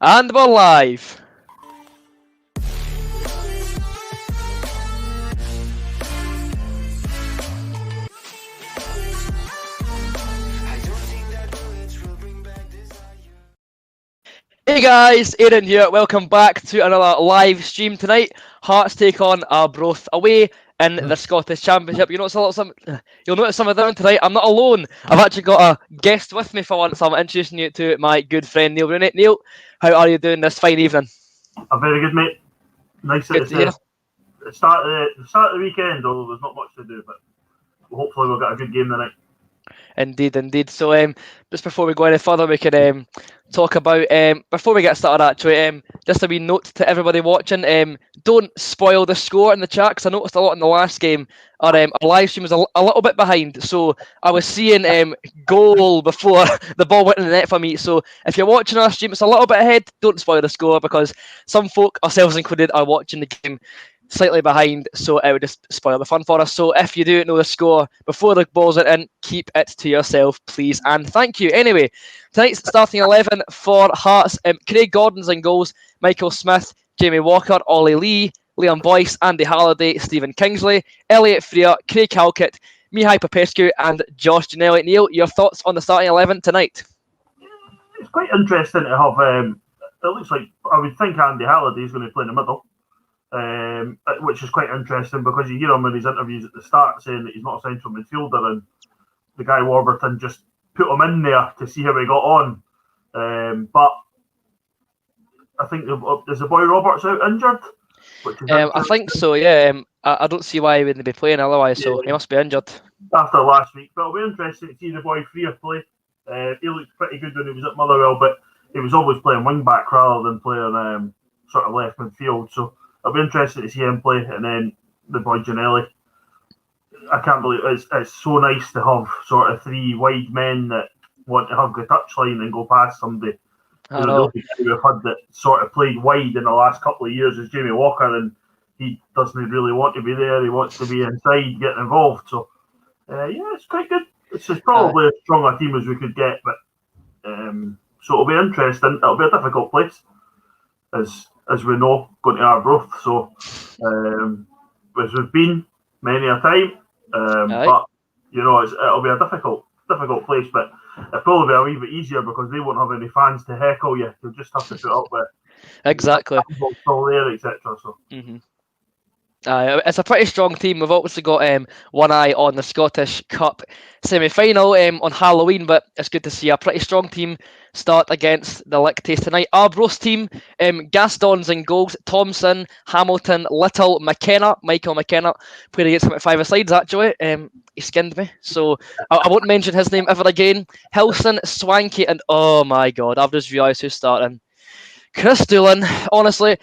And we're live. Hey guys, Aaron here. Welcome back to another live stream tonight. Hearts take on Arbroath away in the Scottish Championship. You'll notice some of them tonight. I'm not alone. I've actually got a guest with me for once. I'm introducing you to my good friend Neil Rooney. Neil, how are you doing this fine evening? I'm very good, mate. Nice Good to hear. The start of the weekend, although there's not much to do, but hopefully we'll get a good game tonight. Indeed. So, just before we go any further, we can talk about before we get started. Actually, just a wee note to everybody watching: don't spoil the score in the chat, because I noticed a lot in the last game. Our live stream was a little bit behind, so I was seeing goal before the ball went in the net for me. So if you're watching our stream, it's a little bit ahead. Don't spoil the score, because some folk, ourselves included, are watching the game slightly behind, so it would just spoil the fun for us. So if you do know the score before the balls are in, keep it to yourself, please, and thank you. Anyway, tonight's starting 11 for Hearts: Craig Gordon's in goals, Michael Smith, Jamie Walker, Ollie Lee, Liam Boyce, Andy Halliday, Stephen Kingsley, Elliot Freer, Craig Halkett, Mihai Popescu, and Josh Ginnelly. Neil, your thoughts on the starting 11 tonight? It's quite interesting to have. It looks like I would think Andy Halliday is going to play in the middle. Which is quite interesting, because you hear him in his interviews at the start saying that he's not a central midfielder, and the guy Warburton just put him in there to see how he got on. But I think is the boy Roberts out injured? I think so, yeah. I don't see why he wouldn't be playing otherwise, so he must be injured. After last week, but it'll be interesting to see the boy Freer play. He looked pretty good when he was at Motherwell, but he was always playing wing back rather than playing sort of left midfield. So it'll be interesting to see him play. And then the boy Ginnelly. I can't believe it's so nice to have sort of three wide men that want to hug the touchline and go past somebody. I know. The guy we've had that sort of played wide in the last couple of years is Jamie Walker, and he doesn't really want to be there. He wants to be inside, getting involved. So, it's quite good. It's probably as strong a team as we could get, but so it'll be interesting. It'll be a difficult place, as we know, going to Arbroath. So, as we've been many a time, but it'll be a difficult place. But it'll probably be a wee bit easier because they won't have any fans to heckle you. You'll just have to put up with exactly still there, etc. So. It's a pretty strong team. We've obviously got one eye on the Scottish Cup semi-final on Halloween, but it's good to see a pretty strong team start against the Lichties tonight. Arbroath's team: Gaston's in goals, Thompson, Hamilton, Little, Michael McKenna played against him at five-a-sides actually. He skinned me, so I won't mention his name ever again. Hilson, Swanky, and oh my god, I've just realised who's starting. Chris Doolan. Honestly,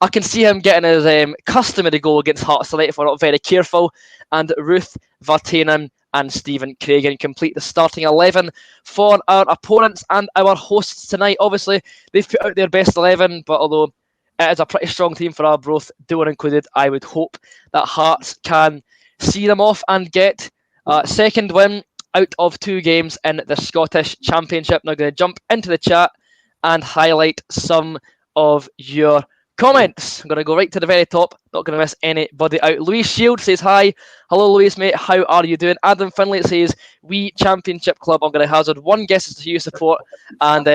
I can see him getting his customary goal against Hearts tonight if we're not very careful. And Ruth Vartanen and Stephen Craigan complete the starting 11 for our opponents and our hosts tonight. Obviously, they've put out their best 11, but although it is a pretty strong team for Arbroath, Doolan included, I would hope that Hearts can see them off and get a second win out of 2 games in the Scottish Championship. Now, I'm going to jump into the chat and highlight some of your comments. I'm going to go right to the very top. Not going to miss anybody out. Louise Shield says hi. Hello, Louise, mate. How are you doing? Adam Finlay says, we Championship Club. I'm going to hazard one guess as to who you support, and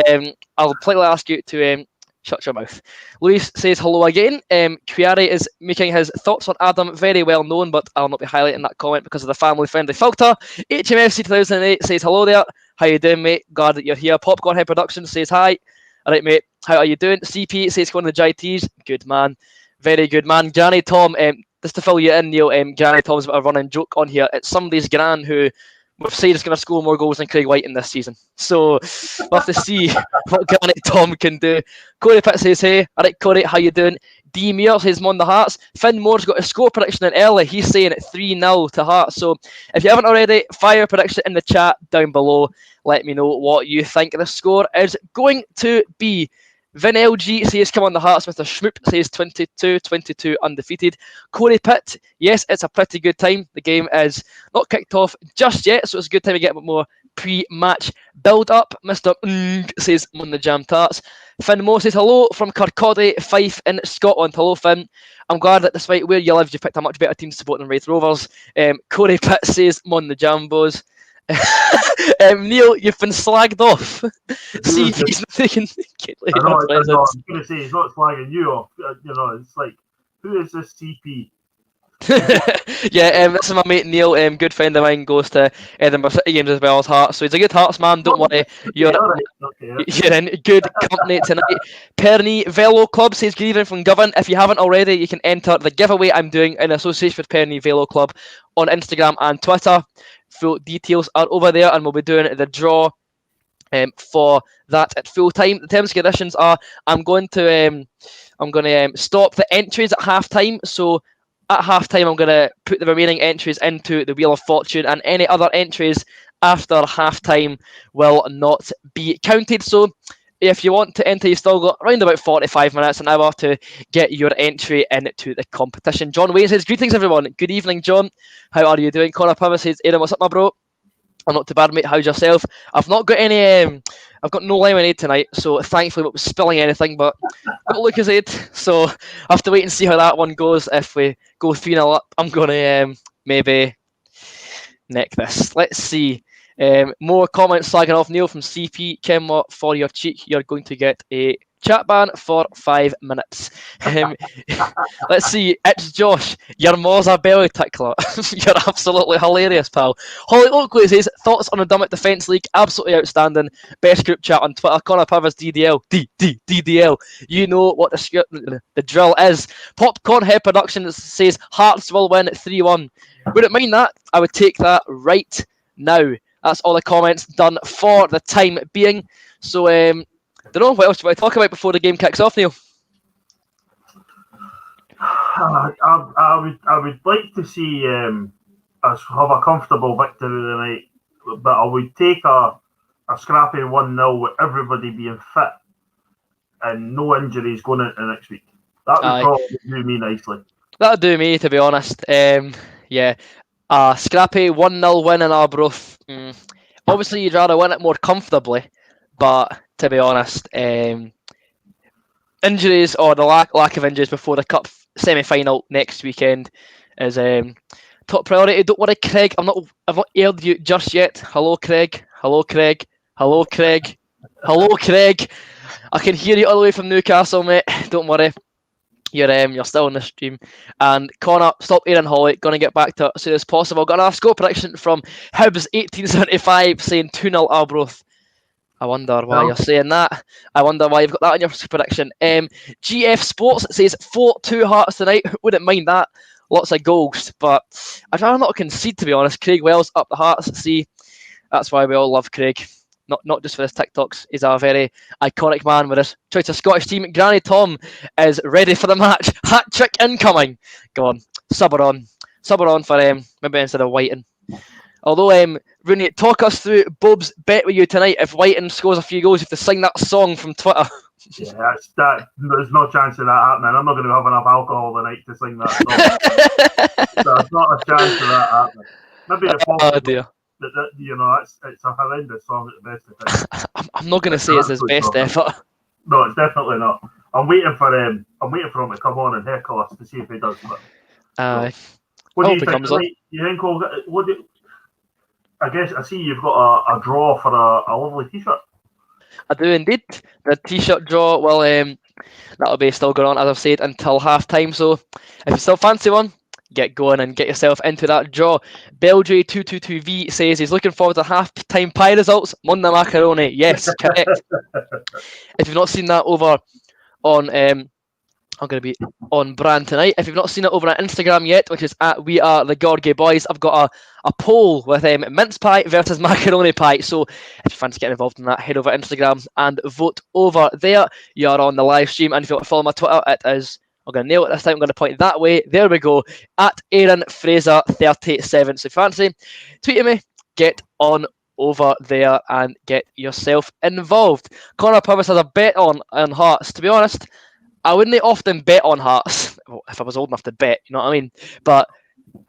I'll politely ask you to shut your mouth. Louise says hello again. Quiari is making his thoughts on Adam very well known, but I'll not be highlighting that comment because of the family-friendly filter. HMFC 2008 says hello there. How you doing, mate? Glad that you're here. Popcorn Head Productions says hi. All right, mate. How are you doing? CP says going to the JTs. Good man. Very good man. Granny Tom, just to fill you in, Neil, Granny Tom's a bit of a running joke on here. It's somebody's gran who we've said is going to score more goals than Craig White in this season. So we'll have to see what Granny Tom can do. Corey Pitt says, hey. All right, Corey, how you doing? D. Muir says, Mon the Hearts. Finn Moore's got a score prediction in early. He's saying it 3-0 to Hearts. So if you haven't already, fire a prediction in the chat down below. Let me know what you think the score is going to be. Vin LG says, come on the Hearts. Mr. Schmoop says 22 undefeated. Corey Pitt, yes, it's a pretty good time. The game is not kicked off just yet, so it's a good time to get a bit more pre-match build-up. Mr. says, on the Jam Tarts. Finn Moore says, hello from Kirkcaldy, Fife in Scotland. Hello, Finn. I'm glad that despite where you live, you've picked a much better team to support than Wraith Rovers. Corey Pitt says, Mon the Jambos. Neil, you've been slagged off. See if he's not taking I know, I'm going to say he's not slagging you off. It's like, who is this CP? Yeah, this is my mate Neil, good friend of mine, goes to Edinburgh City games as well as Hearts, so he's a good Hearts man, don't worry, you're in good company tonight. Pernie Velo Club says, good evening from Govan. If you haven't already, you can enter the giveaway I'm doing in association with Pernie Velo Club on Instagram and Twitter. Full details are over there, and we'll be doing the draw for that at full time. The terms and conditions are, I'm going to stop the entries at half time, so at half time, I'm going to put the remaining entries into the Wheel of Fortune, and any other entries after half time will not be counted. So if you want to enter, you've still got around about 45 minutes, an hour to get your entry into the competition. John Wayne says, greetings everyone. Good evening, John. How are you doing? Connor Pivot says, Aaron, what's up, my bro? I'm not too bad, mate. How's yourself? I've not got any. I've got no lemonade tonight, so thankfully I was spilling anything, but got Lucozade, so I have to wait and see how that one goes. If we go 3-0 up, I'm going to maybe neck this. Let's see. More comments slagging off Neil from CP. Campbell, for your cheek, you're going to get a chat ban for 5 minutes. Let's see. It's Josh. Your maw's a belly tickler. You're absolutely hilarious, pal. Holly Oakley says, thoughts on the Dummett Defence League? Absolutely outstanding. Best group chat on Twitter. Connor Pivers, DDL. DDL. You know what the drill is. Popcorn Head Productions says, Hearts will win 3-1. Wouldn't mind that. I would take that right now. That's all the comments done for the time being. So, don't know what else do I talk about before the game kicks off, Neil. I would like to see us have a comfortable victory tonight, but I would take a scrappy 1-0 with everybody being fit and no injuries going into next week. That would probably do me nicely. That would do me, to be honest. Yeah, a scrappy 1-0 win in Arbroath. Obviously, you'd rather win it more comfortably, but to be honest, injuries or the lack of injuries before the cup semi-final next weekend is top priority. Don't worry, Craig. I've not aired you just yet. Hello, Craig. Hello, Craig. Hello, Craig. Hello, Craig. I can hear you all the way from Newcastle, mate. Don't worry. You're still on the stream. And Connor, stop Aaron Holly. Going to get back to it as soon as possible. Got an score prediction from Hibs 1875 saying 2-0 Arbroath. I wonder why you're saying that. I wonder why you've got that in your prediction. GF Sports says 4-2 Hearts tonight. Wouldn't mind that. Lots of goals, but I'd rather not concede, to be honest. Craig Wells up the Hearts. See, that's why we all love Craig. Not just for his TikToks. He's a very iconic man with his choice of Scottish team. Granny Tom is ready for the match. Hat trick incoming. Go on. Sub her on for maybe instead of Whiting. Although, Rooney, talk us through Bob's bet with you tonight. If Whiting scores a few goals, you have to sing that song from Twitter. Yeah, there's no chance of that happening. I'm not going to have enough alcohol tonight to sing that song. There's not a chance of that happening. Maybe it's possible. Oh dear. It's a horrendous song at the best of times. I'm not going to say it's his best effort. No, it's definitely not. I'm waiting for him to come on and heckle us to see if he does. But, what do you think? You think I guess I see you've got a draw for a lovely T-shirt. I do indeed. The T-shirt draw, well, that'll be still going on, as I've said, until half-time. So if you still fancy one, get going and get yourself into that draw. Beldry222V says he's looking forward to half-time pie results. Monday macaroni. Yes, correct. If you've not seen that over on... I'm going to be on brand tonight. If you've not seen it over on Instagram yet, which is at We Are The Gorgie Boys, I've got a poll with mince pie versus macaroni pie. So if you fancy getting involved in that, head over to Instagram and vote over there. You're on the live stream. And if you want to follow my Twitter, it is, I'm going to nail it this time, I'm going to point that way. There we go. At Aaron Fraser 37. So if you fancy, tweet at me, get on over there and get yourself involved. Connor Purvis has a bet on Hearts. To be honest, I wouldn't often bet on Hearts if I was old enough to bet, you know what I mean? But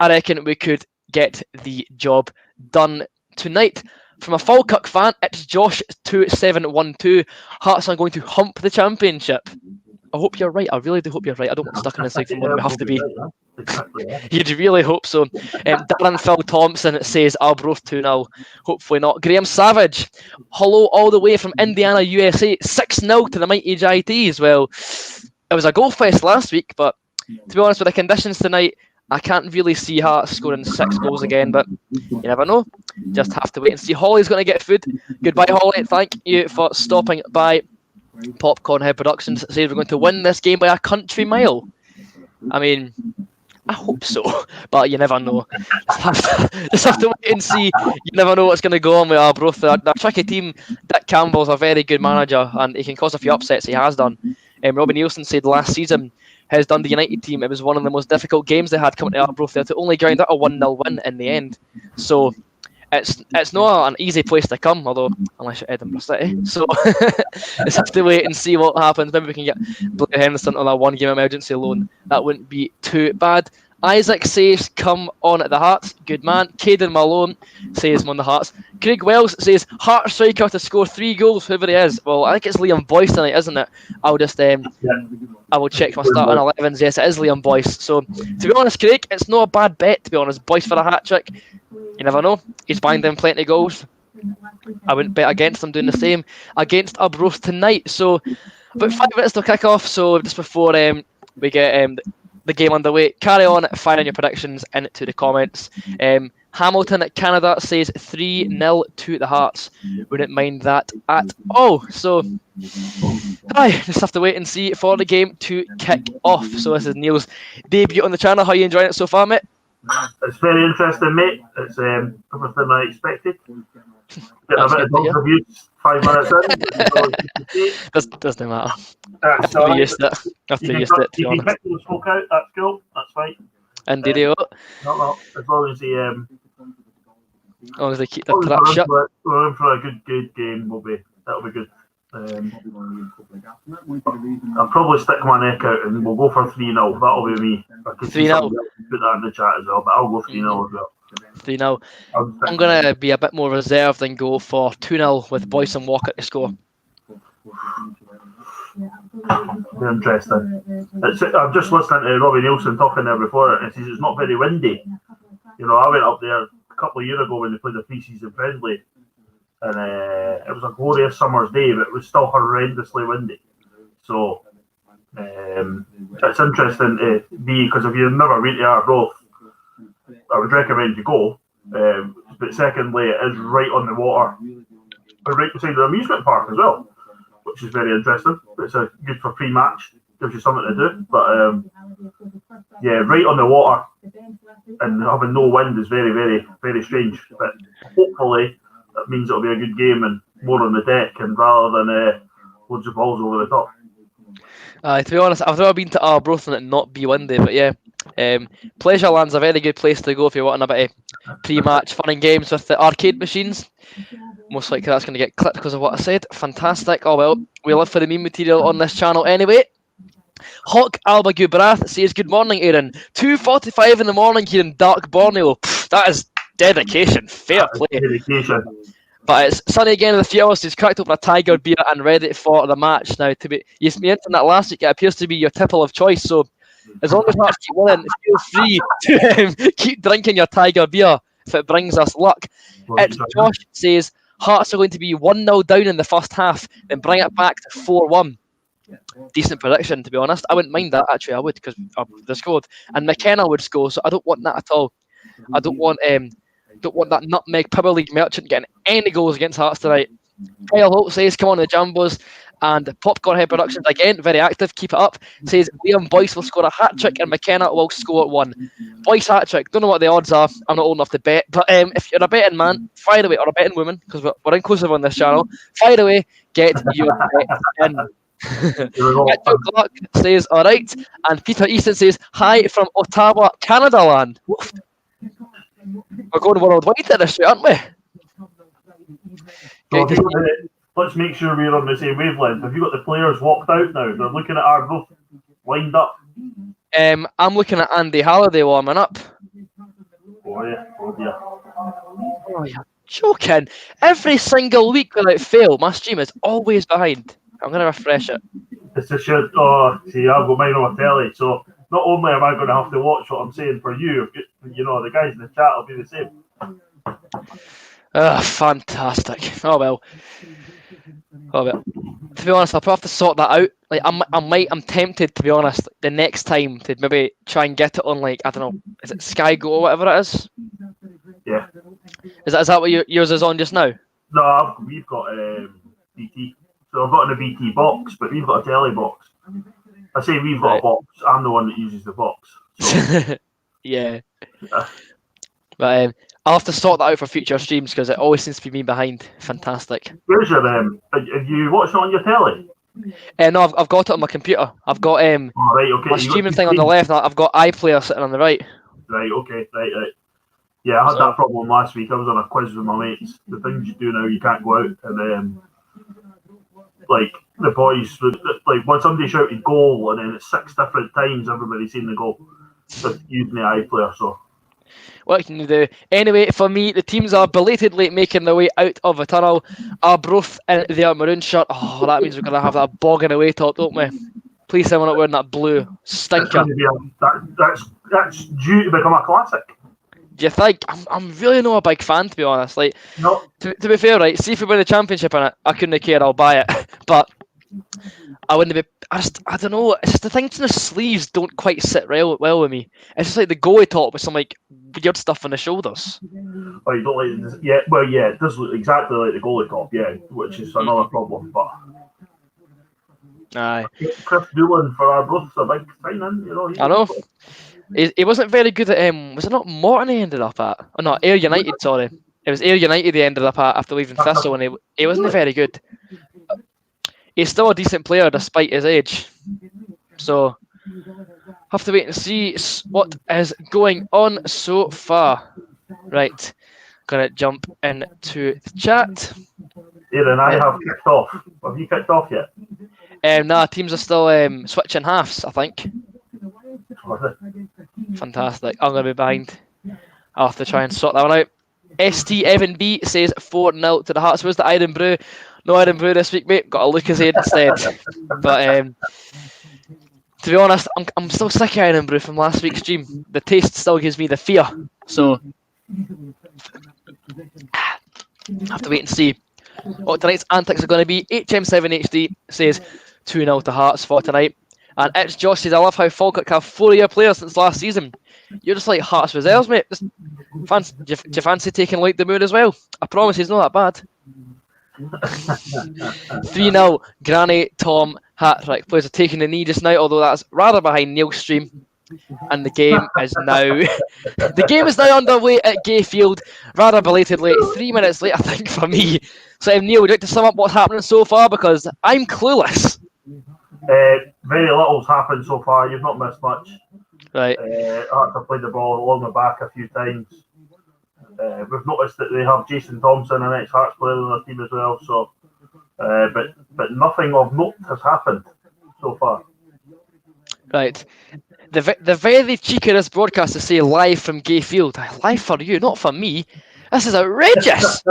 I reckon we could get the job done tonight. From a Falkirk fan, it's Josh2712. Hearts are going to hump the championship. I hope you're right. I really do hope you're right. I don't want stuck on inside for more than we have to be. You'd really hope so. Darren Phil Thompson says Arbroath 2-0. Hopefully not. Graham Savage, hello all the way from Indiana, USA. 6-0 to the mighty Lichties. Well, it was a goal fest last week, but to be honest with the conditions tonight, I can't really see Hearts scoring 6 goals again, but you never know. Just have to wait and see. Holly's going to get food. Goodbye, Holly. Thank you for stopping by. Popcorn Head Productions says we're going to win this game by a country mile. I mean, I hope so, but you never know. Just have to wait and see. You never know what's going to go on with Arbroath. They're a tricky team. Dick Campbell's a very good manager, and he can cause a few upsets. He has done. Robbie Neilson said last season his Dundee United team, it was one of the most difficult games they had coming to Arbroath. They had to only grind out a 1-0 win in the end. So it's not an easy place to come, although unless you're Edinburgh City. So just have to wait and see what happens. Maybe we can get Blair Henderson on a 1-game emergency loan. That wouldn't be too bad. Isaac says, come on at the Hearts. Good man. Caden Malone says, I'm on the Hearts. Craig Wells says, Hearts striker to score 3 goals, whoever he is. Well, I think it's Liam Boyce tonight, isn't it? I'll just, I will check my starting 11s. Yes, it is Liam Boyce. So, to be honest, Craig, it's not a bad bet, to be honest. Boyce for a hat-trick. You never know. He's buying them plenty of goals. I wouldn't bet against him doing the same against Arbroath tonight. So, about 5 minutes till kick-off. So, just before we get the game underway, carry on, firing your predictions into the comments. Hamilton at Canada says 3-0 to the Hearts. Wouldn't mind that at all. So, just have to wait and see for the game to kick off. So this is Neil's debut on the channel. How are you enjoying it so far, mate? It's very interesting, mate. It's everything I expected. Getting a bit of dog reviews 5 minutes in. Doesn't matter. After we used it. You can kick the smoke out, that's cool, that's fine. Indeed, no, as long as they keep the trap shut. We're in for a good game, that'll be good. I'll probably stick my neck out and we'll go for 3-0. That'll be me. 3-0. Put that in the chat as well, but I'll go 3-0 as well. 3-0. I'm going to be a bit more reserved and go for 2-0 with Boyce and Walker to score. Very interesting. I'm just listening to Robbie Neilson talking there before, and he says it's not very windy. You know, I went up there a couple of years ago when they played the pre-season friendly, and it was a glorious summer's day, but it was still horrendously windy. So it's interesting to be, because if you've never been to Arbroath, I would recommend you go. But secondly, it is right on the water, right beside the amusement park as well, which is very interesting. It's good for pre-match, gives you something to do. But right on the water and having no wind is very, very, very strange. But hopefully that means it'll be a good game and more on the deck, and rather than loads of balls over the top. To be honest, I've never been to Arbroath and it not be windy, but yeah. Pleasureland's a very good place to go if you're wanting a bit of pre-match fun and games with the arcade machines. Most likely that's going to get clipped because of what I said. Fantastic. Oh well, we live for the meme material on this channel anyway. Hawk Alba Gubrath says, good morning, Aaron. 2:45 in the morning here in dark Borneo. That is dedication. Fair play. Dedication. But it's sunny again in the fjords. He's cracked open a Tiger beer and ready for the match. Now, you mentioned that last week, it appears to be your tipple of choice. So, as long as Hearts keep winning, feel free to keep drinking your Tiger beer if it brings us luck. It's Josh says Hearts are going to be 1-0 down in the first half, then bring it back to 4-1. Decent prediction, to be honest. I wouldn't mind that, actually. I would, because they scored. And McKenna would score, so I don't want that at all. I don't want that nutmeg Power League merchant getting any goals against Hearts tonight. Kyle Holt says, come on the Jambos. And Popcorn Head Productions, again, very active, keep it up, says Liam Boyce will score a hat-trick and McKenna will score 1. Boyce hat-trick, don't know what the odds are, I'm not old enough to bet, but if you're a betting man, fire away, or a betting woman, because we're inclusive on this channel, fire away, get your bet in. Clark says, alright, and Peter Easton says, hi from Ottawa, Canada land. Oof. We're going worldwide at this, aren't we? Let's make sure we're on the same wavelength. Have you got the players walked out now? They're looking at Arbroath lined up. I'm looking at Andy Halliday warming up. Oh yeah. Oh yeah. Joking. Every single week without fail, my stream is always behind. I'm going to refresh it. It's a shit. Oh, see, I've got mine on my telly, so not only am I going to have to watch what I'm saying for you, the guys in the chat will be the same. Fantastic. Oh well. To be honest, I'll probably have to sort that out. Like, I'm tempted, to be honest, the next time to maybe try and get it on, like, I don't know, is it Sky Go or whatever it is? Yeah. Is that what yours is on just now? No, we've got BT. So I've got in a BT box, but we've got a telly box. I say we've got a box. I'm the one that uses the box. So. Yeah. But I'll have to sort that out for future streams because it always seems to be me behind. Fantastic. Where's your have you watched it on your telly? No, I've got it on my computer. I've got right, okay. my streaming thing on the left, and I've got iPlayer sitting on the right. Right, okay, right. Yeah, I had that problem last week. I was on a quiz with my mates. The things you do now, you can't go out, and like the boys, like when somebody shouted goal, and then it's 6 different times everybody's seen the goal. Just using the iPlayer, so. What can you do? Anyway, for me, the teams are belatedly making their way out of the tunnel. Arbroath in their maroon shirt. Oh, that means we're going to have that bogging away top, don't we? Please say we're not wearing that blue stinker. That's due to become a classic. Do you think? I'm really not a big fan, to be honest. Like, no. To be fair, right, see if we win the championship in it, I couldn't care, I'll buy it. But I wouldn't be. I don't know. It's just the things in the sleeves don't quite sit well with me. It's just like the goalie top with some like weird stuff on the shoulders. Oh, you don't like this? Yeah, well, yeah, it does look exactly like the goalie top, yeah, which is another problem. But aye, Chris Doolan for Arbroath's a big signing, I know. He wasn't very good at was it not Morton he ended up at? Oh no, Ayr United. Sorry, it was Ayr United he ended up at after leaving Thistle, and he wasn't very good. He's still a decent player despite his age. So, have to wait and see what is going on so far. Right, gonna jump into the chat. Aaron, I have kicked off. Have you kicked off yet? Nah, teams are still switching halves, I think. Fantastic. I'm gonna be behind. I'll have to try and sort that one out. ST Evan B says 4-0 to the Hearts. Where's the Iron Brew? No Iron Brew this week, mate. Got a Lucasade instead. But to be honest, I'm still sick of Iron Brew from last week's stream. The taste still gives me the fear. So I have to wait and see what tonight's antics are going to be. HM7HD says 2-0 to Hearts for tonight. And it's Josh says, I love how Falkirk have 4-year players since last season. You're just like Hearts reserves, mate. Do you fancy taking Like the Moon as well? I promise he's not that bad. 3-0, Granny Tom hat-trick. Players are taking the knee just now, although that's rather behind Neil's stream. And the game is now underway at Gayfield, rather belatedly, 3 minutes late, I think, for me. So Neil, would you like to sum up what's happening so far? Because I'm clueless. Very little's happened so far. You've not missed much. Right. Hearts have played the ball along the back a few times. We've noticed that they have Jason Thompson, an ex-Hearts player, on their team as well. So, but nothing of note has happened so far. Right. The very cheeky of this broadcast to say live from Gayfield. Live for you, not for me. This is outrageous.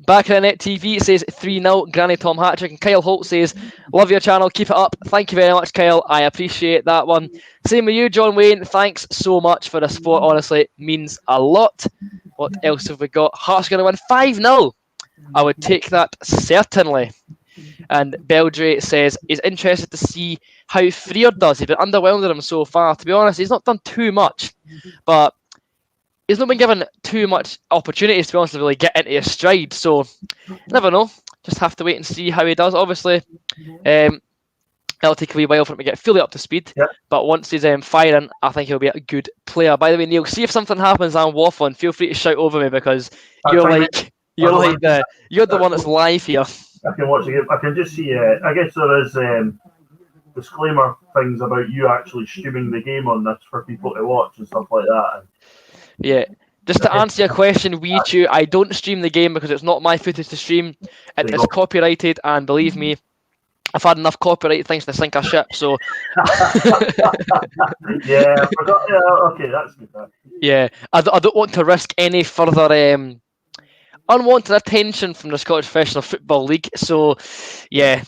Back in the Net TV says 3-0, Granny Tom hat-trick, and Kyle Holt says, love your channel, keep it up. Thank you very much, Kyle. I appreciate that one. Same with you, John Wayne. Thanks so much for the support. Honestly, it means a lot. What else have we got? Hearts going to win 5-0. I would take that, certainly. And Beldre says he's interested to see how Freer does. He's been underwhelmed with him so far. To be honest, he's not done too much, but he's not been given too much opportunities, to be honest, to really get into his stride. So, never know. Just have to wait and see how he does. Obviously, it'll take a wee while for him to get fully up to speed. Yep. But once he's firing, I think he'll be a good player. By the way, Neil, see if something happens and I'm waffling, feel free to shout over me because you're the one that's live here. I can watch the game. I can just see. I guess there is disclaimer things about you actually streaming the game on this for people to watch and stuff like that. Yeah, just to answer your question, I don't stream the game because it's not my footage to stream. It is copyrighted, and believe me, I've had enough copyright things to sink a ship, so Yeah, I forgot. Yeah, okay, that's good. yeah, I don't want to risk any further unwanted attention from the Scottish Professional Football League. So yeah,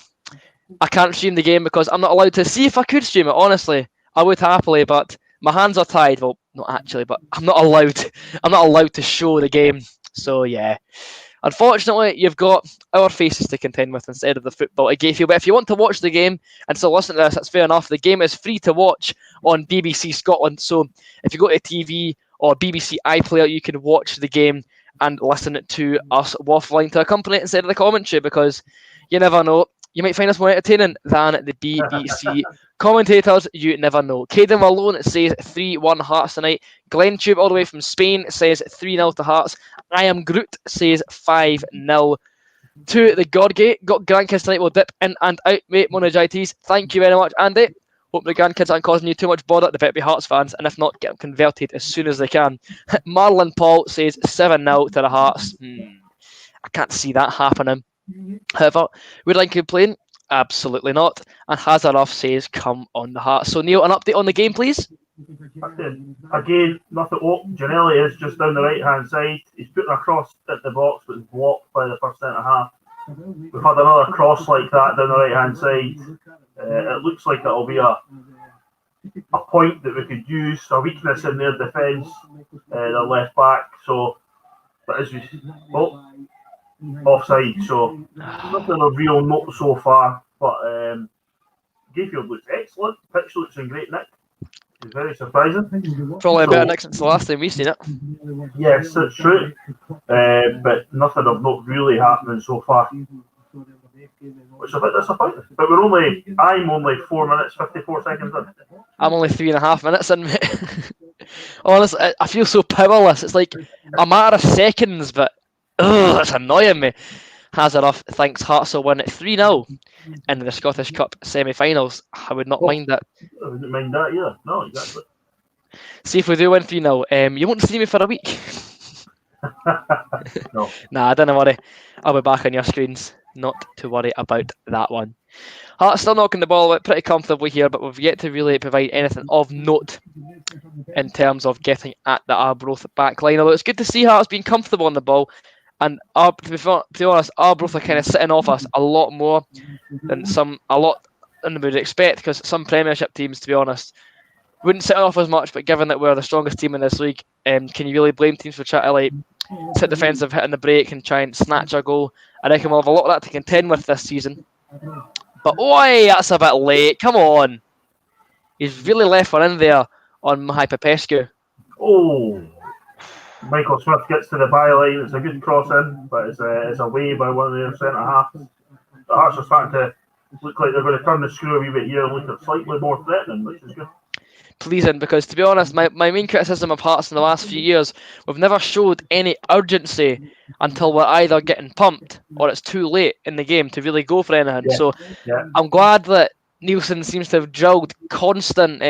I can't stream the game because I'm not allowed to. See, if I could stream it, honestly, I would happily, but my hands are tied. Well, not actually, but I'm not allowed. I'm not allowed to show the game. So yeah. Unfortunately, you've got our faces to contend with instead of the football to Gayfield. But if you want to watch the game and still listen to this, that's fair enough. The game is free to watch on BBC Scotland. So if you go to TV or BBC iPlayer, you can watch the game and listen to us waffling to accompany it instead of the commentary, because you never know. You might find us more entertaining than the BBC commentators. You never know. Caden Malone says 3-1 Hearts tonight. Glenn Tube, all the way from Spain, says 3-0 to Hearts. I Am Groot says 5-0 to the Godgate. Got grandkids tonight. We'll dip in and out, mate. Monogites. Thank you very much, Andy. Hope the grandkids aren't causing you too much bother. They better be Hearts fans, and if not, get them converted as soon as they can. Marlon Paul says 7-0 to the Hearts. I can't see that happening. However, would I complain? Absolutely not. And Hazarov says, come on the Hearts. So, Neil, an update on the game, please? Again, nothing. Janelli is just down the right-hand side. He's putting a cross at the box, but it's blocked by the first centre-half. We've had another cross like that down the right-hand side. It looks like it'll be a point that we could use, a weakness in their defence, their left back. So, but as we offside, so nothing of real note so far. But Gayfield looks excellent. Pitch looks in great nick. It's very surprising. Probably a better nick since the last time we've seen it. Yes, that's true. But nothing of note really happening so far, which is a bit disappointing. But I'm only 4 minutes 54 seconds in. I'm only 3.5 minutes in, mate. Honestly, I feel so powerless. It's like a matter of seconds, but it's annoying me. Hazarov thinks Hearts will win at 3-0 in the Scottish Cup semi-finals. I would not mind that. I wouldn't mind that either. No, exactly. See if we do win 3-0. You won't see me for a week. No. Nah, don't worry. I'll be back on your screens. Not to worry about that one. Hearts still knocking the ball out pretty comfortably here, but we've yet to really provide anything of note in terms of getting at the Arbroath back line. Although it's good to see Hearts being comfortable on the ball. And to be honest, Arbroath are kind of sitting off us a lot more than we would expect, because some Premiership teams, to be honest, wouldn't sit off as much. But given that we're the strongest team in this league, can you really blame teams for trying to like sit defensive, hitting the break, and try and snatch a goal? I reckon we'll have a lot of that to contend with this season. But oi, that's a bit late. Come on, he's really left one in there on Mahai Popescu. Oh. Michael Smith gets to the byline. It's a good cross in, but it's away by one of their centre halves. The Hearts are starting to look like they're going to turn the screw a wee bit here and look slightly more threatening, which is good. Pleasing, because to be honest, my main criticism of Hearts in the last few years, we've never showed any urgency until we're either getting pumped or it's too late in the game to really go for anything. Yeah. So I'm glad that Neilson seems to have drilled constant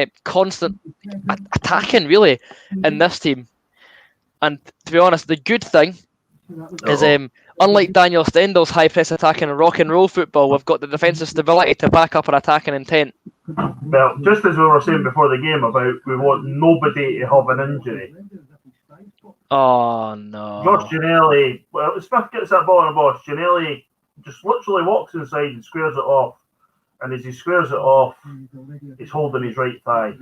attacking really in this team. And to be honest, the good thing is, unlike Daniel Stendel's high press attacking and rock and roll football, we've got the defensive stability to back up our attacking intent. Well, just as we were saying before the game about we want nobody to have an injury. Oh no. Josh Janelli, well, Smith gets that ball on the box. Janelli just literally walks inside and squares it off. And as he squares it off, he's holding his right thigh.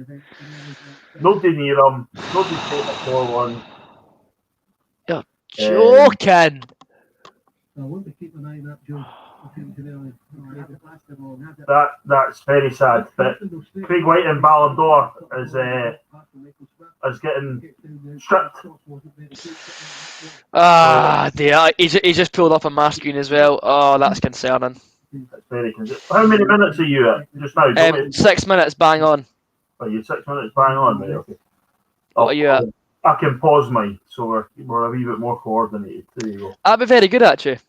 Nobody near him. Nobody taking a 4-1. You're joking. That's very sad. But Craig White in Ballon d'Or is getting stripped. Dear, he just pulled up on my screen as well. Oh, that's concerning. That's very concerning. How many minutes are you at just now? 6 minutes, bang on. Are you 6 minutes bang on? Right, okay. What are you at? I can pause mine, so we're a wee bit more coordinated. There you go. That'd be very good, actually.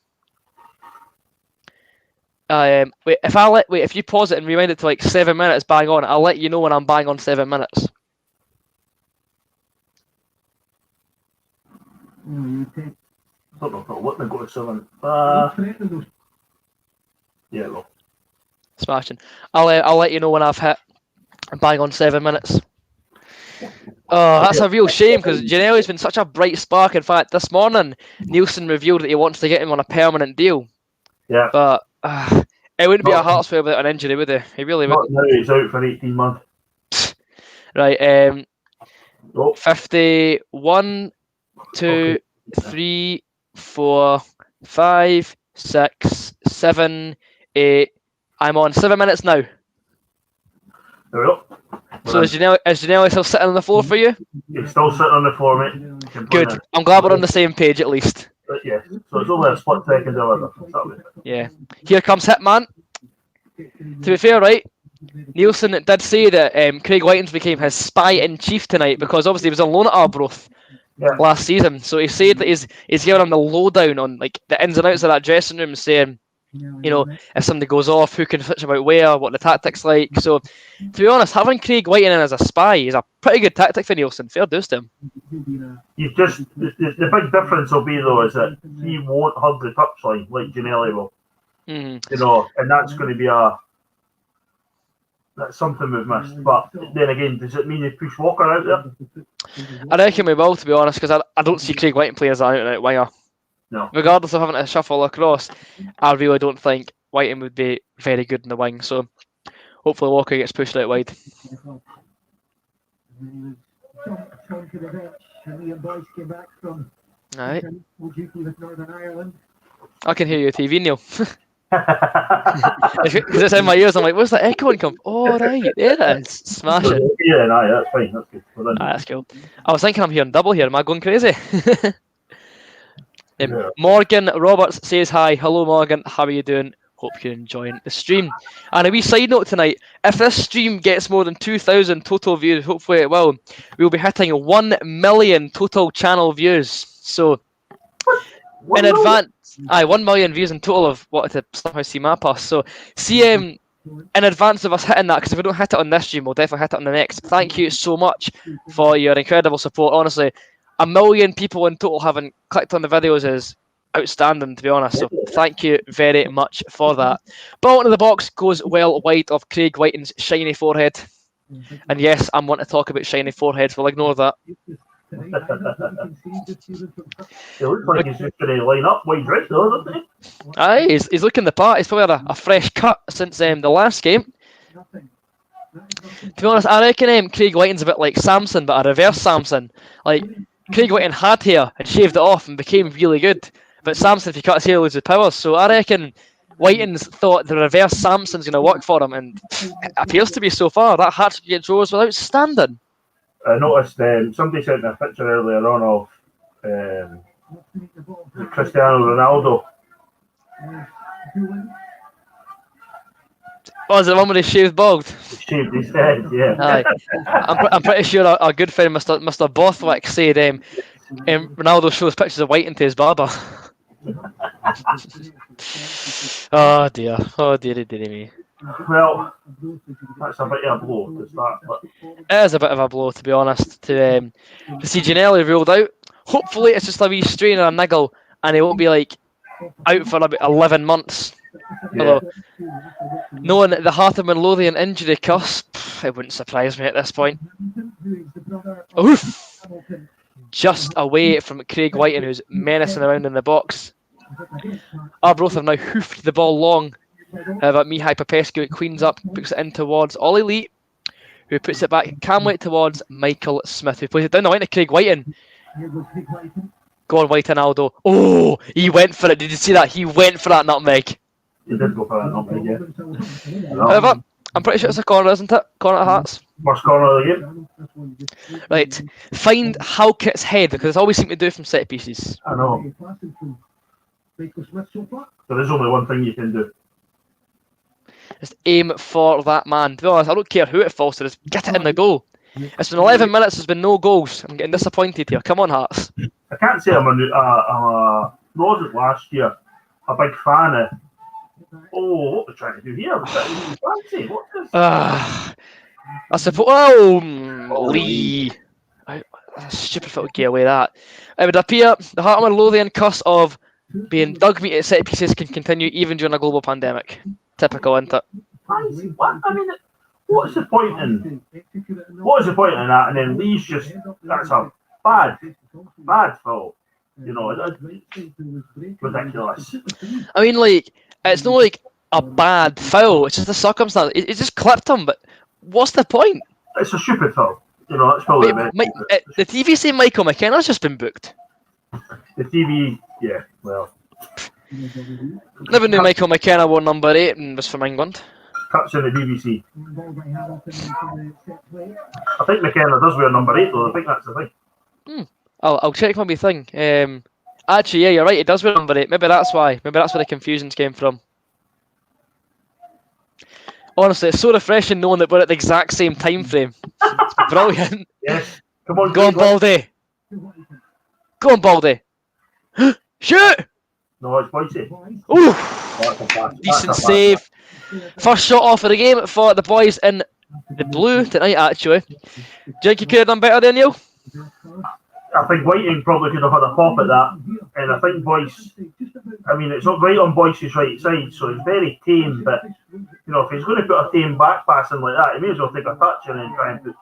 If you pause it and rewind it to like 7 minutes, bang on, I'll let you know when I'm bang on 7 minutes. I don't know if I'll let me go to 7. Yeah, well. Smashing. I'll let you know when I've hit bang on 7 minutes. Oh, that's a real shame because Janelli's been such a bright spark. In fact, this morning Neilson revealed that he wants to get him on a permanent deal. Yeah. But it wouldn't be a Hearts player without an injury, would he? He really wouldn't. Now he's out for 18 months. Right. 51, 2, 3, 4, 5, 6, 7, 8. I'm on 7 minutes now. There we go. So is Janelli still sitting on the floor for you? He's still sitting on the floor, mate. Good. I'm glad we're on the same page at least. Yeah. So it's only a split second deliver. Yeah. Here comes Hitman. To be fair, right? Neilson did say that Craig Whitings became his spy-in-chief tonight because obviously he was on loan at Arbroath last season. So he said that he's giving him the lowdown on like the ins and outs of that dressing room, saying, you know, if somebody goes off, who can switch about where, what the tactics like. So, to be honest, having Craig Whiting in as a spy is a pretty good tactic for Neilson. Fair dues to him. You've just the big difference will be though is that he won't hug the touchline like Janelli will. You know, and that's going to be that's something we've missed. But then again, does it mean they push Walker out there? I reckon we will, to be honest, because I don't see Craig Whiting playing as an out-and-out winger. No. Regardless of having to shuffle across, I really don't think Whiting would be very good in the wing. So hopefully Walker gets pushed out wide. Alright. I can hear you TV, Neil. Because it's in my ears, I'm like, where's that echoing come? Oh, right, there it is. Smash it. Yeah, that's fine. That's good. That's cool. I was thinking I'm hearing double here. Am I going crazy? Morgan Roberts says hi. Hello, Morgan. How are you doing? Hope you're enjoying the stream. And a wee side note tonight, if this stream gets more than 2,000 total views, hopefully it will, we'll be hitting 1 million total channel views. So, in advance, 1 million views in total of what to somehow see my pass. So, see in advance of us hitting that, because if we don't hit it on this stream, we'll definitely hit it on the next. Thank you so much for your incredible support. Honestly, 1 million people in total having clicked on the videos is outstanding, to be honest. So thank you very much for that. Ball into the box goes well wide of Craig Whiting's shiny forehead. And yes, I'm wanting to talk about shiny foreheads. We'll ignore that. It looks like he's just going to line up wide right though, doesn't he? Aye, he's looking the part. He's probably had a fresh cut since the last game. To be honest, I reckon Craig Whiting's a bit like Samson, but a reverse Samson. Like, Craig Whiting had hair and shaved it off and became really good. But Samson, if you cut his hair, loses powers. So I reckon Whiting's thought the reverse Samson's going to work for him, and it appears to be so far. That hat-trick against Rose was outstanding. I noticed somebody sent me a picture earlier on of Cristiano Ronaldo. Oh, is it the one where he shaved bald? He shaved his head, yeah. Aye. I'm pretty sure our good friend Mr. Bothwick said Ronaldo shows pictures of Whiting to his barber. Oh dear me. Well, that's a bit of a blow. It is a bit of a blow, to be honest, to see Janelli ruled out. Hopefully it's just a wee strain or a niggle and he won't be like out for about 11 months. Yeah. Although, knowing the Heart of Midlothian injury curse, it wouldn't surprise me at this point. Oof! Just away from Craig Whiting, who's menacing around in the box. Arbroath have now hoofed the ball long. But Mihai Popescu cleans up, puts it in towards Ollie Lee, who puts it back calmly towards Michael Smith, who plays it down the line to Craig Whiting. Go on, Whiting, Aldo. Oh, he went for it. Did you see that? He went for that nutmeg. He did go for that nutmeg, yeah. However, I'm pretty sure it's a corner, isn't it? Corner at Hearts. First corner of the game. Right. Find Halkett's head, because it's all we seem to do from set pieces. I know. There is only one thing you can do. Just aim for that man. To be honest, I don't care who it falls to, just get it in the goal. It's been 11 minutes, there's been no goals. I'm getting disappointed here. Come on, Hearts. I can't say I'm wasn't last year a big fan of. Oh, what we're trying to do here? Fancy. What's this? I suppose. Oh, Lee. Stupid little getaway that. It would appear the Heart of Midlothian curse of being dug meat at set pieces can continue even during a global pandemic. Typical, isn't it? What? I mean, what's the point in that? And then Lee's that's a bad foul. It's ridiculous. I mean, like, it's not like a bad foul. It's just a circumstance. It just clipped him, but what's the point? It's a stupid foul. That's probably the TV say Michael McKenna's just been booked. The TV, yeah, well. Never knew Michael McKenna wore number 8 and was from England. Cuts in the BBC. I think McKenna does wear number 8 though. I think that's the thing. I'll check my wee thing. Actually, yeah, you're right. It does wear number 8. Maybe that's why. Maybe that's where the confusions came from. Honestly, it's so refreshing knowing that we're at the exact same time frame. It's brilliant. Yes. Come on, go on, Baldy. Go on, Baldy. Shoot! No, it's Boise. Ooh! Decent save. First shot off of the game for the boys in the blue tonight, actually. Do you think you could have done better than Neil? I think Whiting probably could have had a pop at that. And I think Boyce, I mean, it's not right on Boyce's right side, so it's very tame, but, if he's going to put a tame back passing like that, he may as well take a touch and then try and put...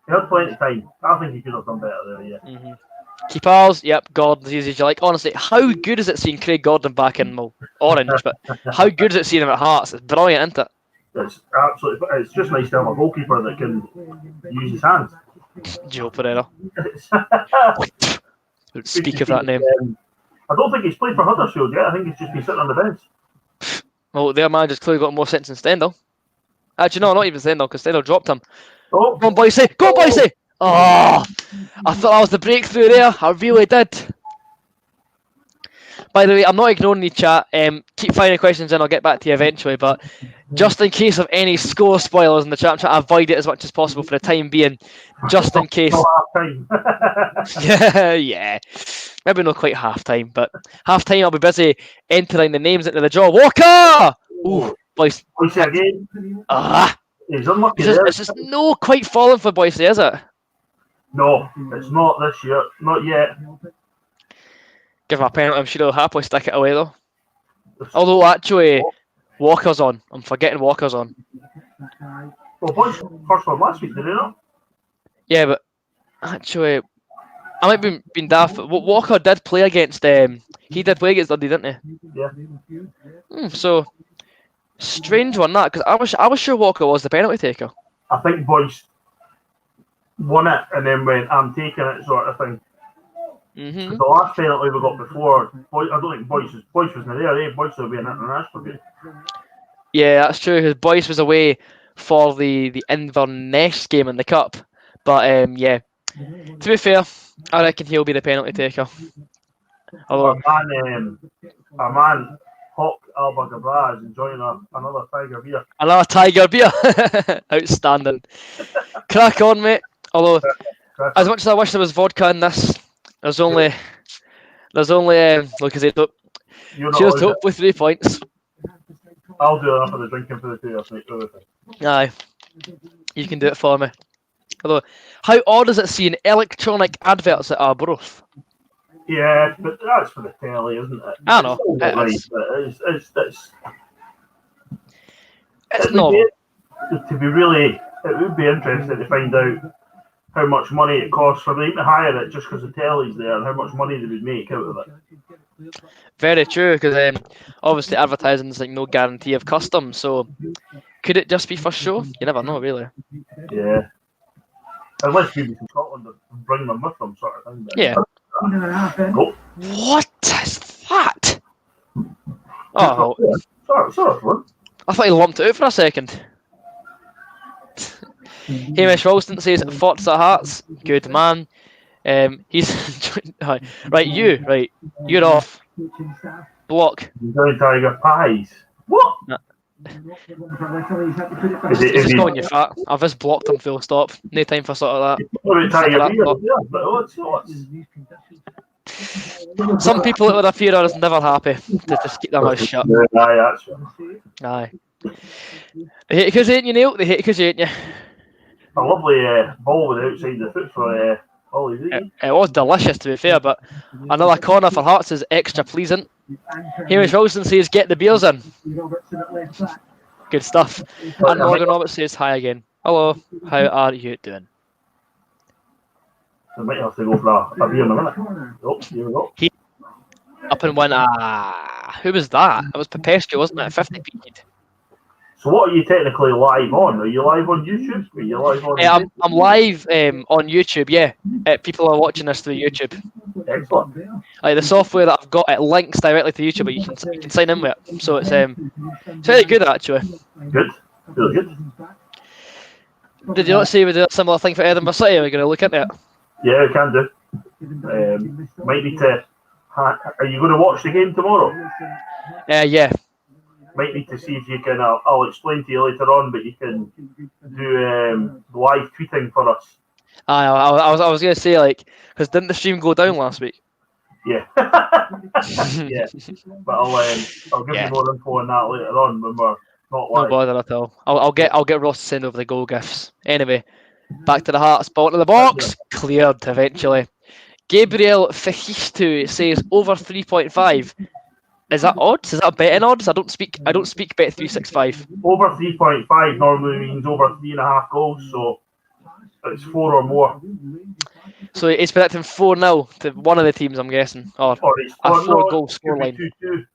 He had plenty of time. I think he could have done better there, yeah. Mm-hmm. Keepers, yep, Gordon's easy as you like. Honestly, how good is it seeing Craig Gordon back in orange, but how good is it seeing him at Hearts? It's brilliant, isn't it? It's absolutely... It's just nice to have a goalkeeper that can use his hands. Joe Pereira. Don't speak of that name. I don't think he's played for Huddersfield yet. I think he's just been sitting on the bench. Well, their manager's clearly got more sense than Stendhal. Actually, no, not even Stendhal, because Stendhal dropped him. Oh. Go on, Boise! Go on, Boise! Oh, I thought that was the breakthrough there. I really did. By the way, I'm not ignoring the chat. Keep finding questions in. I'll get back to you eventually. But just in case of any score spoilers in the chat, I'm trying to avoid it as much as possible for the time being. Just in case. yeah. Maybe not quite half time, but half time I'll be busy entering the names into the draw. Walker! Ooh, Boyce. Boyce again. He's unlucky. It's just no quite falling for Boyce, is it? No, it's not this year. Not yet. Give him a penalty. I'm sure he'll happily stick it away though. Although actually, Walker's on. I'm forgetting Walker's on. Well, Boyce first one last week, did he not? Yeah, but actually, I might be being daft. Walker did play against he did play against Dundee, didn't he? Yeah. So strange one that, because I was sure Walker was the penalty taker. I think Boyce won it and then went, I'm taking it, sort of thing. Mm-hmm. The last penalty we got before, I don't think Boyce was not there. Boyce would be an international game. Yeah, that's true. Because Boyce was away for the Inverness game in the cup, but yeah. To be fair, I reckon he'll be the penalty taker. Although our man Hawk Alba is enjoying another Tiger beer. Another Tiger beer, outstanding. Crack on, mate. Although, as much as I wish there was vodka in this, there's only look as it up. Cheers to with 3 points. I'll do enough of the drinking for the 2 years, mate. Aye, you can do it for me. Although, how odd is it seeing electronic adverts at Arbroath? Yeah, but that's for the telly, isn't it? I know. It's not. To be really, it would be interesting to find out how much money it costs for them to hire it just because the telly's there and how much money they would make out of it. Very true, because obviously advertising is like no guarantee of custom. So could it just be for show? You never know, really. Yeah. Unless people from Scotland bring them with them, sort of thing. Yeah. Oh. What is that? Oh, sorry. I thought he lumped it out for a second. Hamish Ralston says Forza Hearts. Good man. He's right. You're off. Block. Tiger pies. What? Nah. He's just calling you fat. I've just blocked him full stop. No time for sort of that. Some people that would appear are never happy to just keep their mouth shut. Aye. They hate because ain't you, Neil? They hate because ain't you? A lovely ball with the outside the foot for Ollie. It was delicious, to be fair, but another corner for Hearts is extra pleasing. Hamish Wilson says, get the beers in. Good stuff. And Morgan Roberts says hi again. Hello, how are you doing? I might have to go for a beer in a minute. Oh, here we go. Up and went. Who was that? It was Popescu, wasn't it? 50 period. So what are you technically live on? Are you live on YouTube? Are you live on? I'm live on YouTube. Yeah, people are watching this through YouTube. Excellent. Like the software that I've got, it links directly to YouTube, but you can sign in with it. So it's very good actually. Good, really good. Did you not say we did a similar thing for Edinburgh City? Are we going to look into it? Yeah, we can do. Might need to. Are you going to watch the game tomorrow? Yeah. Might need to see if you can. I'll explain to you later on, but you can do live tweeting for us. I was going to say, like, because didn't the stream go down last week? Yeah. Yeah. But I'll give you more info on that later on when we're not live. No bother at all. I'll get Ross to send over the goal gifs. Anyway, back to the Hearts. Ball into the box. Cleared eventually. Gabriel Fichistu says over 3.5. Is that odds? Is that a betting odds? I don't speak bet 365. Over 3.5 normally means over 3.5 goals, so it's 4 or more. So it's predicting 4-0 to one of the teams, I'm guessing, or it's a 4-goal scoreline. It could be 2-2.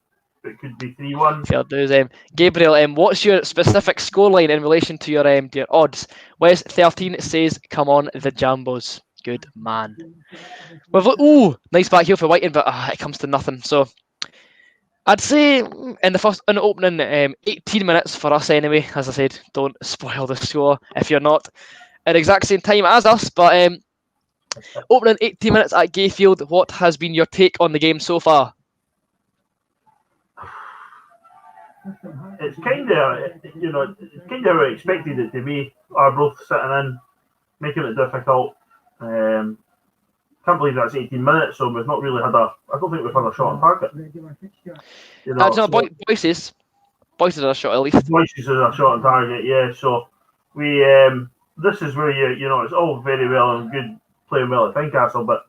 It could be 3-1. Fair dues. Gabriel, what's your specific scoreline in relation to your odds? Wes 13 says, "Come on, the Jambos." Good man. Nice back heel for Whiting, but it comes to nothing. So I'd say in the opening 18 minutes for us anyway. As I said, don't spoil the score if you're not at the exact same time as us. But opening 18 minutes at Gayfield, what has been your take on the game so far? It's kind of expected it to be. Arbroath sitting in, making it difficult. Can't believe that's 18 minutes, so we've not really had I don't think we've had a shot on target. Boyce's had a shot at least. Boyce's had a shot on target, yeah. So we this is where it's all very well and good playing well at Tynecastle, but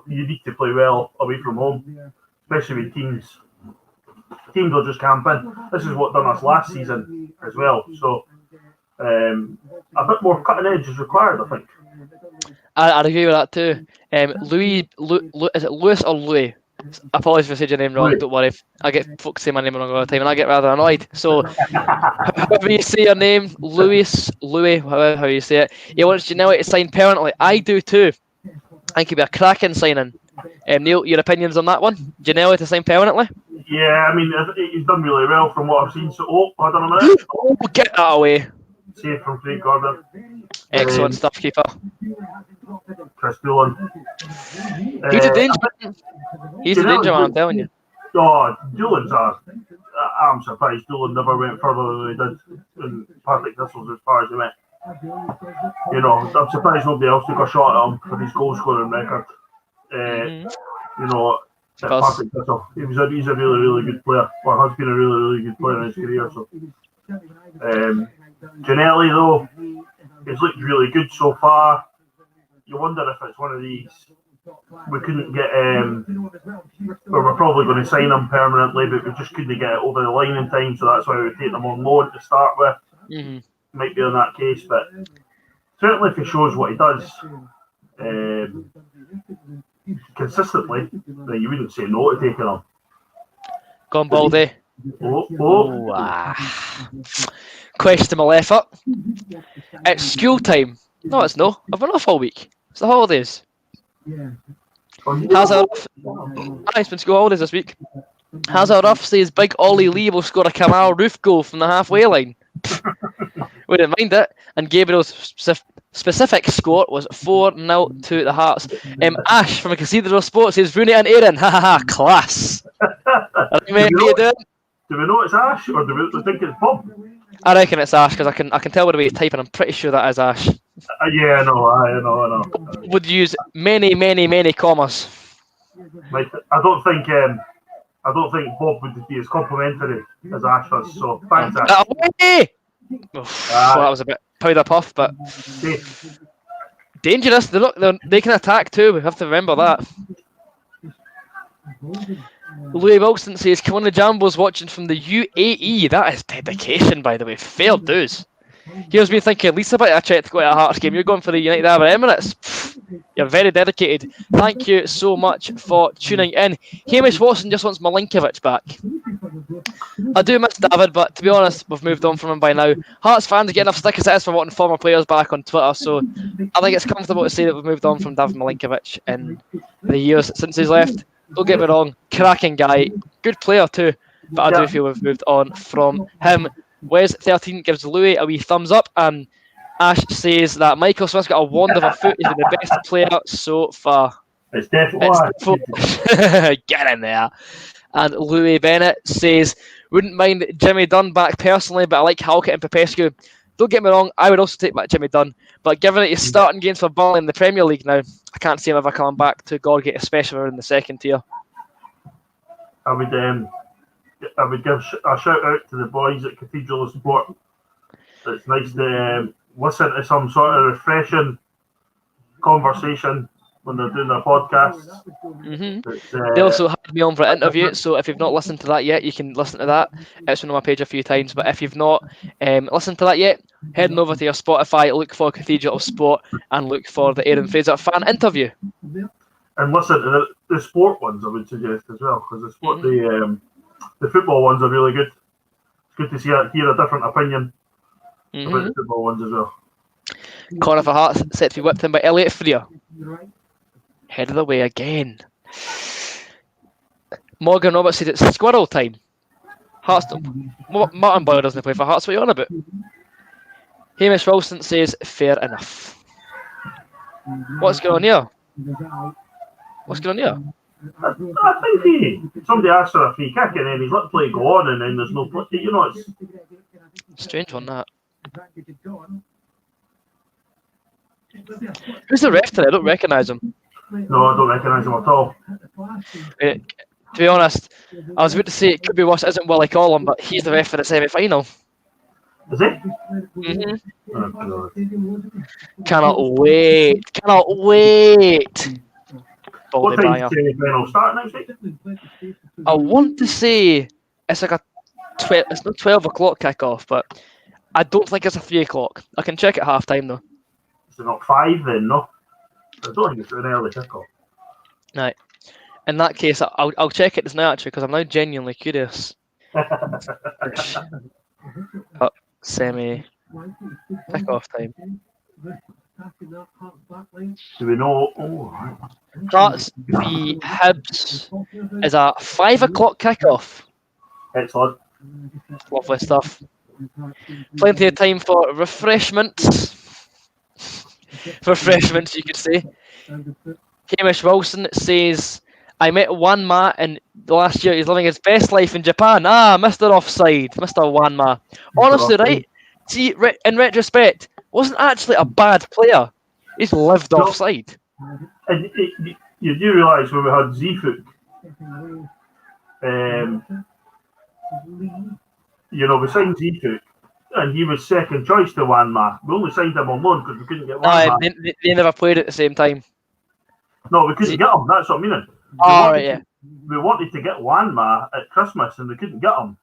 you need to play well away from home, especially with teams. Teams will just camp in. This is what done us last season as well. So a bit more cutting edge is required, I think. I'd agree with that too. Is it Lewis or Louis? Apologies for saying your name wrong. Don't worry. I get folks say my name wrong all the time, and I get rather annoyed. So, however you say your name, Louis, however you say it, he wants Janelle to sign permanently. I do too. I think it'd be a cracking signing. Neil, your opinions on that one? Janelle to sign permanently? Yeah, I mean he's done really well from what I've seen. So, hold on a minute. Get that away. Save from Craig Gordon. Excellent stuff, keeper. Chris Doolan. He's a danger man. He's a danger man, I'm telling you. Oh, Doolan's I'm surprised Doolan never went further than he did in Partick Thistles as far as he went. I'm surprised nobody else took a shot at him for his goal scoring record. At Partick Thistle. He's a really, really good player. Or has been a really, really good player in his career. So Gianelli though, he's looked really good so far. You wonder if it's one of these we couldn't get where we're probably going to sign him permanently, but we just couldn't get it over the line in time, so that's why we take him on loan to start with. Might be in that case, but certainly if he shows what he does consistently, then you wouldn't say no to taking him. Gone Baldy. Questionable effort. It's school time. No, it's no. I've been off all week. It's the holidays. It's been school holidays this week. Hazard says Big Ollie Lee will score a Kamal Roof goal from the halfway line. Wouldn't mind it. And Gabriel's specific score was 4-0 to the Hearts. Ash from a Cathedral Sports says Rooney and Aaron. Ha ha ha, class. Do we know it's Ash or do we think it's Bob? I reckon it's Ash because I can tell by the way he's typing. I'm pretty sure that is Ash. Yeah, I know. Would use many commas. I don't think Bob would be as complimentary as Ash was. So thanks, Ash. Well, that was a bit powder puff, but dangerous. They can attack too. We have to remember that. Louis Wilson says, come on the Jambos watching from the UAE. That is dedication, by the way. Fair dues. Here's me thinking, at least about a check to go to a Hearts game. You're going for the United Arab Emirates. Pfft, you're very dedicated. Thank you so much for tuning in. Hamish Watson just wants Milinkovic back. I do miss David, but to be honest, we've moved on from him by now. Hearts fans get enough stick as it is for wanting former players back on Twitter, so I think it's comfortable to say that we've moved on from David Milinkovic in the years since he's left. Don't get me wrong, cracking guy, good player too, but I do feel we've moved on from him. Wes13 gives Louis a wee thumbs up, and Ash says that Michael Smith's got a wand of a foot. He's been the best player so far. It's definitely get in there. And Louis Bennett says, wouldn't mind Jimmy Dunn back personally, but I like Halkett and Popescu. Don't get me wrong, I would also take back Jimmy Dunn, but given that he's starting games for Burnley in the Premier League now, I can't see him ever coming back to Gorgate, especially in the second tier. I would give a shout out to the boys at Cathedral of Sport. It's nice to listen to some sort of refreshing conversation when they're doing their podcast. They also had me on for an interview, so if you've not listened to that yet, you can listen to that. It's been on my page a few times, but if you've not listened to that yet, heading over to your Spotify, look for Cathedral of Sport and look for the Aaron Fraser fan interview. And listen to the sport ones, I would suggest as well, because the football ones are really good. It's good to hear a different opinion about the football ones as well. Corner for Hearts, set to be whipped in by Elliot Freer. Head of the way again. Morgan Roberts said it's squirrel time. Hearts. Martin Boyle doesn't play for Hearts. What are you on about? Hamish Wilson says fair enough. What's going on here? What's going on here? I think somebody asked for a free kick and then he's let play go on and then there's no play. You know, it's strange one that. Who's the ref today? I don't recognise him. No, I don't recognise him at all. To be honest, I was about to say it could be worse. It isn't Willie Collum, but he's the ref for the semi-final. Is he? Oh, Cannot wait. What time is the semi-final start next week? I want to say it's like it's not 12 o'clock kick-off, but I don't think it's a 3 o'clock. I can check at half time though. Is it not 5 then? No, I don't think it's an early kick-off. Right. In that case, I'll check it now actually because I'm now genuinely curious. Semi kick-off time. Do we know? Oh, Hearts v Hibs is a 5 o'clock kick-off. Excellent. Lovely stuff. Plenty of time for refreshments. Refreshments, you could say. Hamish Wilson says, I met Wanma in the last year. He's living his best life in Japan. Mr. Offside. Mr. Wanma. Honestly, right? See, in retrospect, wasn't actually a bad player. He's lived offside. And you do realise when we had Zifuk, we signed Zifuk, and he was second choice to Wanma. We only signed him on loan because we couldn't get Wanma. They never played at the same time. No, we couldn't get him. That's what I mean. We wanted to get Wanma at Christmas, and we couldn't get him.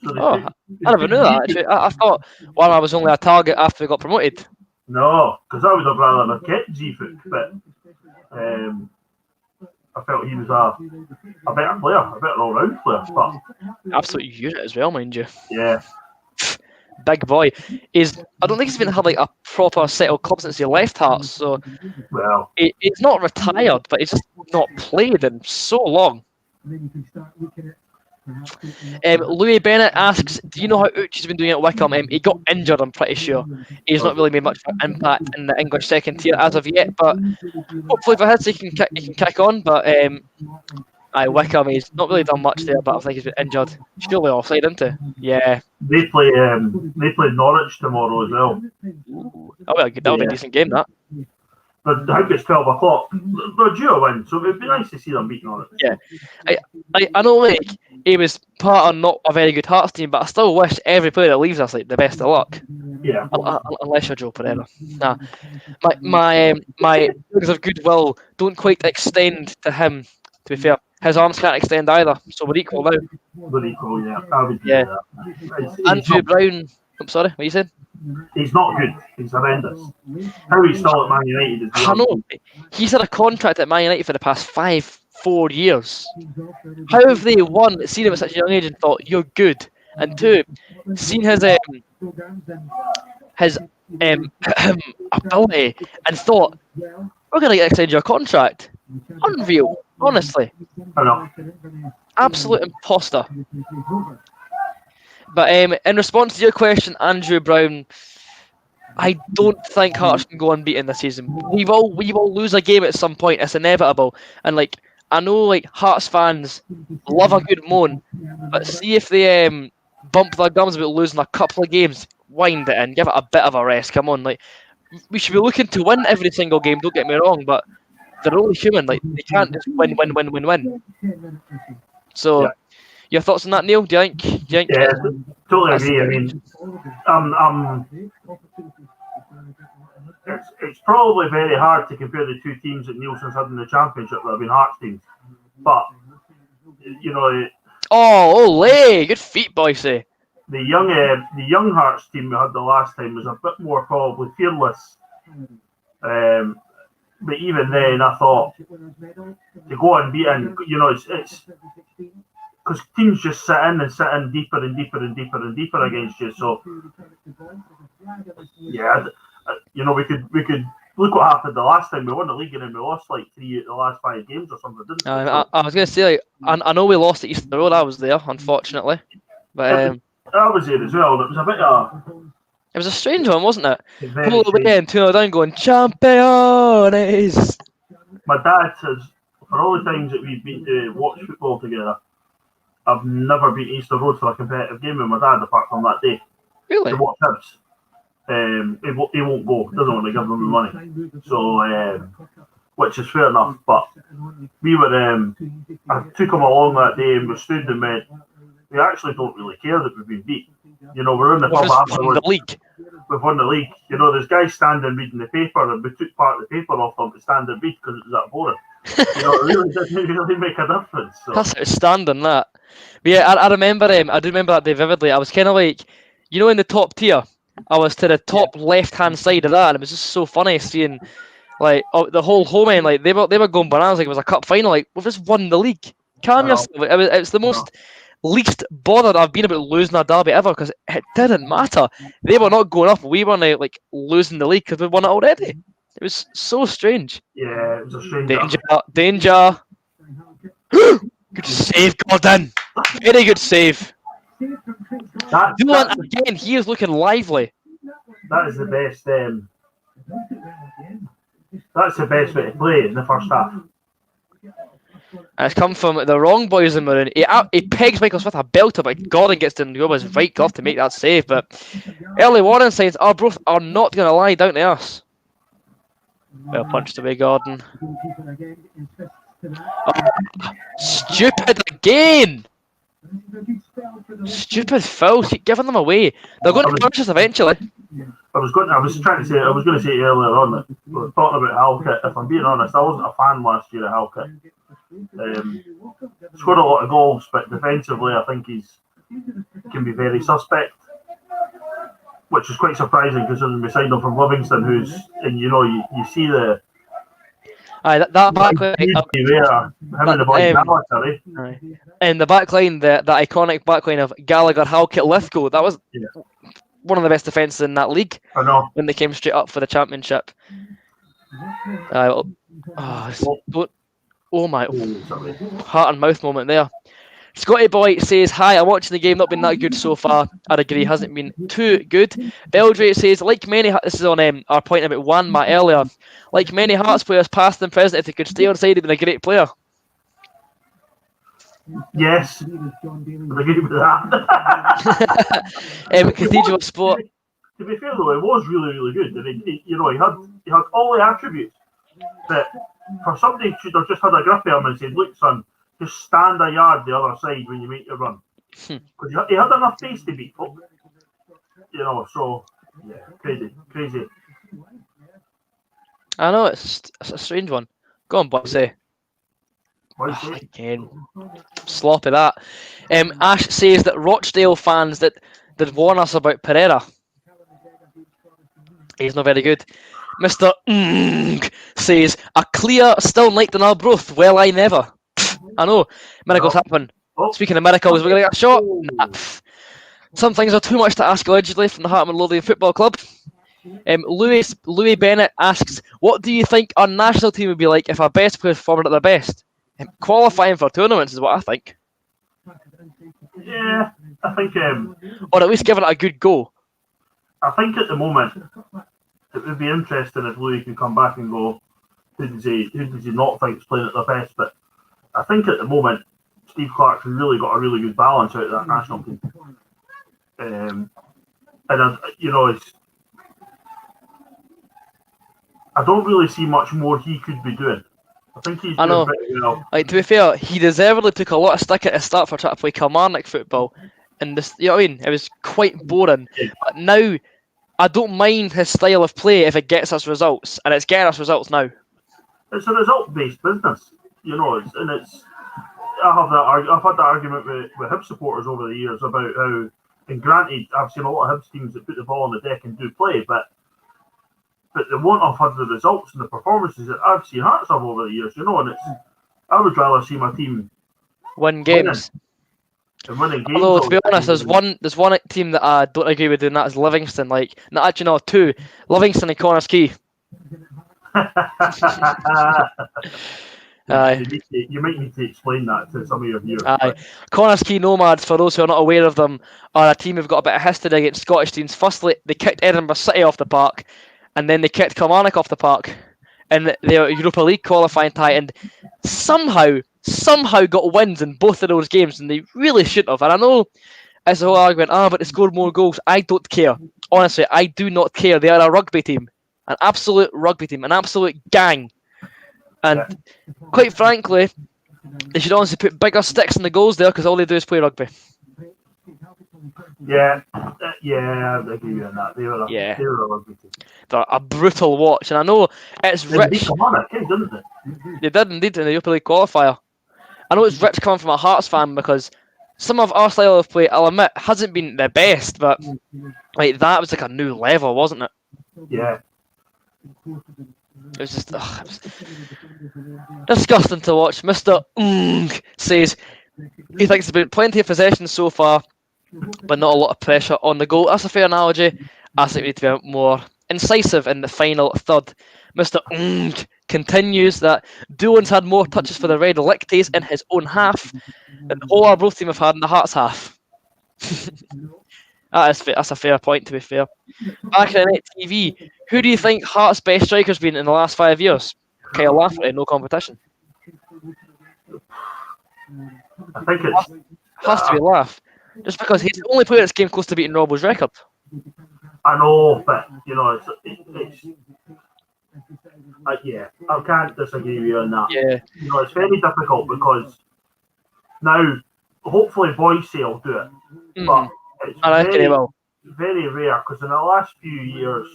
So I never knew that, actually. I thought Wanma was only a target after we got promoted. No, because I would have rather have kept Zifuk, but I felt he was a better player, a better all-round player. But absolute unit as well, mind you. Yeah. Big boy. I don't think he's been had like a proper settled club since he left Hearts, so he's not retired, but he's just not played in so long. Louis Bennett asks, do you know how Uchi's been doing at Wickham? He got injured, I'm pretty sure. He's not really made much of an impact in the English second tier as of yet, but hopefully for his he can kick on. But Wickham, he's not really done much there, but I think he's been injured. He's surely offside, isn't he? Yeah. They play Norwich tomorrow as well. That'll be a decent game, that. But I think it's 12 o'clock. They're due a win, so it'd be nice to see them beating on it. Yeah. I know, like, he was part of not a very good Hearts team, but I still wish every player that leaves us, like, the best of luck. Yeah. Unless you're Joe Pereira. Nah. My feelings of goodwill don't quite extend to him, to be fair. his arms can't extend either, so we're equal now. We're equal, yeah. I would Yeah. Andrew not, Brown. I'm sorry, what you said? he's not good. He's horrendous. How he's still at Man United is I beyond know. He's had a contract at Man United for the past 4 years. How have they, one, seen him at such a young age and thought, you're good? And two, seen his ability and thought, we're going to extend your contract. Unreal, honestly. I know. Absolute imposter. But in response to your question, Andrew Brown, I don't think Hearts can go unbeaten this season. We will lose a game at some point. It's inevitable. And like I know, like Hearts fans love a good moan, but see if they bump their gums about losing a couple of games, wind it in, give it a bit of a rest. Come on, like we should be looking to win every single game. Don't get me wrong, but they're only human. Like they can't just win. So, your thoughts on that, Neil? Do you think? Yeah, totally agree. I mean, it's probably very hard to compare the two teams that Neilson's had in the Championship that have been Hearts teams, but you know. Oh, ole! Good feet, boysy. The young Hearts team we had the last time was a bit more probably fearless. But even then, I thought to go unbeaten, you know, it's because teams just sit in deeper and deeper and deeper and deeper against you. So yeah, you know, we could look what happened the last time we won the league and then we lost like 3 of the last 5 games or something, didn't we? I was gonna say, like, I know we lost at Easter Road. I was there, unfortunately, but I was there as well. It was a bit it was a strange one, wasn't it? very Pull away strange. and 2-0 down, going Champions. My dad says, for all the times that we've been to watch football together, I've never been to Easter Road for a competitive game with my dad apart from that day. Really? To watch Hibs. He won't go. Doesn't want to give them the money. So, which is fair enough. But we were, I took him along that day and we stood and went, we actually don't really care that we've been beat. You know, we're in the pub afterwards. The league. We've won the league. You know, there's guys standing reading the paper and we took part of the paper off them to stand and read because it was that boring. You know, it really doesn't really make a difference. So. That's outstanding, that. But yeah, I remember, I do remember that day vividly. I was kind of like, you know, in the top tier, I was to the top left-hand side of that, and it was just so funny seeing, like, the whole home end, like, they were going bananas, like it was a cup final, like, we've just won the league. Calm yourself. It's the most least bothered I've been about losing a derby ever, because it didn't matter. They were not going up, we were now, like, losing the league because we won it already. It was so strange. Yeah, it was a strange. Danger. Good save, Gordon. Very good save. Do one again. He is looking lively. That is the best. That's the best way to play in the first half. And it's come from the wrong boys in maroon. He pegs Michael Smith a belter, but Gordon gets to go his right glove to make that save. But early warning signs Arbroath are not going to lie down to us. Well punched away, Gordon. Oh, stupid again! Stupid foul. Keep giving them away. They're going to punch us eventually. I was going to say earlier on that we were talking about Halkett. If I'm being honest, I wasn't a fan last year of Halkett. Scored a lot of goals, but defensively, I think he can be very suspect, which is quite surprising considering we signed him from Livingston, and you know you see the. That back line, in the back line, the iconic back line of Gallagher, Halkett, Lithgow. That was one of the best defences in that league. I know. When they came straight up for the championship. Oh my, heart and mouth moment there. Scotty Boy says, hi, I'm watching the game, not been that good so far. I'd agree, hasn't been too good. Beldray says, like many, this is on our point about Wanma earlier, like many Hearts players past and present, if they could stay on side, he'd been a great player. Yes, I agree with that. Cathedral Sport. To be fair though, it was really, really good. I mean, he had all the attributes that for somebody should have just had a grip of him and said, look son, just stand a yard the other side when you make your run. Because he had enough pace to beat folk. You know, so yeah, crazy. I know, it's a strange one. Go on, boy, say. Again, sloppy that. Ash says that Rochdale fans that warn us about Pereira. He's not very good. Mr. Says, a clear, still night than Arbroath. Well, I never. I know. Miracles happen. Speaking of miracles, we're going to get a shot. Nah. Some things are too much to ask allegedly from the Hartman Lothian Football Club. Louis Bennett asks, what do you think our national team would be like if our best players performed at their best? Qualifying for tournaments is what I think. Yeah, I think... or at least giving it a good go. I think at the moment, it would be interesting if Louis could come back and go, who does he not think is playing at their best? But I think at the moment, Steve Clark's really got a really good balance out of that national team. And, I don't really see much more he could be doing. I think he's doing pretty well. Like, to be fair, he deservedly took a lot of stick at his start for trying to play Kilmarnock football. And this, you know what I mean? It was quite boring. Yeah. But now, I don't mind his style of play if it gets us results. And it's getting us results now. It's a result-based business. I've had that argument with Hibs supporters over the years about how, and granted, I've seen a lot of Hibs teams that put the ball on the deck and do play, but they won't have had the results and the performances that I've seen Hearts have over the years, and I would rather see my team win games. Winning games. Although, to be honest, there's one team that I don't agree with doing that is Livingston. Two. Livingston and Connors Quay. You might need to explain that to some of your viewers. Connors Quay Nomads, for those who are not aware of them, are a team who've got a bit of history against Scottish teams. Firstly, they kicked Edinburgh City off the park, and then they kicked Kilmarnock off the park in their Europa League qualifying tie, and somehow got wins in both of those games, and they really shouldn't have. And I know it's a whole argument, but they scored more goals. I don't care. Honestly, I do not care. They are a rugby team. An absolute rugby team. An absolute gang. And quite frankly, they should honestly put bigger sticks in the goals there, because all they do is play rugby. Yeah, I agree with that. They were a rugby team. They're a brutal watch, and I know it's rich. Didn't they? They did indeed in the Europa League qualifier. I know it's rich coming from a Hearts fan, because some of our style of play, I'll admit, hasn't been the best, but that was like a new level, wasn't it? Yeah. It was just disgusting to watch. Mr. Says he thinks there's been plenty of possession so far, but not a lot of pressure on the goal. That's a fair analogy. I think we need to be more incisive in the final third. Mr. continues that Doolan's had more touches for the Red Lichties in his own half than the whole Arbroath team have had in the Hearts half. That's a fair point, to be fair. Back in the net TV, who do you think Hearts' best striker's been in the last 5 years? Kyle Lafferty, no competition. I think it has to be Laff. Just because he's the only player that's came close to beating Robbo's record. I know, but I can't disagree with you on that. Yeah. It's very difficult because now, hopefully, Boise will do it, but it's very rare because in the last few years,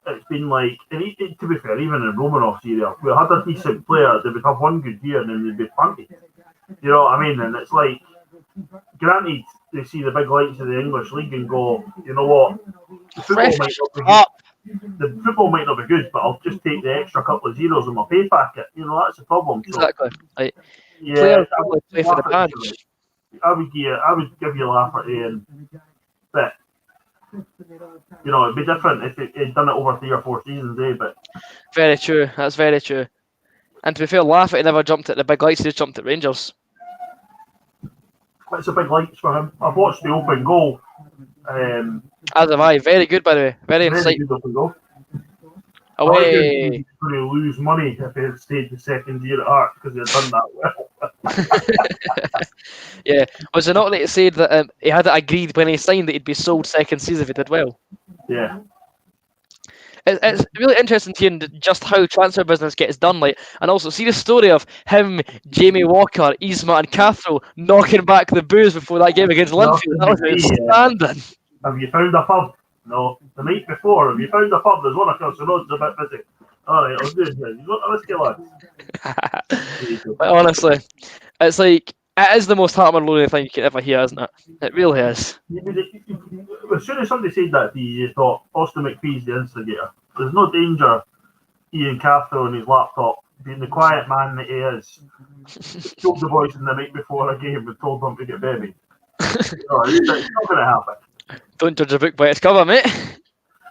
it's been like, and to be fair, even in Romanov's area, we had a decent player, they would have one good year and then they'd be punted. You know what I mean? And it's like, granted, they see the big lights of the English league and go, you know what, the football might not be good, but I'll just take the extra couple of zeros on my pay packet. That's the problem. Exactly. Players play for the badge. I would give you Lafferty, but it'd be different if he'd done it over 3 or 4 seasons, But very true. That's very true. And to be fair, Lafferty never jumped at the big lights; he just jumped at Rangers. It's a big lights for him. I've watched the open goal. As have I. Very good, by the way. Very insightful. Good open goal. Away. He's going to lose money if he had stayed the second year at Hearts because he had done that well. Yeah. Was it not that he said that he had it agreed when he signed that he'd be sold second season if he did well? Yeah. It's really interesting to hear just how transfer business gets done, and also see the story of him, Jamie Walker, Isma, and Cathro knocking back the boos before that game against Linfield. That was outstanding. Have you found a pub? No. The night before, have you found a pub? There's one across the road, it's a bit busy. All right, let's do it. Let's get on. But honestly, it's like it is the most heart-warming thing you can ever hear, isn't it? It really is. As soon as somebody said that to you, you thought Austin McPhee's the instigator. There's no danger Ian Cathro on his laptop, being the quiet man that he is, killed the boys in the night before a game and told them to get baby. It's not going to happen. Don't judge a book by its cover, mate.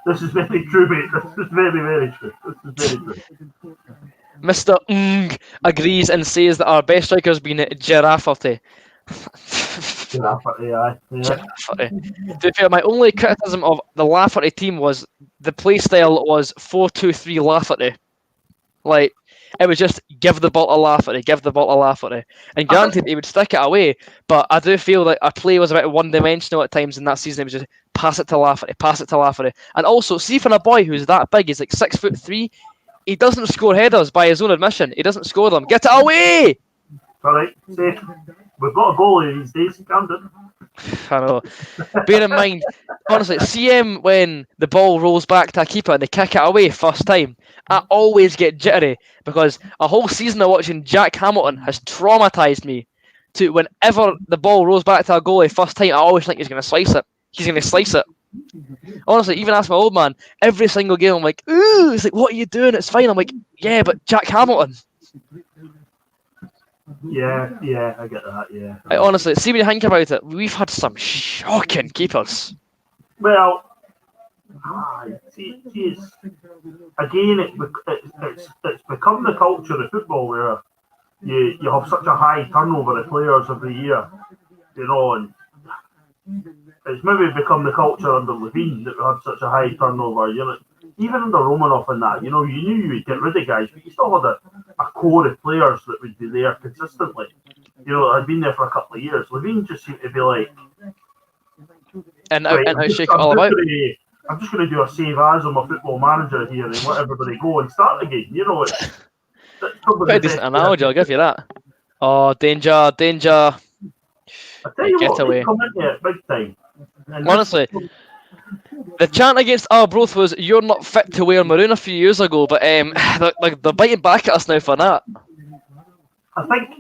This is very true, mate. This is very, very true. This is very true. Mr. Agrees and says that our best striker has been Giraffe. Lafferty, aye. Yeah. To be fair, my only criticism of the Lafferty team was the play style was 4-2-3 Lafferty. Like, it was just give the ball to Lafferty, give the ball to Lafferty. And granted, he would stick it away, but I do feel like our play was a bit one-dimensional at times in that season. It was just pass it to Lafferty, pass it to Lafferty. And also, see for a boy who's that big, he's like 6'3", he doesn't score headers by his own admission. He doesn't score them. Get it away! All right, safe. We've got a goalie these days, Camden. I know. Bear in mind, honestly, see him when the ball rolls back to a keeper and they kick it away first time. I always get jittery because a whole season of watching Jack Hamilton has traumatised me to whenever the ball rolls back to a goalie first time, I always think he's going to slice it. He's going to slice it. Honestly, even ask my old man, every single game I'm like, ooh, it's like, what are you doing? It's fine. I'm like, yeah, but Jack Hamilton. Yeah, I get that, yeah. Like, honestly, see when you think about it, we've had some shocking keepers. Well, it's become the culture of football where you have such a high turnover of players every year, and it's maybe become the culture under Levine that we had such a high turnover. Even under Romanoff and that, you knew you would get rid of guys, but you still had a core of players that would be there consistently. I'd been there for a couple of years. Levine just seemed to be like, and shake it all about. I'm just going to do a save as on my Football Manager here and let everybody go and start again. It's Pretty decent analogy, I'll give you that. Oh, danger. I tell you Get what, away. they come into it big time. And honestly, the chant against Arbroath was "You're not fit to wear maroon" a few years ago, but they're biting back at us now for that. I think,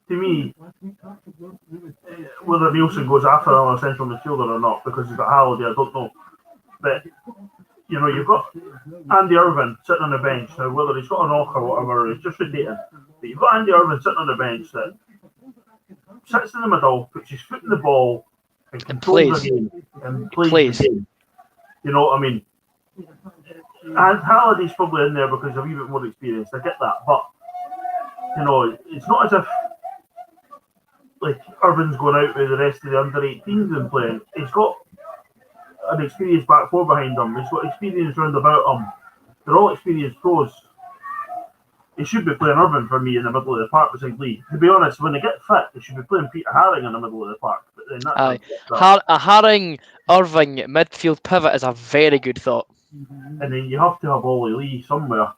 to me, whether Neilson goes after another central midfielder or not, because he's got Halliday, I don't know. But you've got Andy Irvine sitting on the bench now. Whether he's got a knock or whatever, it's just rotating. But you've got Andy Irvine sitting on the bench that sits in the middle, puts his foot in the ball, and controls the game and plays the game. You know what I mean? And Halliday's probably in there because of a wee bit more experience. I get that, but it's not as if like Irvine's going out with the rest of the under-18s and playing. He's got an experienced back four behind him. He's got experience round about him. They're all experienced pros. He should be playing Irvine for me in the middle of the park beside Lee. To be honest, when they get fit, they should be playing Peter Haring in the middle of the park. But then a Haring Irving midfield pivot is a very good thought. And then you have to have Ollie Lee somewhere.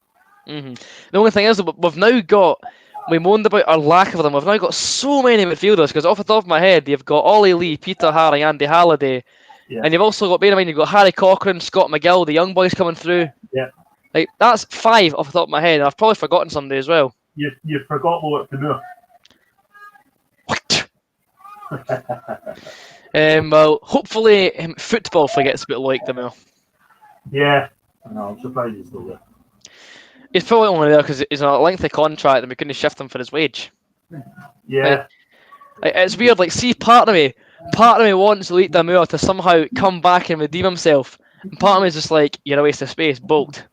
Mm-hmm. The only thing is, we've now got. We moaned about our lack of them. We've now got so many midfielders because off the top of my head, you've got Ollie Lee, Peter Haring, Andy Halliday, and you've also got, bear in mind, you've got Harry Cochrane, Scott McGill, the young boys coming through. Yeah. Like, that's 5 off the top of my head. I've probably forgotten somebody as well. You forgot Loic Demure. What? Well, hopefully football forgets about Loic Demure. Yeah. No, I'm surprised he's still there. He's probably only there because he's on a lengthy contract and we couldn't shift him for his wage. Yeah. It's weird. Like, see, part of me wants Loic Demure to somehow come back and redeem himself. And part of me is just like, you're a waste of space, bolt.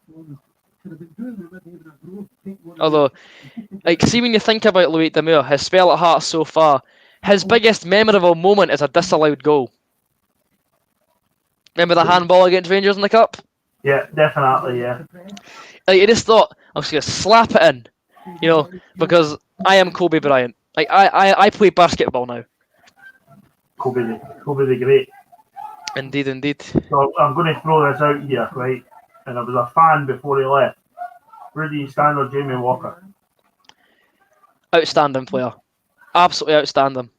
Although, like, see when you think about Loic Demure, his spell at Hearts so far, his biggest memorable moment is a disallowed goal. Remember the handball against Rangers in the Cup? Yeah, definitely, yeah. Like, he just thought, I'm just going to slap it in, because I am Kobe Bryant. Like, I play basketball now. Kobe the Great. Indeed. So I'm going to throw this out here, right? And I was a fan before he left. Where do you stand on Jamie Walker? Outstanding player. Absolutely outstanding.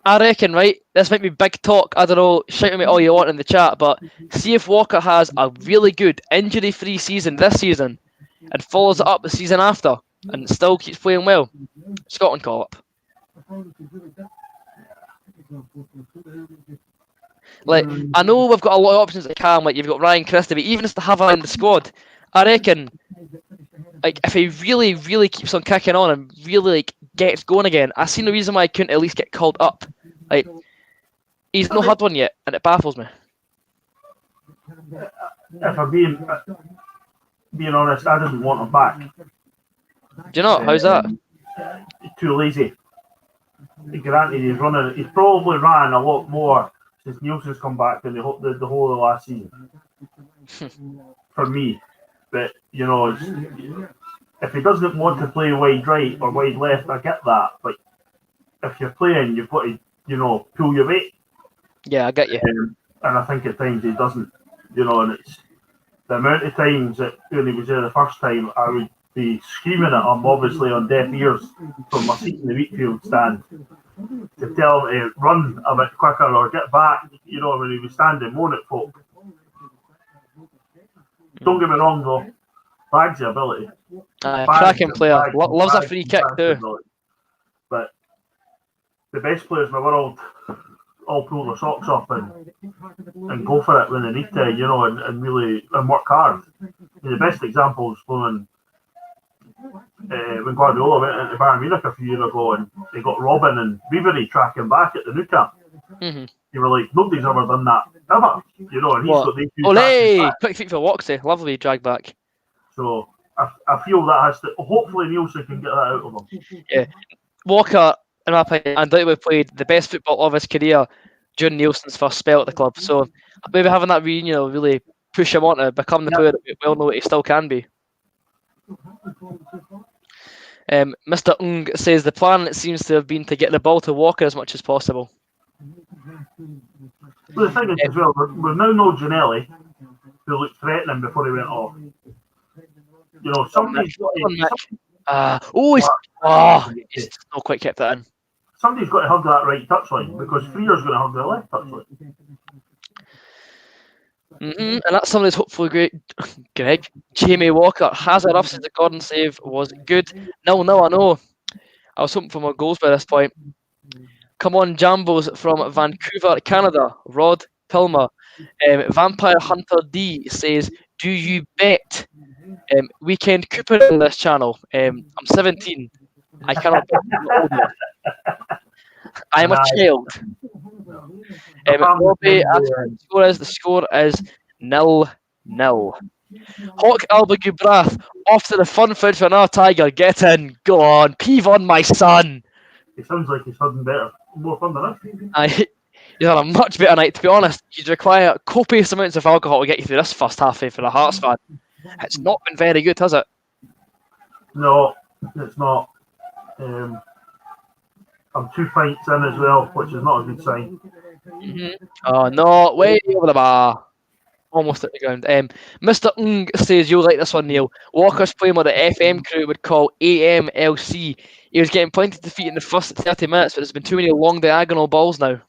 I reckon, right, this might be big talk. I don't know, shout at me all you want in the chat, but see if Walker has a really good injury-free season this season and follows it up the season after and still keeps playing well. Scotland call up. Like, I know we've got a lot of options at Cam, like you've got Ryan Christie, but even just to have him in the squad, I reckon, like, if he really, really keeps on kicking on and really, like, gets going again, I see no reason why he couldn't at least get called up. Like, he's not had one yet, and it baffles me. If I'm being honest, I didn't want him back. Do you know? How's that? He's too lazy. Granted, he's probably ran a lot more since Neilson's come back than the whole of the last season. For me. But, you know, if he doesn't want to play wide right or wide left, I get that. But if you're playing, you've got to, you know, pull your weight. Yeah, I get you. And I think at times he doesn't, you know, and it's the amount of times that when he was there the first time, I would be screaming at him, obviously on deaf ears, from my seat in the Wheatfield stand, to tell him to run a bit quicker or get back, you know, when he was standing, moan at folk. Don't get me wrong though, bags of ability. Cracking player, loves a free kick too. Ability. But the best players in the world all pull their socks up and go for it when they need to, you know, and really work hard. The best examples when Guardiola went into Bayern Munich a few years ago and they got Robin and Ribery tracking back at the Nou Camp. Mm-hmm. You were like, nobody's ever done that ever, you know, and he's got these two. Olé! Quick feet for Waxy, lovely drag back. So I feel that has to. Hopefully Neilson can get that out of him. Yeah, Walker, in my opinion, undoubtedly played the best football of his career during Neilson's first spell at the club. So maybe having that reunion will really push him on to become the player that we all know he still can be. Mr. Ung says the plan seems to have been to get the ball to Walker as much as possible. Well, the thing is, as well, we now know Giannelli, who looked threatening before he went off. You know, somebody's got he's not quite kept that in. Somebody's got to hug that right touchline because Freer's going to hug the left touchline. And that's something that's hopefully great. Greg, Jamie Walker has it off since the Gordon save was good. 0-0, I know. I was hoping for more goals by this point. Come on, Jambos from Vancouver, Canada. Rod Pilmer. Vampire Hunter D says, do you bet weekend Cooper on this channel? I'm 17. I cannot bet older. I am a child. Robbie, the score is 0-0. Hawk Alba-Gubrath off to the fun field for another Tiger. Get in, go on, peeve on my son. He sounds like he's having more fun than us. He's had a much better night, to be honest. You'd require copious amounts of alcohol to get you through this first half for a Hearts fan. It's not been very good, has it? No, it's not. I'm 2 pints in as well, which is not a good sign. Oh no, way over the bar. Almost at the ground. Mr. Ung says you'll like this one, Neil. Walker's playing what the FM crew would call AMLC. He was getting plenty of defeat in the first 30 minutes, but there's been too many long diagonal balls now.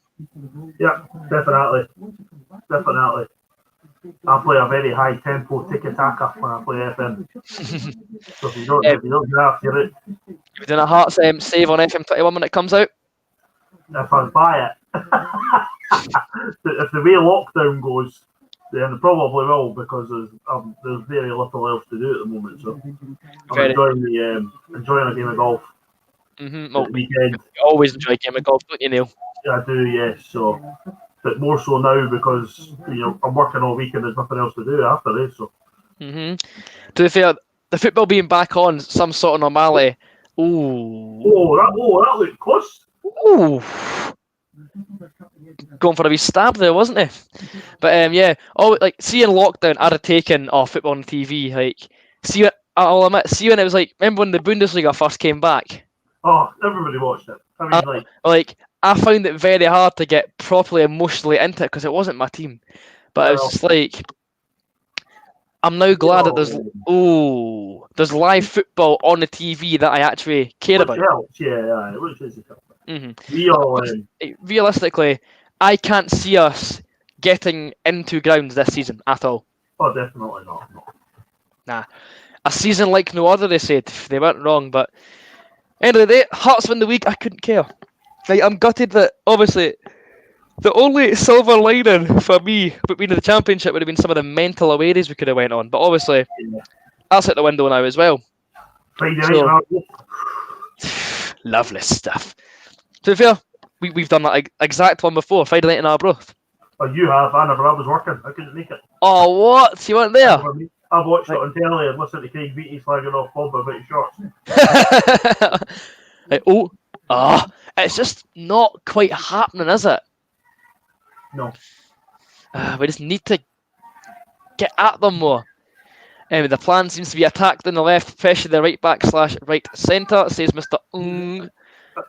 Yeah, definitely. I play a very high tempo tiki-taka when I play FM. So if you don't draft, you're out. You're doing a Hearts save on FM21 when it comes out? If I buy it. If the way lockdown goes, then I probably will, because there's very little else to do at the moment. So I'm enjoying a game of golf. Well, weekend. You always enjoy a game of golf, don't you, Neil? Yeah, I do, yes. So, but more so now because I'm working all week and there's nothing else to do after this. So. To be fair, the football being back on some sort of normality. That looked close. Ooh. Going for a wee stab there, wasn't he? But seeing lockdown, I'd have taken football on TV. I'll admit, when it was remember when the Bundesliga first came back? Oh, everybody watched it. I mean, I found it very hard to get properly emotionally into it because it wasn't my team. But it was just I'm now glad that there's live football on the TV that I actually care about. Helps, yeah, it looks as it helps. Realistically, I can't see us getting into grounds this season at all. Oh, definitely not. No. Nah. A season like no other, they said. They weren't wrong, but end of the day, Hearts win the week, I couldn't care. Like, I'm gutted that, obviously, the only silver lining for me about being in the Championship would have been some of the mental away days we could have went on. But obviously, that's out the window now as well. Friday night, lovely stuff. To be fair, we've done that exact one before, Friday night in Arbroath. Oh, you have. I was working. I couldn't make it. Oh, what? You weren't there? I've watched it on telly and listened to Craig Beattie slagging off Bob about shorts. It's just not quite happening, is it? No. We just need to get at them more. The plan seems to be attacked in the left, especially the right back / right centre, says Mr.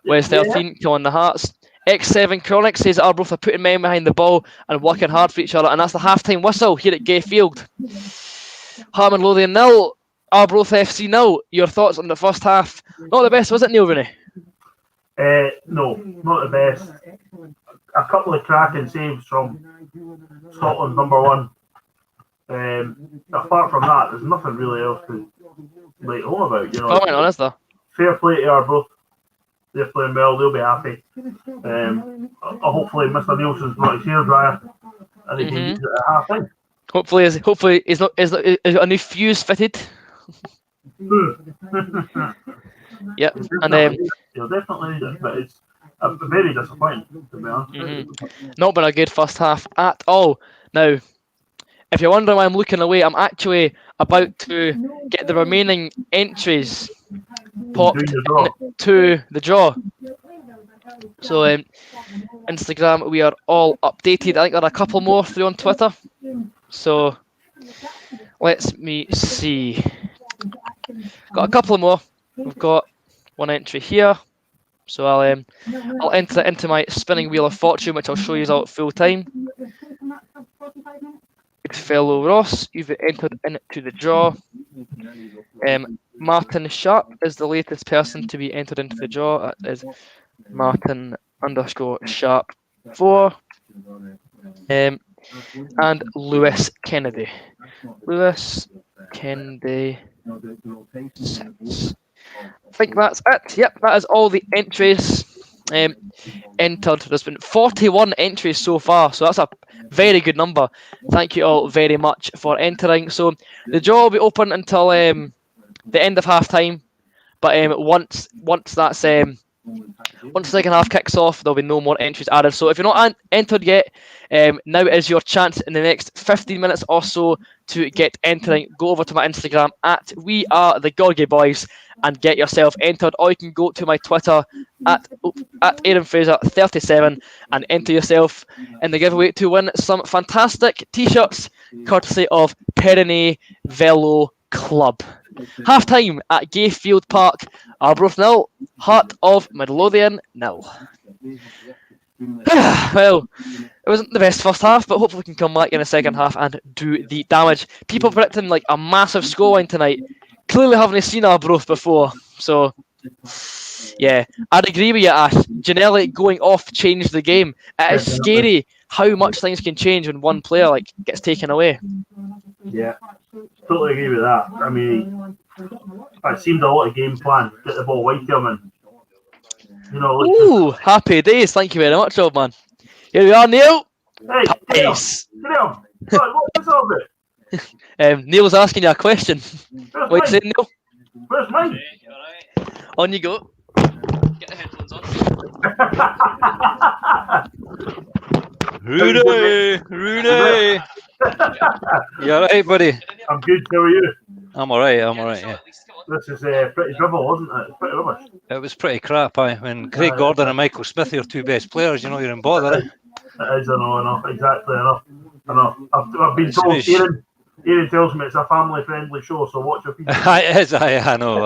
West 13, killing the Hearts. X7 Chronic says Arbroath are putting men behind the ball and working hard for each other, and that's the half-time whistle here at Gay Field. Harmon Lothian 0, Arbroath FC 0. Your thoughts on the first half? Not the best, was it, Neil Rooney? No, not the best. A couple of cracking saves from Scotland's number one. Apart from that, there's nothing really else to write home about. Comment on, is there? Fair play to Arbroath. They're playing well. They'll be happy. Hopefully, Mr. Neilson's not his hairdryer, and he can use it at half time. Hopefully, is a new fuse fitted. Yeah, and he'll definitely need it, but it's very disappointing, to be honest. Not been a good first half at all. Now, if you're wondering why I'm looking away, I'm actually about to get the remaining entries popped into the draw. So, Instagram, we are all updated. I think there are a couple more through on Twitter. So, let's me see. Got a couple more. We've got one entry here. So I'll enter it into my spinning wheel of fortune, which I'll show you all at full time. Good fellow Ross, you've entered into the draw. Martin Sharp is the latest person to be entered into the draw. That is Martin_Sharp4. And Lewis Kennedy. Lewis Kennedy 6. I think that's it. Yep, that is all the entries entered. There's been 41 entries so far, so that's a very good number. Thank you all very much for entering. So the draw will be open until the end of half time, but once that's once the second half kicks off, there'll be no more entries added. So if you're not entered yet, now is your chance in the next 15 minutes or so to get entering. Go over to my Instagram at WeAreTheGorgie and get yourself entered. Or you can go to my Twitter at Aaron Fraser 37 and enter yourself in the giveaway to win some fantastic t-shirts courtesy of Pyrenees Velo Club. Half time at Gay Field Park. Arbroath 0, Heart of Midlothian 0. Well, it wasn't the best first half, but hopefully we can come back in the second half and do the damage. People predicting like a massive scoreline tonight. Clearly haven't seen Arbroath before, so yeah, I'd agree with you, Ash. Ginnelly going off changed the game. It is scary how much things can change when one player like gets taken away. Yeah, totally agree with that. I mean, it seemed a lot of game plan. Get the ball wide to him and ooh, happy days. Thank you very much, old man. Here we are, Neil. Hey, Puppies. What's all this? Neil's asking you a question. What are you saying, Neil? Where's mine? On you go. Get the headphones on. Rudy! You alright, buddy? I'm good, how are you? I'm alright, yeah. This is pretty dribble, wasn't it? It's pretty rubbish. It was pretty crap, when Craig Gordon and Michael Smith are your two best players, you're in bother, eh? It is, I know, exactly, I know. I've been told, Aaron tells me it's a family-friendly show, so watch your people. It is, I know,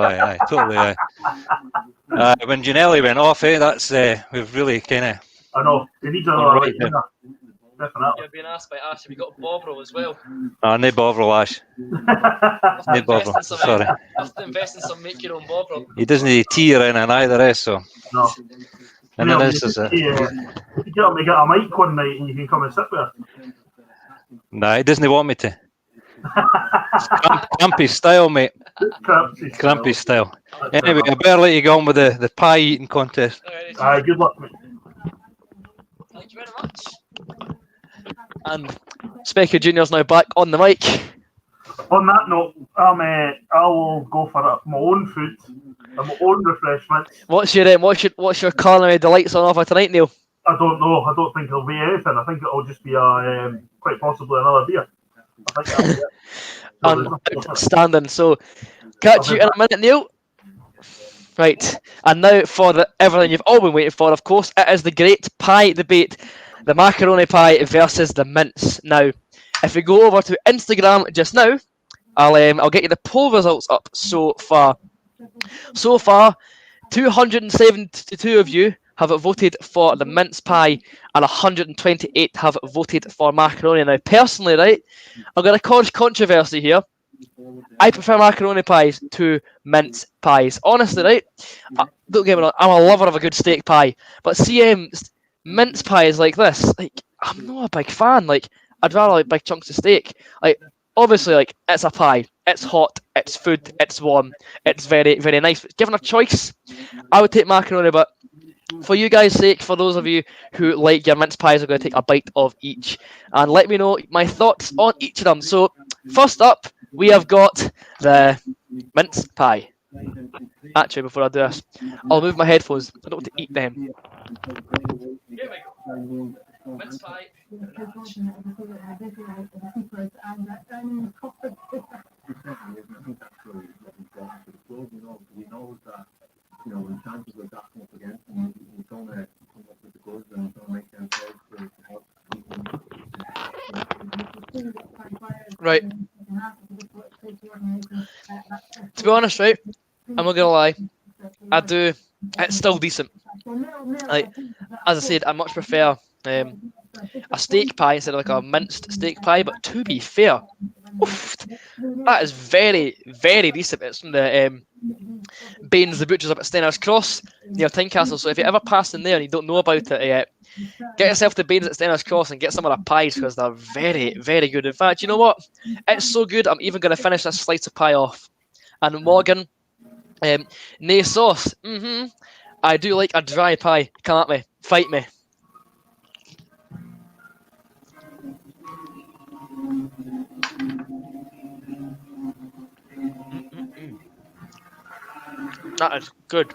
totally, when Ginnelly went off, that's, we've really kind of... I know, he needs another right winger. Definitely. You're being asked by Ash if we got Bovril as well. No Bovril, Ash. No Bovril, sorry. I have to invest in some make your own Bovril. He doesn't need a tea or anything either, so... No. And Well, then you this is it. get him to get a mic one night and you can come and sit there. Nah, he doesn't want me to. Crampy style, mate. Crampy style. Anyway, I better let you go on with the pie eating contest. Aye, good luck, mate. Thank you very much. And Specky Junior's now back on the mic. On that note, I will go for my own food and my own refreshments. What's your culinary delights on offer tonight, Neil? I don't know. I don't think it'll be anything. I think it'll just be quite possibly another beer. I think that'll be it. Outstanding. So, catch you in a minute, Neil. Right, and now for everything you've all been waiting for, of course, it is the great pie debate. The macaroni pie versus the mince. Now, if we go over to Instagram just now, I'll get you the poll results up so far. So far, 272 of you have voted for the mince pie, and 128 have voted for macaroni. Now, personally, right, I've got a controversy here. I prefer macaroni pies to mince pies. Honestly, right? Don't get me wrong, I'm a lover of a good steak pie, but mince pies like this, like, I'm not a big fan. Like, I'd rather like big chunks of steak. Like, obviously, like, it's a pie. It's hot. It's food. It's warm. It's very, very nice. But given a choice, I would take macaroni. But for you guys' sake, for those of you who like your mince pies, I'm going to take a bite of each and let me know my thoughts on each of them. So, first up, we have got the mince pie. Actually, before I do this, I'll move my headphones. I don't want to eat them. Here we go. Mince pie. Right. To be honest, right, I'm not gonna lie. It's still decent. Like, as I said, I much prefer a steak pie instead of like a minced steak pie. But to be fair, oof, that is very, very decent. It's from the Baines the Butchers up at Steiner's Cross near Tynecastle. So if you ever pass in there and you don't know about it yet, get yourself to Baines at Steiner's Cross and get some of the pies because they're very, very good. In fact, you know what? It's so good, I'm even going to finish this slice of pie off. And Morgan, nay sauce. I do like a dry pie. Come at me. Fight me. That is good.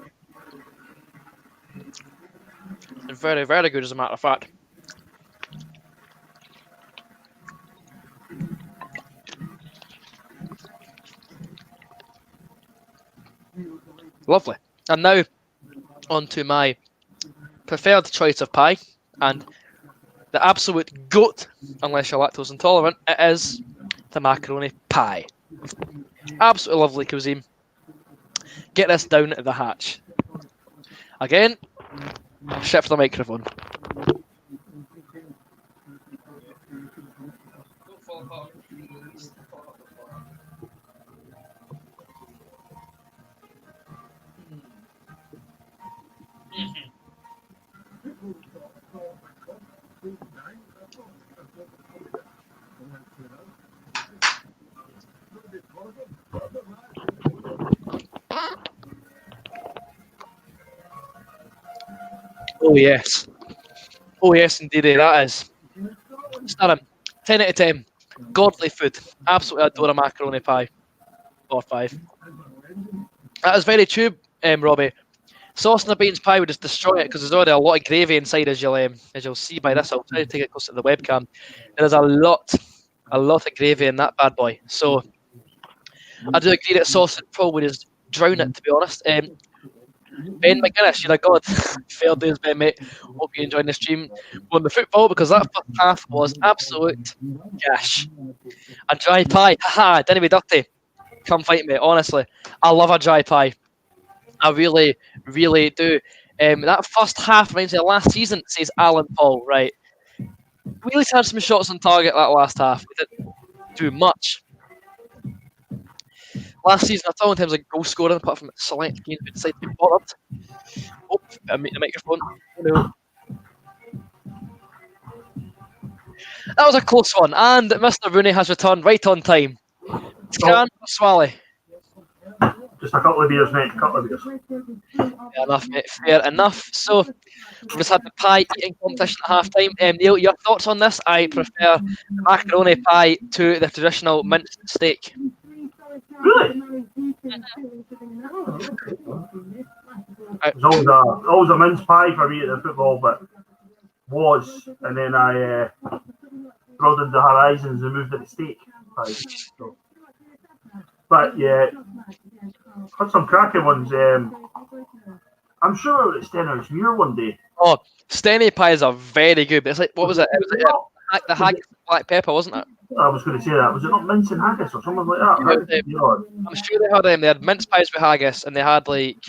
Very, very good, as a matter of fact. Lovely. And now, on to my preferred choice of pie, and the absolute goat, unless you're lactose intolerant, it is the macaroni pie. Absolutely lovely cuisine. Get this down the hatch. Again, shift the microphone. Oh yes. Oh yes, indeed. That is stunning. 10 out of 10. Godly food. Absolutely adore a macaroni pie. Or 5. That is very true, Robbie. Sauce and a beans pie would just destroy it because there's already a lot of gravy inside, as you'll see by this. I'll try to take it close to the webcam. There's a lot of gravy in that bad boy. So I do agree that sauce would probably just drown it, to be honest. Ben McGuinness, you're a god. Fair dues, Ben, mate. Hope you enjoyed the stream on the football because that first half was absolute gash. A dry pie, haha, didn't be dirty. Come fight me, honestly. I love a dry pie. I really, really do. That first half reminds me of last season, says Alan Paul, right? We at least had some shots on target that last half. We didn't do much. Last season, I thought in terms of goal scoring, apart from select games, we decided to be bothered. Oh, the microphone. Oh, no. That was a close one, and Mr. Rooney has returned right on time. Scan or Swally? Just a couple of beers, mate. A couple of beers. Fair enough, mate. Fair enough. So, we've just had the pie eating competition at half time. Neil, your thoughts on this? I prefer the macaroni pie to the traditional minced steak. Really? There's always a mince pie for me at the football, but and then I broadened the horizons and moved to the steak pie. So. But yeah, had some cracking ones. I'm sure it's Stenner's Muir one day. Oh, Stenny pies are very good. But it's like, what was it? It was the haggis with black pepper, wasn't it? I was going to say that. Was it not mince and haggis or something like that? I'm sure they had mince pies with haggis, and they had like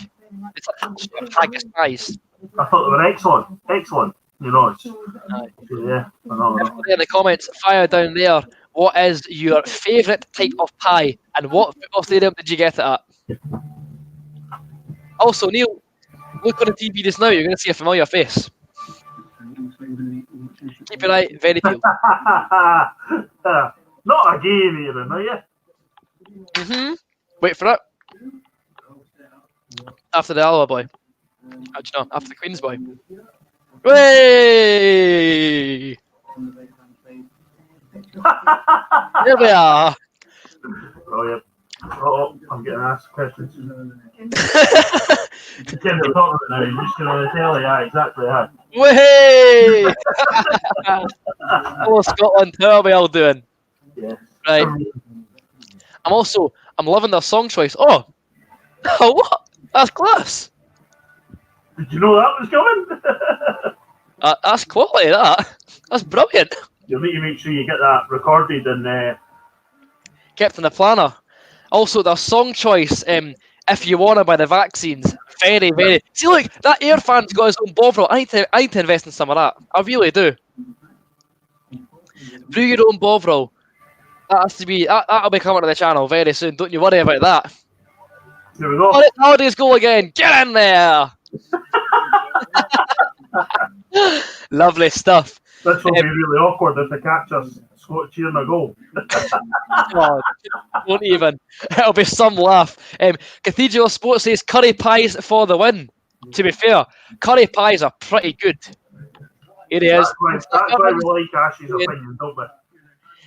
haggis pies. I thought they were excellent. Excellent. You know, it's, yeah. Everybody in the comments, fire down there. What is your favourite type of pie, and what football stadium did you get it at? Also, Neil, look on the TV just now. You're going to see a familiar face. Keep your eye very peeled. Not again, Aaron, are you? Wait for it. After the Alloa boy. Actually, no, after the Queen's boy. Way! There we are. Oh, yeah. Oh, I'm getting asked questions. We're talking about now. You're just going to tell you, exactly. Way! Hello, Scotland. How are we all doing? Yeah. Right. I'm loving their song choice. Oh, what? That's class. Did you know that was coming? That's quality, That's brilliant. You need to make sure you get that recorded and kept in the planner. Also, their song choice, If You Wanna by the Vaccines. Very, very. See, look, that Air fan's got his own Bovril. I need to invest in some of that. I really do. Brew your own Bovril. That has to be. That'll be coming to the channel very soon. Don't you worry about that. Here we go. Oh, it's Holidays goal again. Get in there. Lovely stuff. This will be really awkward if they catch us cheering a goal. Oh, don't even. It'll be some laugh. Cathedral Sports says curry pies for the win. To be fair, curry pies are pretty good. Here he is. That's why we like Ash's opinion, don't we?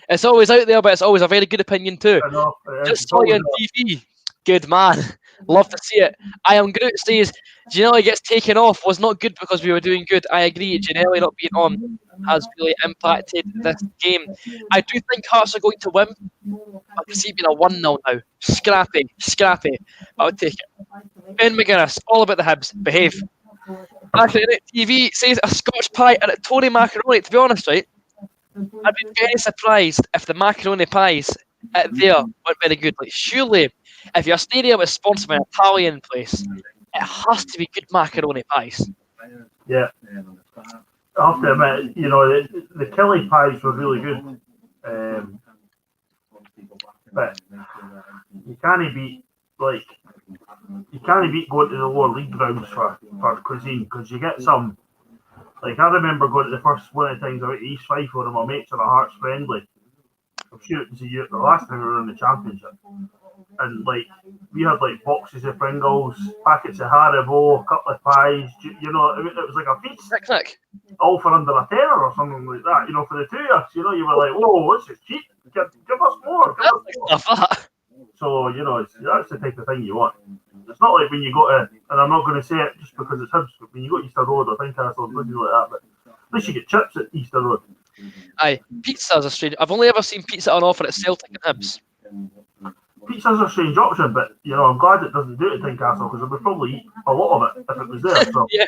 It's always out there, but it's always a very good opinion too. I know. Just saw you on TV. Good man. Love to see it. I am Groot says Ginelli gets taken off was not good because we were doing good. I agree. Ginelli not being on has really impacted this game. I do think Hearts are going to win. I can see it being a 1-0 now. Scrappy. I would take it. Ben McGuinness, all about the Hibs. Behave. Actually, TV says a Scotch pie and a Tony macaroni. To be honest, right, I'd be very surprised if the macaroni pies at there weren't very good. Like, surely, if your stadium is sponsored by an Italian place, it has to be good macaroni pies. Yeah. I have to admit, you know, the Kelly pies were really good. But you can't beat going to the lower league grounds for cuisine, because you get some. Like, I remember going to the first one of the times I went to East Fife with my mates on a Hearts friendly. I'm sure it was the last time we were in the championship. And like, we had like boxes of Pringles, packets of Haribo, a couple of pies, you know, it was like a feast. Nick. All for under a tenner or something like that, you know, for the 2 years, you know, you were like, whoa, this is cheap, give us more. So, you know, that's the type of thing you want. It's not like when you go to, and I'm not going to say it just because it's Hibs, but when you go to Easter Road or Tynecastle or places like that, but at least you get chips at Easter Road. Aye, pizza is a strange. I've only ever seen pizza on offer at Celtic and Hibs. Pizza's a strange option, but you know, I'm glad it doesn't do it at Tynecastle, because I would probably eat a lot of it if it was there. So. Yeah,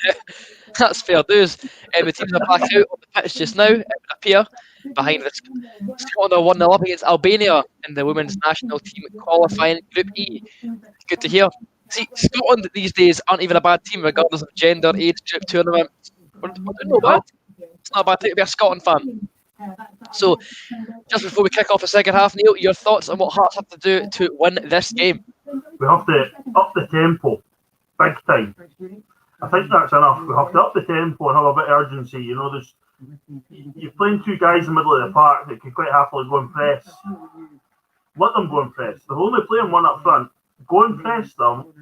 that's fair dues. The teams are back out on the pitch just now. It would appear behind this. Scotland are 1-0 up against Albania in the women's national team qualifying Group E. Good to hear. See, Scotland these days aren't even a bad team, regardless of gender, age group, tournament. We're not bad. It's not a bad thing to be a Scotland fan. So, just before we kick off the second half, Neil, your thoughts on what Hearts have to do to win this game? We have to up the tempo, big time. I think that's enough. We have to up the tempo and have a bit of urgency. You know, you're playing two guys in the middle of the park that could quite happily go and press. Let them go and press. They're only playing one up front. Go and press them,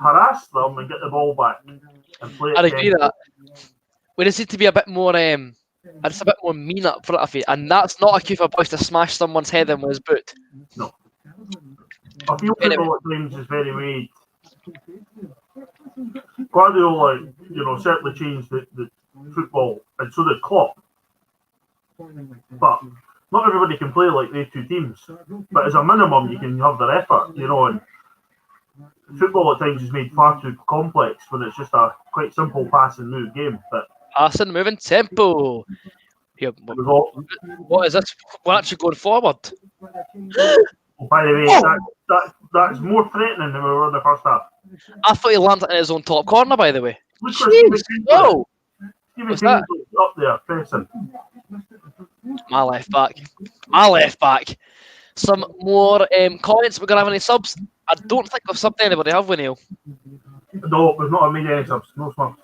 harass them, and get the ball back. And play I agree with that. We just need to be a bit more, just a bit more mean up front of it, and that's not a cue for boys to smash someone's head in with his boot. No. I feel football at times is very weird. Guardiola, certainly changed the football, and so did Klopp. But not everybody can play like they two teams. But as a minimum, you can have their effort, and football at times is made far too complex when it's just a quite simple pass and move game. But passing, moving tempo. Here, what is this? We're actually going forward. By the way, that's more threatening than we were in the first half. I thought he landed in his own top corner, by the way. Whoa! Stephen up there, pressing. My left back. Some more comments. We're going to have any subs? I don't think we've subbed anybody, have we, Neil? No, we've not made any subs. No subs.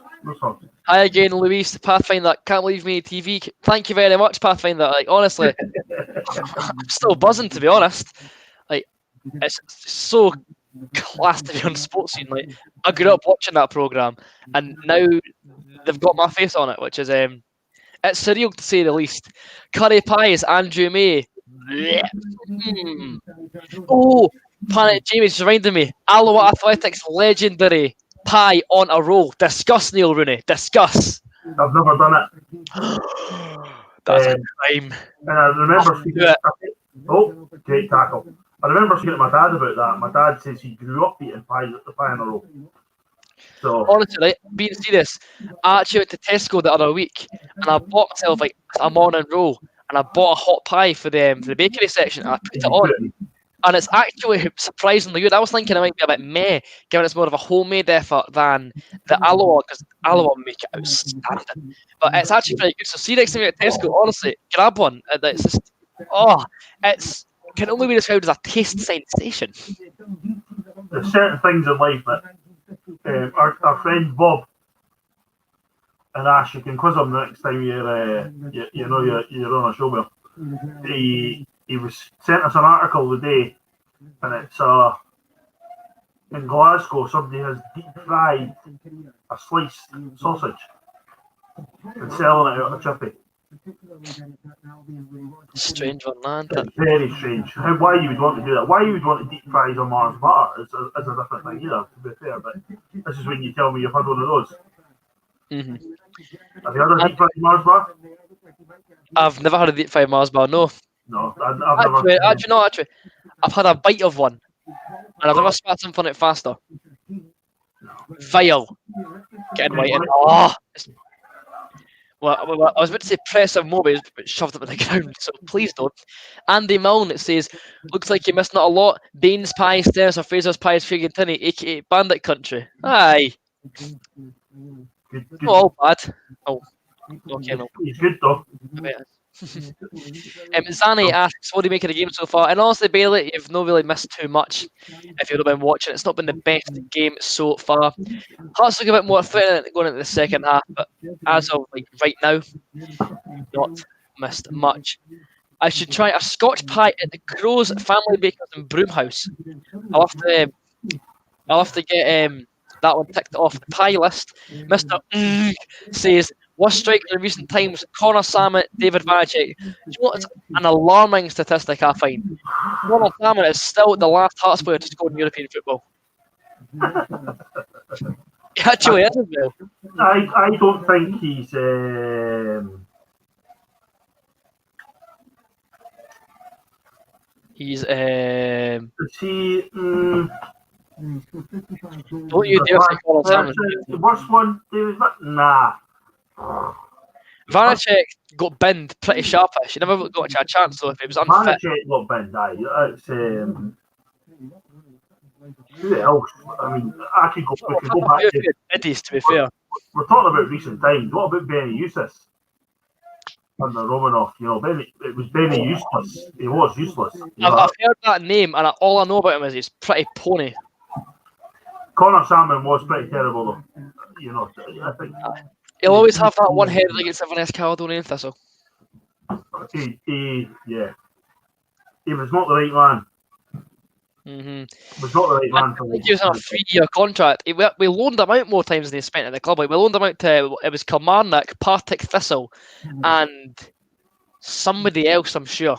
Hi again, Luis, Pathfinder. Can't believe me, TV. Thank you very much, Pathfinder. Like, honestly, I'm still buzzing, to be honest. Like, it's so class to be on sports scene. Like, I grew up watching that programme, and now they've got my face on it, which is it's surreal to say the least. Curry pies, Andrew May. Oh, Planet Jamie's reminding me. Alloa Athletics legendary pie on a roll. Discuss, Neil Rooney. Discuss. I've never done it. That's a crime. And I remember great tackle. I remember speaking to my dad about that. My dad says he grew up eating pie on a roll. So honestly, right, being serious, I actually went to Tesco the other week and I bought myself like a morning roll and I bought a hot pie for the bakery section and I put it on. And it's actually surprisingly good. I was thinking it might be a bit meh, given it's more of a homemade effort than the Alloa, because Alloa make it outstanding. But it's actually pretty good. So see next time you're at Tesco, honestly, grab one. It's just, it's can only be described as a taste sensation. There's certain things in life that our friend Bob and Ash, you can quiz him the next time you're on a show with him. He was sent us an article today, and it's in Glasgow. Somebody has deep fried a sliced sausage and selling it out of a chippy. Strange one, man. It's very strange. Why you would want to do that? Why you would want to deep fry on Mars butter is a different thing either, to be fair. But this is when you tell me you've had one of those. Mm-hmm. Have you had a deep fried Mars bar? I've never had a deep fried Mars bar, no. No, I've never. Actually, I've had a bite of one, and I've never spat something on it faster. Vile. Getting right in. Well, I was about to say press a mobile, but shoved it in the ground, so please don't. Andy Milne, it says, looks like you missed not a lot. Baines Pie, Stennis or Fraser's Pie is Friggin' Tinny, aka Bandit Country. Aye. Good. Not all bad. Oh, okay, no. He's good though. Zani asks, what do you make of the game so far? And honestly, Bailey, you've not really missed too much if you've not been watching. It's not been the best game so far. Hearts look a bit more threatening going into the second half, but as of right now, not missed much. I should try a Scotch pie at the Crows Family Bakers in Broomhouse. I'll have to get that one ticked off the pie list. Mr. Says, worst striker in recent times, Connor Salmon, David Vanacek. Do you know what? It's an alarming statistic, I find. Connor Salmon is still the last Hearts player to score in European football. He actually is, though. I don't think he's. He's. Is he? Don't you dare say Connor Salmon. The worst one, David? Nah. Vanacek got binned pretty sharpish. He never got a chance, though, if he was unfit. Vanacek got binned, aye. It's, who else? I mean, we could go back to Iddies, to be fair. We're talking about recent times. What about Benny Eustace? Under Romanoff, it was Benny useless. He was useless. I've heard that name, and all I know about him is he's pretty pony. Connor Salmon was pretty terrible, though. you know, I think He'll always have that one header against Inverness, Caledonian Thistle. he was not the right man. Mm-hmm. Was not the right man. I think he was on a 3-year contract. We loaned him out more times than he spent at the club. Like, we loaned him out to, it was Kilmarnock, Partick Thistle, and somebody else, I'm sure.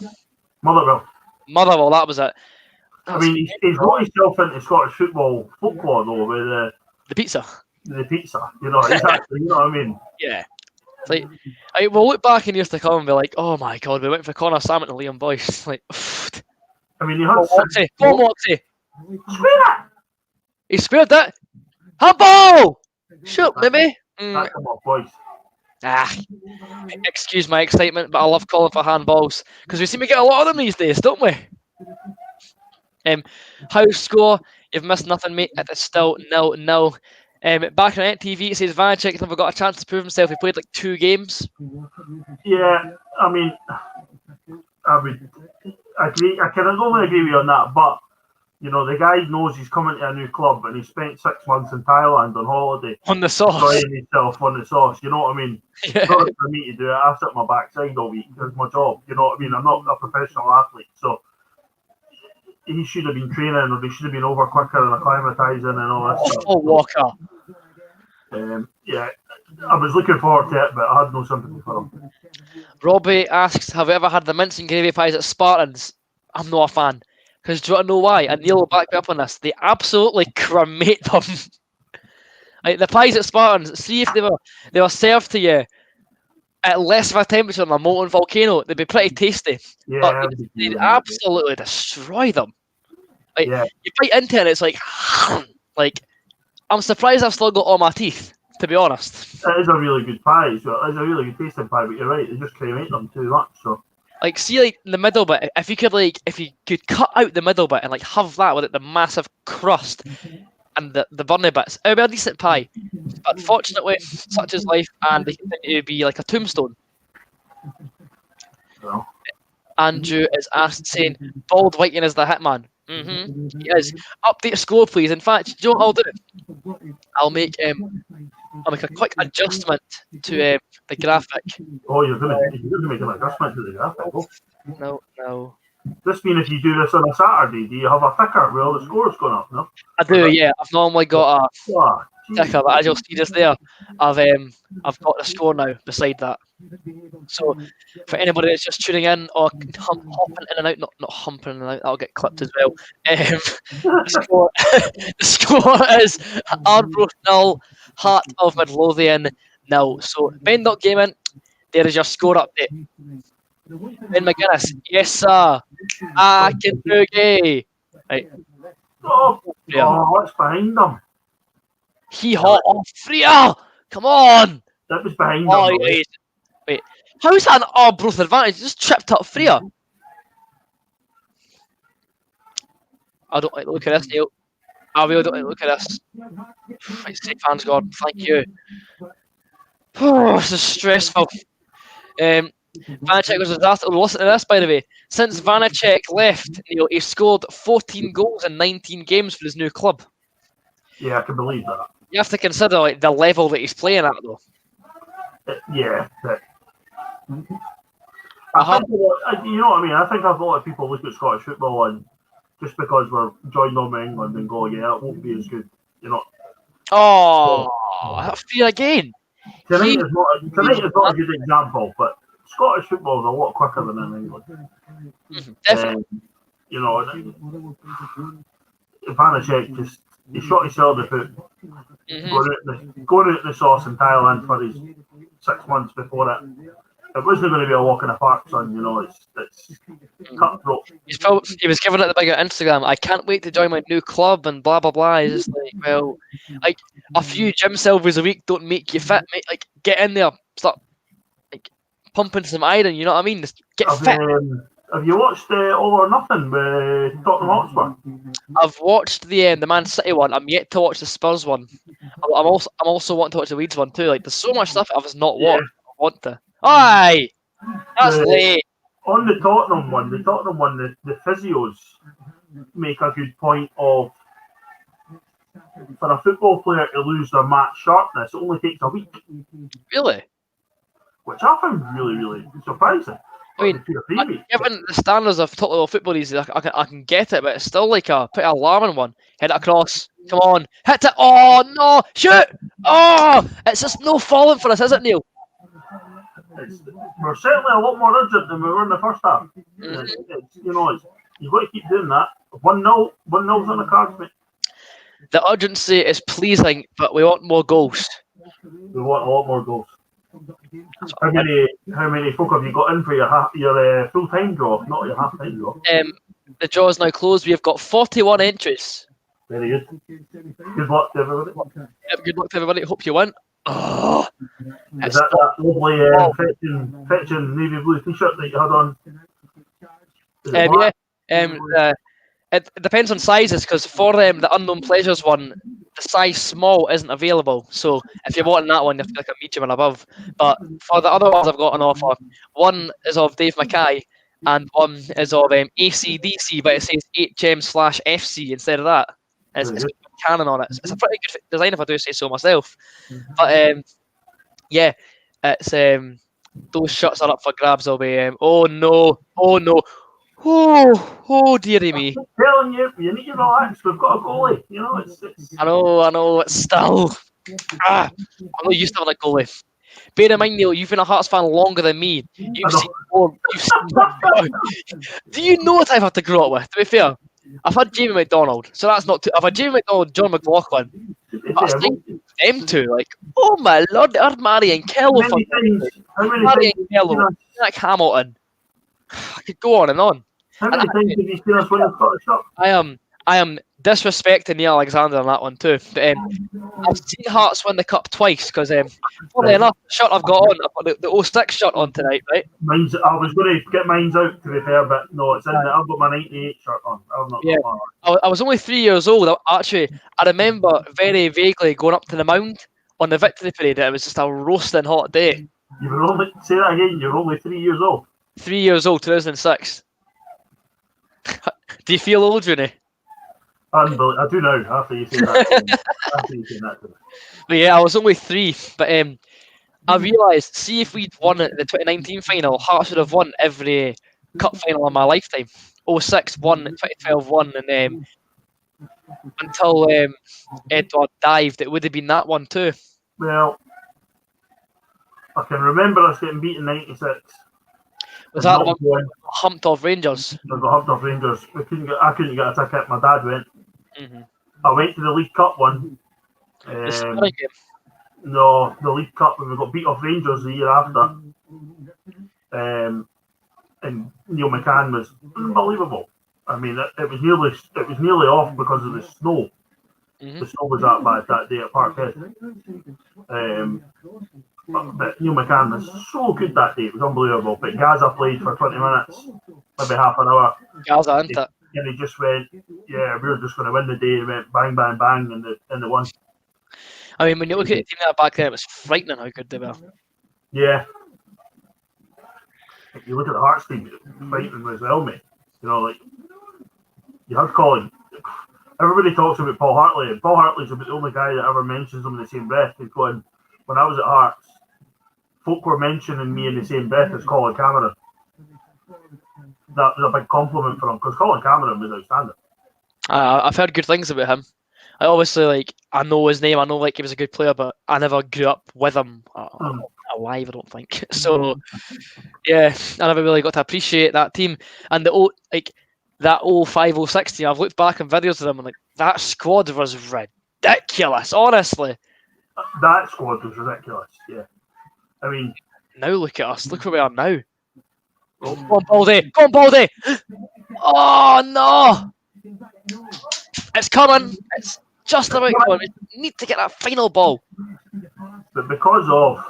Motherwell, that was it. I mean, he's got himself into Scottish football folklore though with the pizza. The pizza, you know, exactly. You know what I mean? Yeah. It's like, we'll look back in years to come and be like, oh my god, we went for Connor Salmon and Liam Boyce. Like, I mean, you had Moxie. Square it! He squared that. Handball! Shoot, maybe. Come on, boys. Excuse my excitement, but I love calling for handballs because we seem to get a lot of them these days, don't we? House score, you've missed nothing, mate. It's still 0-0. Back on TV, it says Vanacek never got a chance to prove himself. He played like 2 games. Yeah, I mean, I would agree. I can only agree with you on that, but you know, the guy knows he's coming to a new club and he spent 6 months in Thailand on holiday. On the sauce. Enjoying himself on the sauce, you know what I mean? Yeah. It's not for me to do it. I sit on my backside all week. It's my job, you know what I mean? I'm not a professional athlete, so he should have been training or he should have been over quicker and acclimatising and all that stuff. Oh, Walker. Yeah, I was looking forward to it, but I had no sympathy for him. Robbie asks, have you ever had the mince and gravy pies at Spartans? I'm not a fan. Because do you want to know why? And Neil will back me up on this. They absolutely cremate them. Like the pies at Spartans, see if they were served to you at less of a temperature than a molten volcano, they'd be pretty tasty. Yeah, but they'd absolutely destroy them. Like, you bite into it and it's like, I'm surprised I've still got all my teeth, to be honest. It is a really good pie. It's a really good tasting pie, but you're right, they just cremate them too much. So, like, see, like the middle bit. If you could cut out the middle bit and like have that with the massive crust and the bunny bits, it would be a decent pie. But unfortunately, such is life, and they continue to be like a tombstone. well. Andrew is asked, saying, Bald Whiting is the hitman. Mm-hmm. He is. Update score, please. In fact, do you know what I'll do? I'll make a quick adjustment to the graphic. Oh, you're going to make an adjustment to the graphic? Oh. No. This means if you do this on a Saturday, do you have a ticker where all the scores going up? No. I do. Yeah, I've normally got a ticker, but as you'll see just there, I've got the score now beside that. So for anybody that's just tuning in or hopping in and out, not humping in and out, that'll get clipped as well. The score is Arbroath 0, Heart of Midlothian 0. So Ben Gaming, there is your score update. Ben McGuinness, yes sir, I can boogie. Right. What's behind them? He hot off Freya. Come on. That was behind them. Wait, how is that an Arbroath advantage? He just tripped up Freya. I don't like the look at this, Neil. I really don't like the look at this. Right, safe hands, God. Thank you. This is stressful. Vanacek was a disaster. Listen to this, by the way. Since Vanacek left, Neil, he scored 14 goals in 19 games for his new club. Yeah, I can believe that. You have to consider like the level that he's playing at, though. Yeah. I think, you know what I mean? I think a lot of people look at Scottish football and just because we're joined on with England and go, yeah, it won't be as good. You know. Oh, Freya again. Tonight is not a good example, but Scottish football is a lot quicker than in England. Definitely. You know, Vanacek just he shot himself in the foot. Going out the sauce in Thailand for his 6 months before it. It wasn't going to be a walk in the park, son. You know, it's cutthroat. He was giving it the big Instagram. I can't wait to join my new club and blah blah blah. He's just like, well, like a few gym silvers a week don't make you fit, mate. Like get in there, start like pumping some iron. You know what I mean? Just get fit. Have you watched All or Nothing with Tottenham Hotspur? I've watched the Man City one. I'm yet to watch the Spurs one. I'm also wanting to watch the Leeds one too. Like there's so much stuff I've not watched. I want to. Aye, that's late. On the Tottenham one, the physios make a good point of for a football player to lose their match sharpness, it only takes a week. Really? Which I found really, really surprising. I mean, given the standards of top level football these days, I can get it, but it's still like a pretty alarming one. Hit it across. Come on. Hit it. Oh, no. Shoot. Oh, it's just no falling for us, is it, Neil? We're certainly a lot more urgent than we were in the first half. You've got to keep doing that. 1-0, 1-0's on the cards, mate. The urgency is pleasing, but we want more goals. We want a lot more goals. How many folk have you got in for your full-time draw, not your half-time draw? The draw is now closed. We have got 41 entries. Very good. Good luck to everybody. Yep, good luck to everybody. Hope you win. Oh, is that lovely fetching navy blue t-shirt that you had on? It depends on sizes, because for the Unknown Pleasures one, the size small isn't available. So if you're wanting that one, you have to click a medium and above. But for the other ones I've got on offer, one is of Dave Mackay and one is of ACDC, but it says HM/FC instead of that. It's got Canon on it. It's a pretty good design, if I do say so myself. But yeah, it's those shirts are up for grabs. I'll be oh no. Oh dearie me. I'm telling you, you need to relax. We've got a goalie. You know, it's... I know. It's still. I'm not used to having a goalie. Bear in mind, Neil, you've been a Hearts fan longer than me. You've seen more. Do you know what I've had to grow up with? To be fair, I've had Jamie McDonald, so that's not too. I've had Jamie McDonald, John McLaughlin. But I think them two, like, oh my lord, they're marrying Kello for marrying Kello, like Hamilton. I could go on and on. How many times have you seen us win the Scottish Cup? I am disrespecting Neil Alexander on that one too. But, I've seen Hearts win the cup twice because, funnily enough, the shirt I've got on, I've got the 06 shirt on tonight, right? I was going to get mine's out, to be fair, but no, it's in there. I've got my 98 shirt on. I've not got mine. I was only 3 years old. Actually, I remember very vaguely going up to the mound on the victory parade. It was just a roasting hot day. You were only, say that again, you're only 3 years old. 3 years old, 2006. Do you feel old, Rooney? Unbelievable. I do now, after you say that. But yeah, I was only 3. But I realised, see if we'd won the 2019 final, Hearts would have won every cup final in my lifetime. 06 won, 2012 won, and until Edward dived, it would have been that one too. Well, I can remember us getting beaten 96. Was that the one humped off Rangers? It was the humped off Rangers. I couldn't get a ticket. My dad went. Mm-hmm. I went to the League Cup one. No, the League Cup when we got beat off Rangers the year after. And Neil McCann was unbelievable. I mean, it was nearly off because of the snow. Mm-hmm. The snow was that bad that day at Parkhead. But Neil McCann was so good that day. It was unbelievable. But Gaza played for 20 minutes, maybe half an hour. Gaza, isn't it? And he just went, yeah, we were just going to win the day. He went bang, bang, bang, and they won. I mean, when you look at the team that back then, it was frightening how good they were. Yeah. If you look at the Hearts team, frightening as well, mate. You know, like, you had Colin. Everybody talks about Paul Hartley, and Paul Hartley's about the only guy that ever mentions him in the same breath. He's going, when I was at Hearts, folk were mentioning me in the same breath as Colin Cameron. That was a big compliment for him, because Colin Cameron was outstanding. I've heard good things about him. I obviously, I know his name, I know he was a good player, but I never grew up with him alive, I don't think. So, yeah, I never really got to appreciate that team. And that 05-06 team, I've looked back on videos of them, and that squad was ridiculous, honestly. That squad was ridiculous, yeah. I mean... Now look at us, look where we are now. Go on, Baldy! Go on, Baldy! Oh, no! It's coming! It's just about coming. We need to get that final ball. But because of...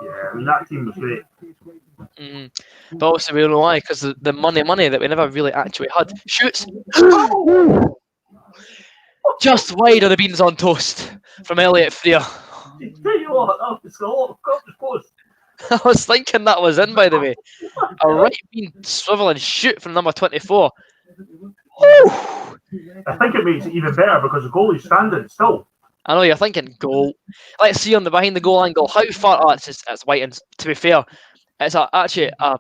Yeah, I mean, that team was great. Mm-hmm. But obviously we don't know why, because the money that we never really actually had. Shoots! Just wide of the beans on toast from Elliot Freer. Tell you what, it's a lot of post. I was thinking that was in, by the way. A right bean swivel and shoot from number 24. Woo! I think it makes it even better because the goalie's standing still. I know you're thinking goal. Let's see on the behind the goal angle how far. Oh, it's Whiting. To be fair, it's actually a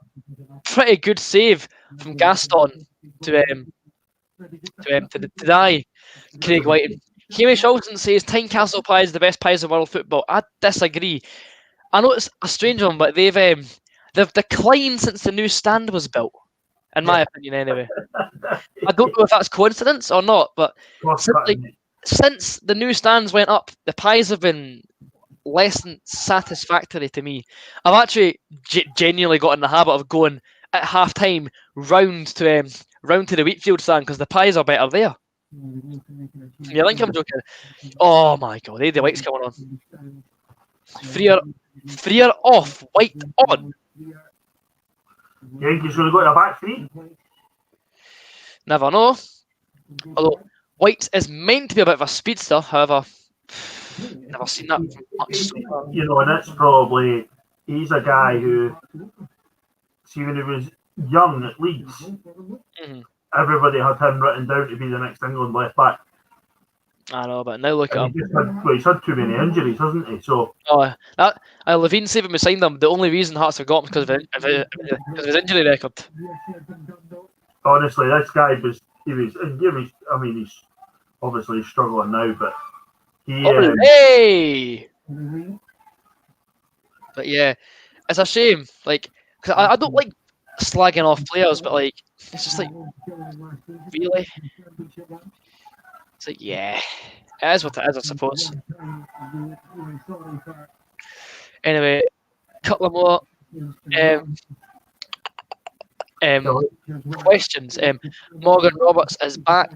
pretty good save from Gaston to deny Craig Whiting. Hamish Olsen says Tynecastle Pie is the best pies in world football. I disagree. I know it's a strange one, but they've declined since the new stand was built. In my opinion, anyway. I don't know if that's coincidence or not, but since the new stands went up, the pies have been less than satisfactory to me. I've actually genuinely got in the habit of going at half time round to the Wheatfield stand because the pies are better there. You think I'm joking? Oh my god, the white's coming on. Freer off, White on. You think he's going to go to a back three? Never know. Although White is meant to be a bit of a speedster, however, never seen that much so far. You know, and it's probably he's a guy who, see, when he was young at Leeds, everybody had him written down to be the next England left back. I know, but now look at him. He's had too many injuries, hasn't he? So Levine said when we signed him, the only reason Hearts have got him because of his injury record. Honestly, this guy was. I mean, he's obviously struggling now, but hey! But yeah, it's a shame. Like, cause I don't like slagging off players, but like, it's just like, really? It's like, yeah, it is what it is, I suppose. Anyway, a couple of more questions. Morgan Roberts is back.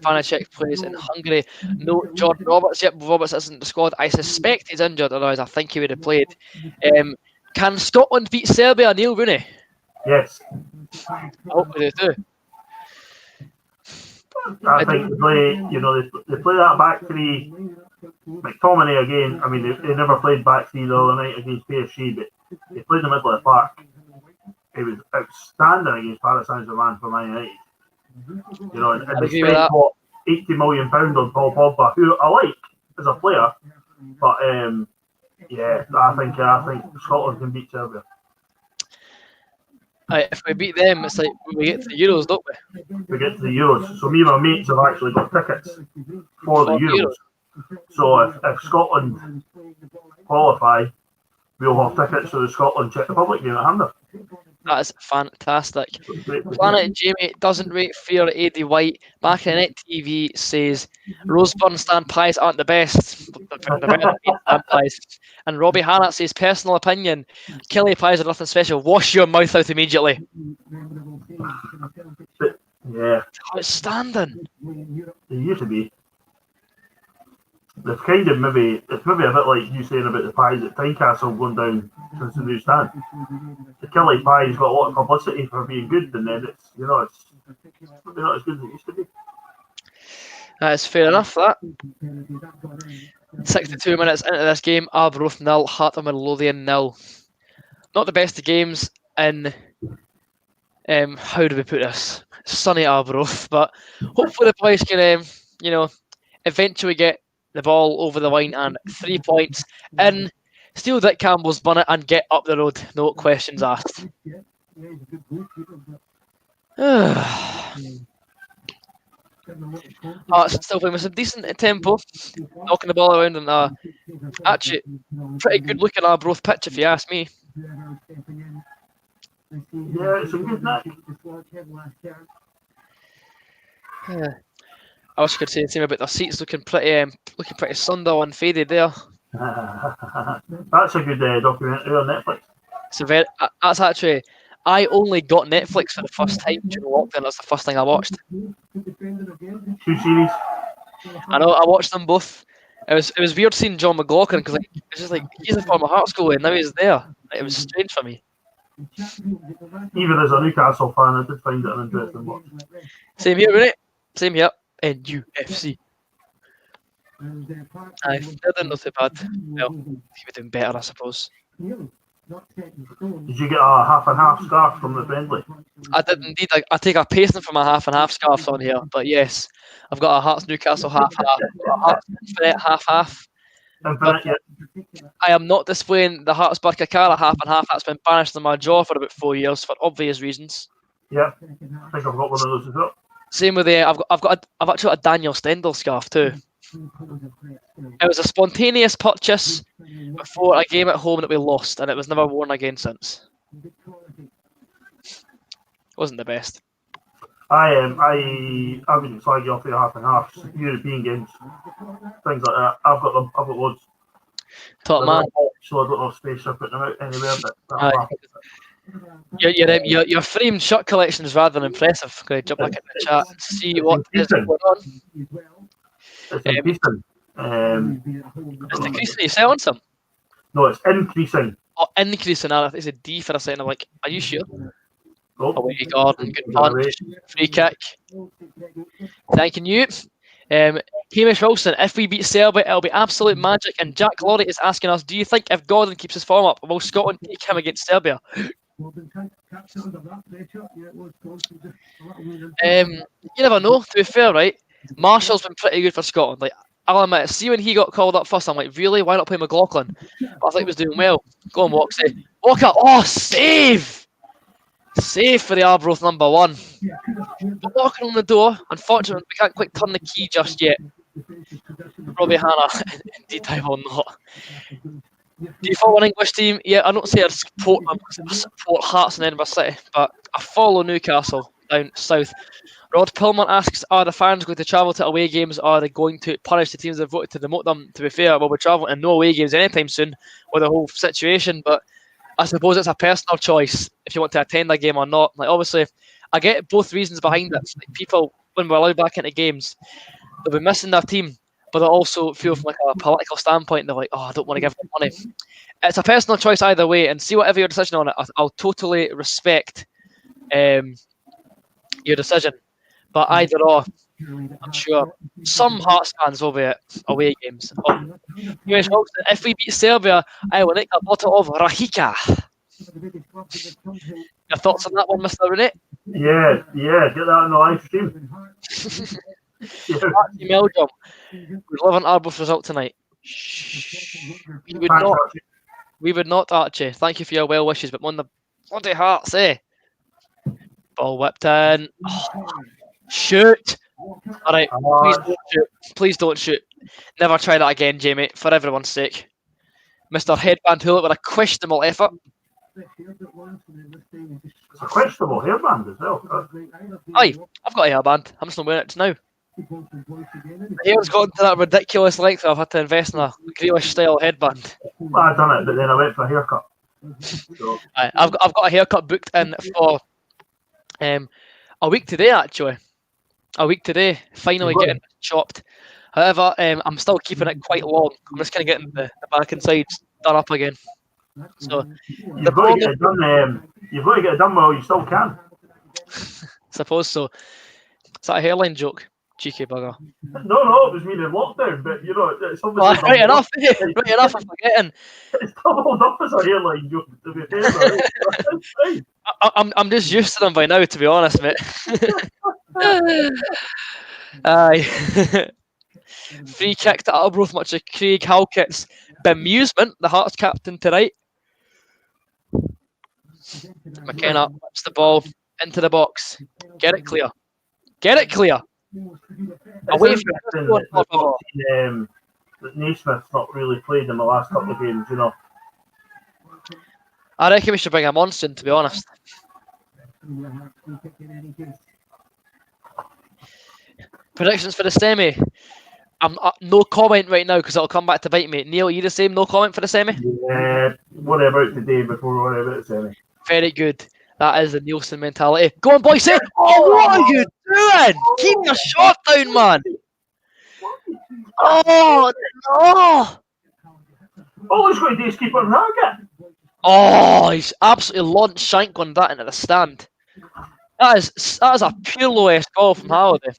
Vanacek plays in Hungary. No Jordan Roberts yet. Roberts isn't in the squad. I suspect he's injured, otherwise I think he would have played. Can Scotland beat Serbia, Neil Rooney? Yes. I hope they do. I think they play that back three. McTominay again. I mean, they never played back three the other night against PSG, but they played in the middle of the park. He was outstanding against Paris Saint-Germain for Man United. You know, and they spent £80 million on Paul Pogba, who I like as a player, but I think Scotland can beat Serbia. If we beat them, it's like we get to the Euros, don't we? We get to the Euros. So me and my mates have actually got tickets for the Euros. So if Scotland qualify, we'll have tickets to the Scotland-Czech Republic game at Hampden. That is fantastic. Planet Jamie doesn't rate Fear AD White. Back in Net TV says Roseburn stand pies aren't the best. They're better than stand pies. And Robbie Hannett says personal opinion, Kelly pies are nothing special. Wash your mouth out immediately. Yeah. Outstanding. They used to be. They've kind of it's maybe a bit like you saying about the pies at Tynecastle going down since the new stand. The Kelly pie's got a lot of publicity for being good, and then it's maybe not as good as it used to be. That is fair enough, that. 62 minutes into this game, Arbroath 0, Heart of Midlothian 0. Not the best of games in, how do we put this? Sunny Arbroath, but hopefully the boys can, eventually get the ball over the line and 3 points in, steal Dick Campbell's bonnet and get up the road. No questions asked. Still playing with some decent tempo, knocking the ball around, and actually pretty good looking Arbroath pitch if you ask me. Yeah, it's a good night. I wish I could say the same about their seats, looking pretty Sunday and faded there. That's a good documentary on Netflix. That's actually, I only got Netflix for the first time during lockdown. That's the first thing I watched. 2 series. I know, I watched them both. It was weird seeing John McLaughlin because it's just like he's a former Hearts goalie and now he's there. It was strange for me. Even as a Newcastle fan, I did find it an interesting watch. Same here, innit? Same here. NUFC. They're doing not too bad. Well, they were doing better, I suppose. Did you get a half and half scarf from the friendly? I did indeed. I take a pasting for my half and half scarves on here, but yes, I've got a Hearts Newcastle half-half, a Hearts Infinite half-half. Infinite, yeah. I am not displaying the Hearts Barcacara half and half. That's been banished in my jaw for about 4 years for obvious reasons. Yeah, I think I've got one of those as well. Same with I've actually got a Daniel Stendhal scarf too. It was a spontaneous purchase before a game at home that we lost, and it was never worn again since. Wasn't the best. I wouldn't slag you off the half and half. European games, things like that. I've got them. I've got loads. Top man. So I don't have space for putting them out anywhere. But Your framed shirt collection is rather impressive. Go jump back in the chat and see what is going on. It's increasing. Is the creasing you selling some? No, it's increasing. Oh, increasing. I think it's a D for a second. I'm like, are you sure? Oh, Away Gordon, good punch, free kick. Thanking you. Hamish Wilson, if we beat Serbia, it'll be absolute magic. And Jack Lorry is asking us, do you think if Gordon keeps his form up, will Scotland take him against Serbia? You never know, to be fair, right? Marshall's been pretty good for Scotland. Like, I'll admit, see when he got called up first, I'm like, really? Why not play McLaughlin? But I think he was doing well. Go on, Walksy. Walker, oh, save! Save for the Arbroath number 1. But knocking on the door, unfortunately, we can't quite turn the key just yet. Robbie Hannah, indeed I will not. Do you follow an English team? Yeah, I don't say I support them because I support Hearts and Edinburgh City, but I follow Newcastle down south. Rod Pillman asks, are the fans going to travel to away games, or are they going to punish the teams that voted to demote them? To be fair, we'll be travelling to no away games anytime soon with the whole situation, but I suppose it's a personal choice if you want to attend a game or not. Like, obviously, I get both reasons behind it. Like, people, when we're allowed back into games, they'll be missing their team, but they also feel from like a political standpoint, they're like, oh, I don't want to give them money. It's a personal choice either way, and see whatever your decision on it, I'll totally respect your decision. But either or, I'm sure some Hearts fans will be at away games. If we beat Serbia, I will make a bottle of Rahika. Your thoughts on that one, Mr. Renee? Yeah, get that on the live stream. Meldrum, we love an Arbroath result tonight. We would not, Archie. Thank you for your well wishes, but one of the bloody Hearts, eh? Ball whipped in. Oh, shoot! All right, please don't shoot. Please don't shoot. Never try that again, Jamie, for everyone's sake. Mr. Headband Hullet with a questionable effort. It's a questionable hairband as well. Aye, I've got a hairband. I'm just not wearing it now. The hair's gotten to that ridiculous length I've had to invest in a Grealish style headband. Well, I done it, but then I went for a haircut. So. Aye, I've got a haircut booked in for a week today, actually. A week today, finally getting it chopped. However, I'm still keeping it quite long. I'm just kind of getting the back and sides done up again. So you've got to get it done. You've got to get it done while you still can. Suppose so. Is that a hairline joke? Cheeky bugger. No, it was meaning lockdown, but you know, it's obviously. Right enough, right enough. I'm forgetting. It's doubled up as a hairline joke. To be fair, I'm just used to them by now, to be honest, mate. Aye. Free kick to Arbroath, much of Craig Halkett's bemusement, the Hearts captain tonight. McKenna whips the ball into the box. Get it clear. Get it clear. Away from that Naismith's not really played in the last couple of games, you know. I reckon we should bring him on soon, to be honest. Predictions for the semi. I'm no comment right now because it'll come back to bite me. Neil, you the same? No comment for the semi? Yeah, worry about today before we worry about the semi. Very good. That is the Neilson mentality. Go on, boys, say. Oh, what are you doing? Keep your shot down, man. Oh, no. All he's got to do is keep on target. Oh, he's absolutely launched shank on that into the stand. That is a pure low-esque goal from Halliday.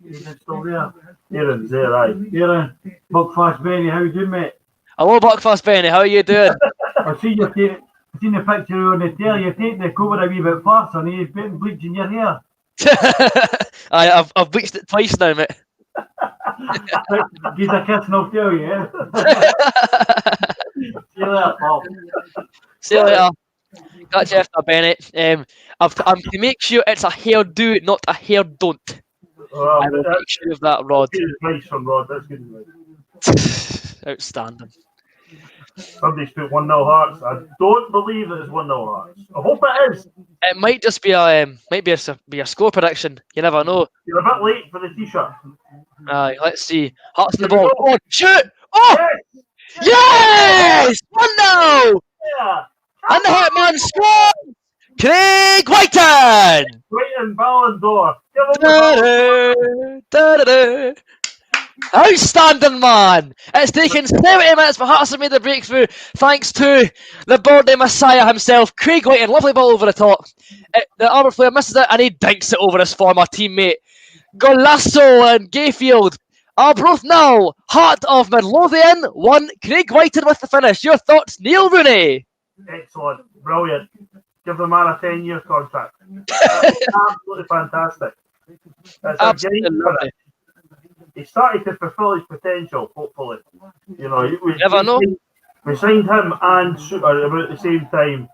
He's still there. Aaron's there, aye. Aaron, Buckfast Benny, how you doing, mate? Hello, Buckfast Benny, how are you doing? I've seen the picture on the telly, you're taking the cover a wee bit far, son. You've been bleaching your hair. I've bleached it twice now, mate. He's a kiss and I'll tell you, yeah? See you later, Paul. See you later. Catch you after, Bennett. I'm to make sure it's a hairdo, not a hair don't. I will make sure of that, Rod. Good advice from Rod. That's good advice. Outstanding. Somebody's put 1-0 Hearts. I don't believe that it's 1-0 Hearts. I hope it is. It might just be a score prediction. You never know. You're a bit late for the t-shirt. Aye, let's see. Hearts in the ball. Go on, shoot! Oh! Yes! Yes! 1-0! Yeah! And the Hitman scored! Craig Whiten! Whiten Ballon d'Or. Give him the Da-da-da, da-da-da. Outstanding, man! It's taken 70 minutes for Hearts to make the breakthrough thanks to the Bordy Messiah himself, Craig Whiten. Lovely ball over the top. The Arbroath player misses it and he dinks it over his former teammate. Golasso and Gayfield. Arbroath now. Heart of Midlothian 1. Craig Whiten with the finish. Your thoughts, Neil Rooney? Excellent. Brilliant. Give the man a 10-year contract. Absolutely fantastic. That's a great finish. He started to fulfill his potential, hopefully. You know, we never know. We signed him and Shooter about the same time,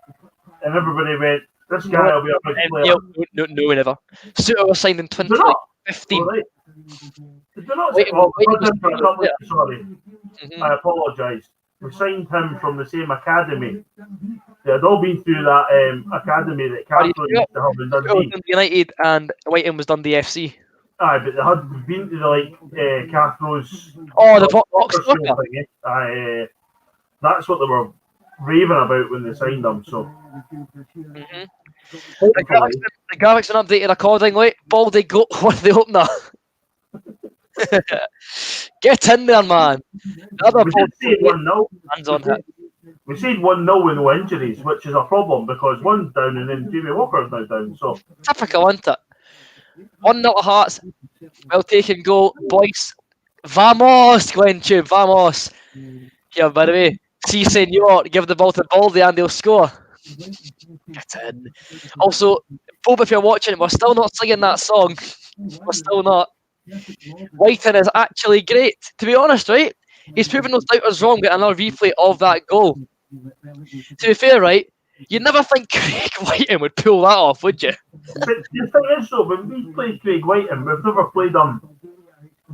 and everybody went, this guy will be a big player. No, we never. Shooter was signed in 2015. Right. Did they not? Sorry. Mm-hmm. I apologise. We signed him from the same academy. They had all been through that academy that Campbell used to have in Dundee. United and Whiten was Dundee FC. Aye, but they had been to the Cathro's. Oh, the box soccer. Aye, that's what they were raving about when they signed him. So, mm-hmm. The graphics been updated accordingly. Baldy go with the opener. Get in there, man. We did say 1-0. Hands on hit. We said 1-0 with no injuries, which is a problem because one's down and then Jamie Walker's now down. So typical, isn't it? 1-0 Hearts. Well taken goal, boys. Vamos, Glen Tube, vamos. Here, by the way, see Senor, give the ball to Baldy and they'll score. Get in. Also, Bob, if you're watching, we're still not singing that song. We're still not. Whiten is actually great, to be honest, right? He's proven those doubters wrong, getting another replay of that goal. To be fair, right? You'd never think Craig Whiten would pull that off, would you? But the thing is, though, when we played Craig Whiten, we've never played him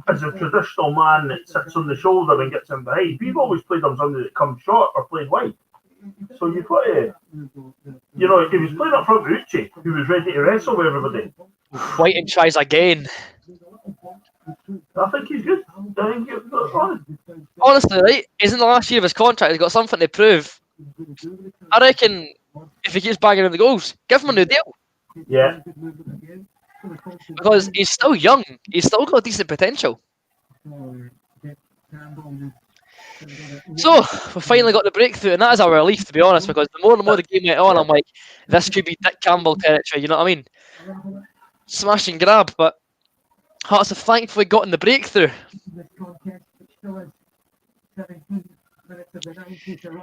as a traditional man that sits on the shoulder and gets in behind. We've always played him somebody that comes short or played wide. So you've got to, you know, if he was playing up front with Uche, he was ready to wrestle with everybody. Whiten tries again. I think he's good. I think he's fine. Honestly, right? He's in the last year of his contract. He's got something to prove. I reckon if he keeps bagging in the goals, give him a new deal. Yeah. Because he's still young. He's still got decent potential. So, we finally got the breakthrough, and that is a relief, to be honest, because the more and more the game went on, I'm like, this could be Dick Campbell territory, you know what I mean? Smash and grab, but Hearts have thankfully gotten the breakthrough.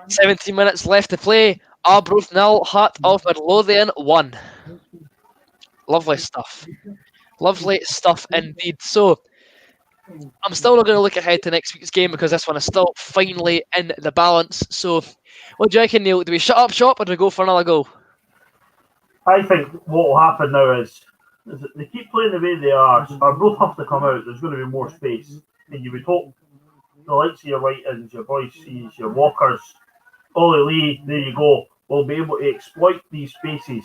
17 minutes left to play. Arbroath 0, Heart of Midlothian 1. Lovely stuff. Lovely stuff indeed. So, I'm still not going to look ahead to next week's game because this one is still finally in the balance. So, what do you reckon, Neil? Do we shut up shop or do we go for another goal? I think what will happen now is that they keep playing the way they are. Arbroath have to come out. There's going to be more space. And you would hope the likes of your Whitens, your Boyces, your Walkers, Ollie Lee, there you go, will be able to exploit these spaces.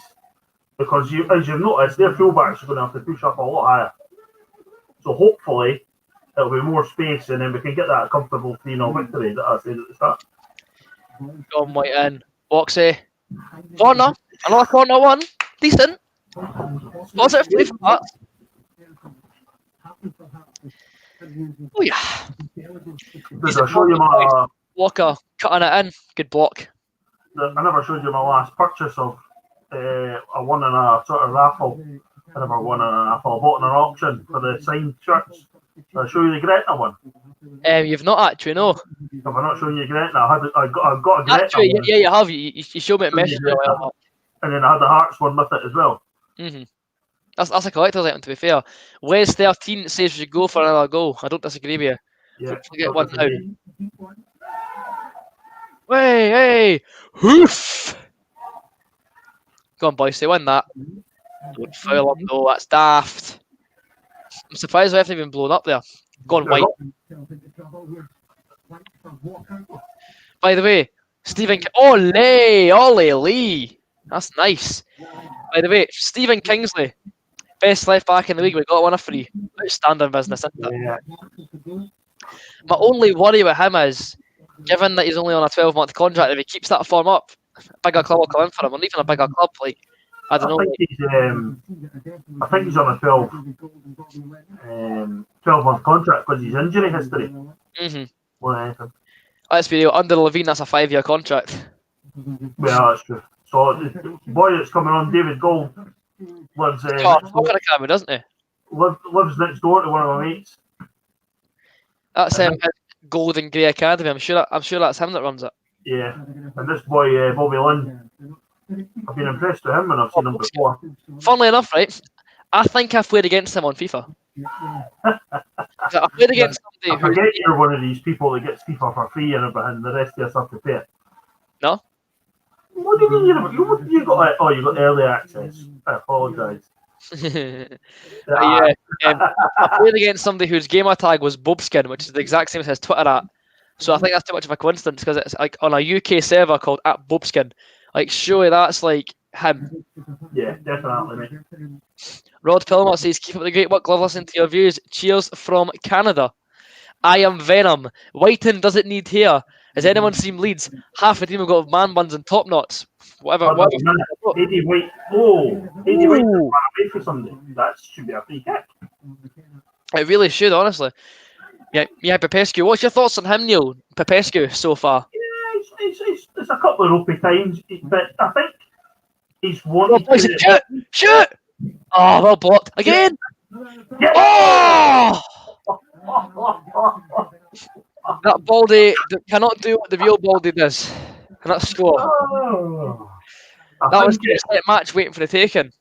Because as you've noticed, their fullbacks are going to have to push up a lot higher. So hopefully it'll be more space and then we can get that comfortable 3-0 victory that I said at the start. John Whiten, Boxy. Corner, another corner one. Decent. Positive play for Hearts. Oh yeah. Did I show you my... Walker cutting it in. Good block. I never showed you my last purchase of I won in a sort of raffle. I never won in a raffle. I bought in an auction for the signed shirts. Did I show you the Gretna one? You've not actually, no. Have I not shown you Gretna? I've got a Gretna actually, one. yeah, you have. You showed me a message. And then I had the Hearts one with it as well. Mm-hmm. That's a collector's item, to be fair. Les 13 says we should go for another goal. I don't disagree with you. Yeah, Hopefully get one now. Hey! Hoof! Go on, boys, they win that. Don't foul him, though, that's daft. I'm surprised we haven't even blown up there. Go on, White. By the way, Stephen... Ollie Lee! That's nice. By the way, Stephen Kingsley, best left back in the league, we got one of free. Outstanding business, isn't it? Yeah. My only worry with him is, given that he's only on a 12-month contract, if he keeps that form up, a bigger club will come in for him, or even a bigger club, like, I don't know. I think he's on a 12-month contract because his injury history. Mm-hmm. Let's be real, under Levine, that's a 5-year contract. Well, that's true. So the boy that's coming on, David Gold, lives Academy, doesn't he? lives next door to one of my mates. That's Gold and Grey Academy. I'm sure that's him that runs it. Yeah, and this boy Bobby Lynn, I've been impressed with him when I've seen him before. Funnily enough, right? I think I've played against him on FIFA. I played against somebody I forget you're one of these people that gets FIFA for free and the rest of us have to pay it. No? What do you mean you got? Oh, you got early access. I apologise. I played against somebody whose gamer tag was Bobskin, which is the exact same as his Twitter at. So I think that's too much of a coincidence because it's like on a UK server called @Bobskin. Like, surely that's like him. Yeah, definitely, mate. Rod Pilmer says, "Keep up the great work. Love listening to your views. Cheers from Canada. I am Venom. Whiten doesn't need hair. Has anyone seen Leeds? Half the team have got man buns and top knots. Whatever. Eddie White. Eddie White ran away for something. That should be a free kick. It really should, honestly. Yeah, Popescu. What's your thoughts on him, Neil? Popescu so far? Yeah, it's a couple of ropey times, but I think he's wanted to... Shoot! Oh, well blocked. Again! Yeah. Oh! That Baldy cannot do what the real Baldy does. Cannot score. That was a match waiting for the taking.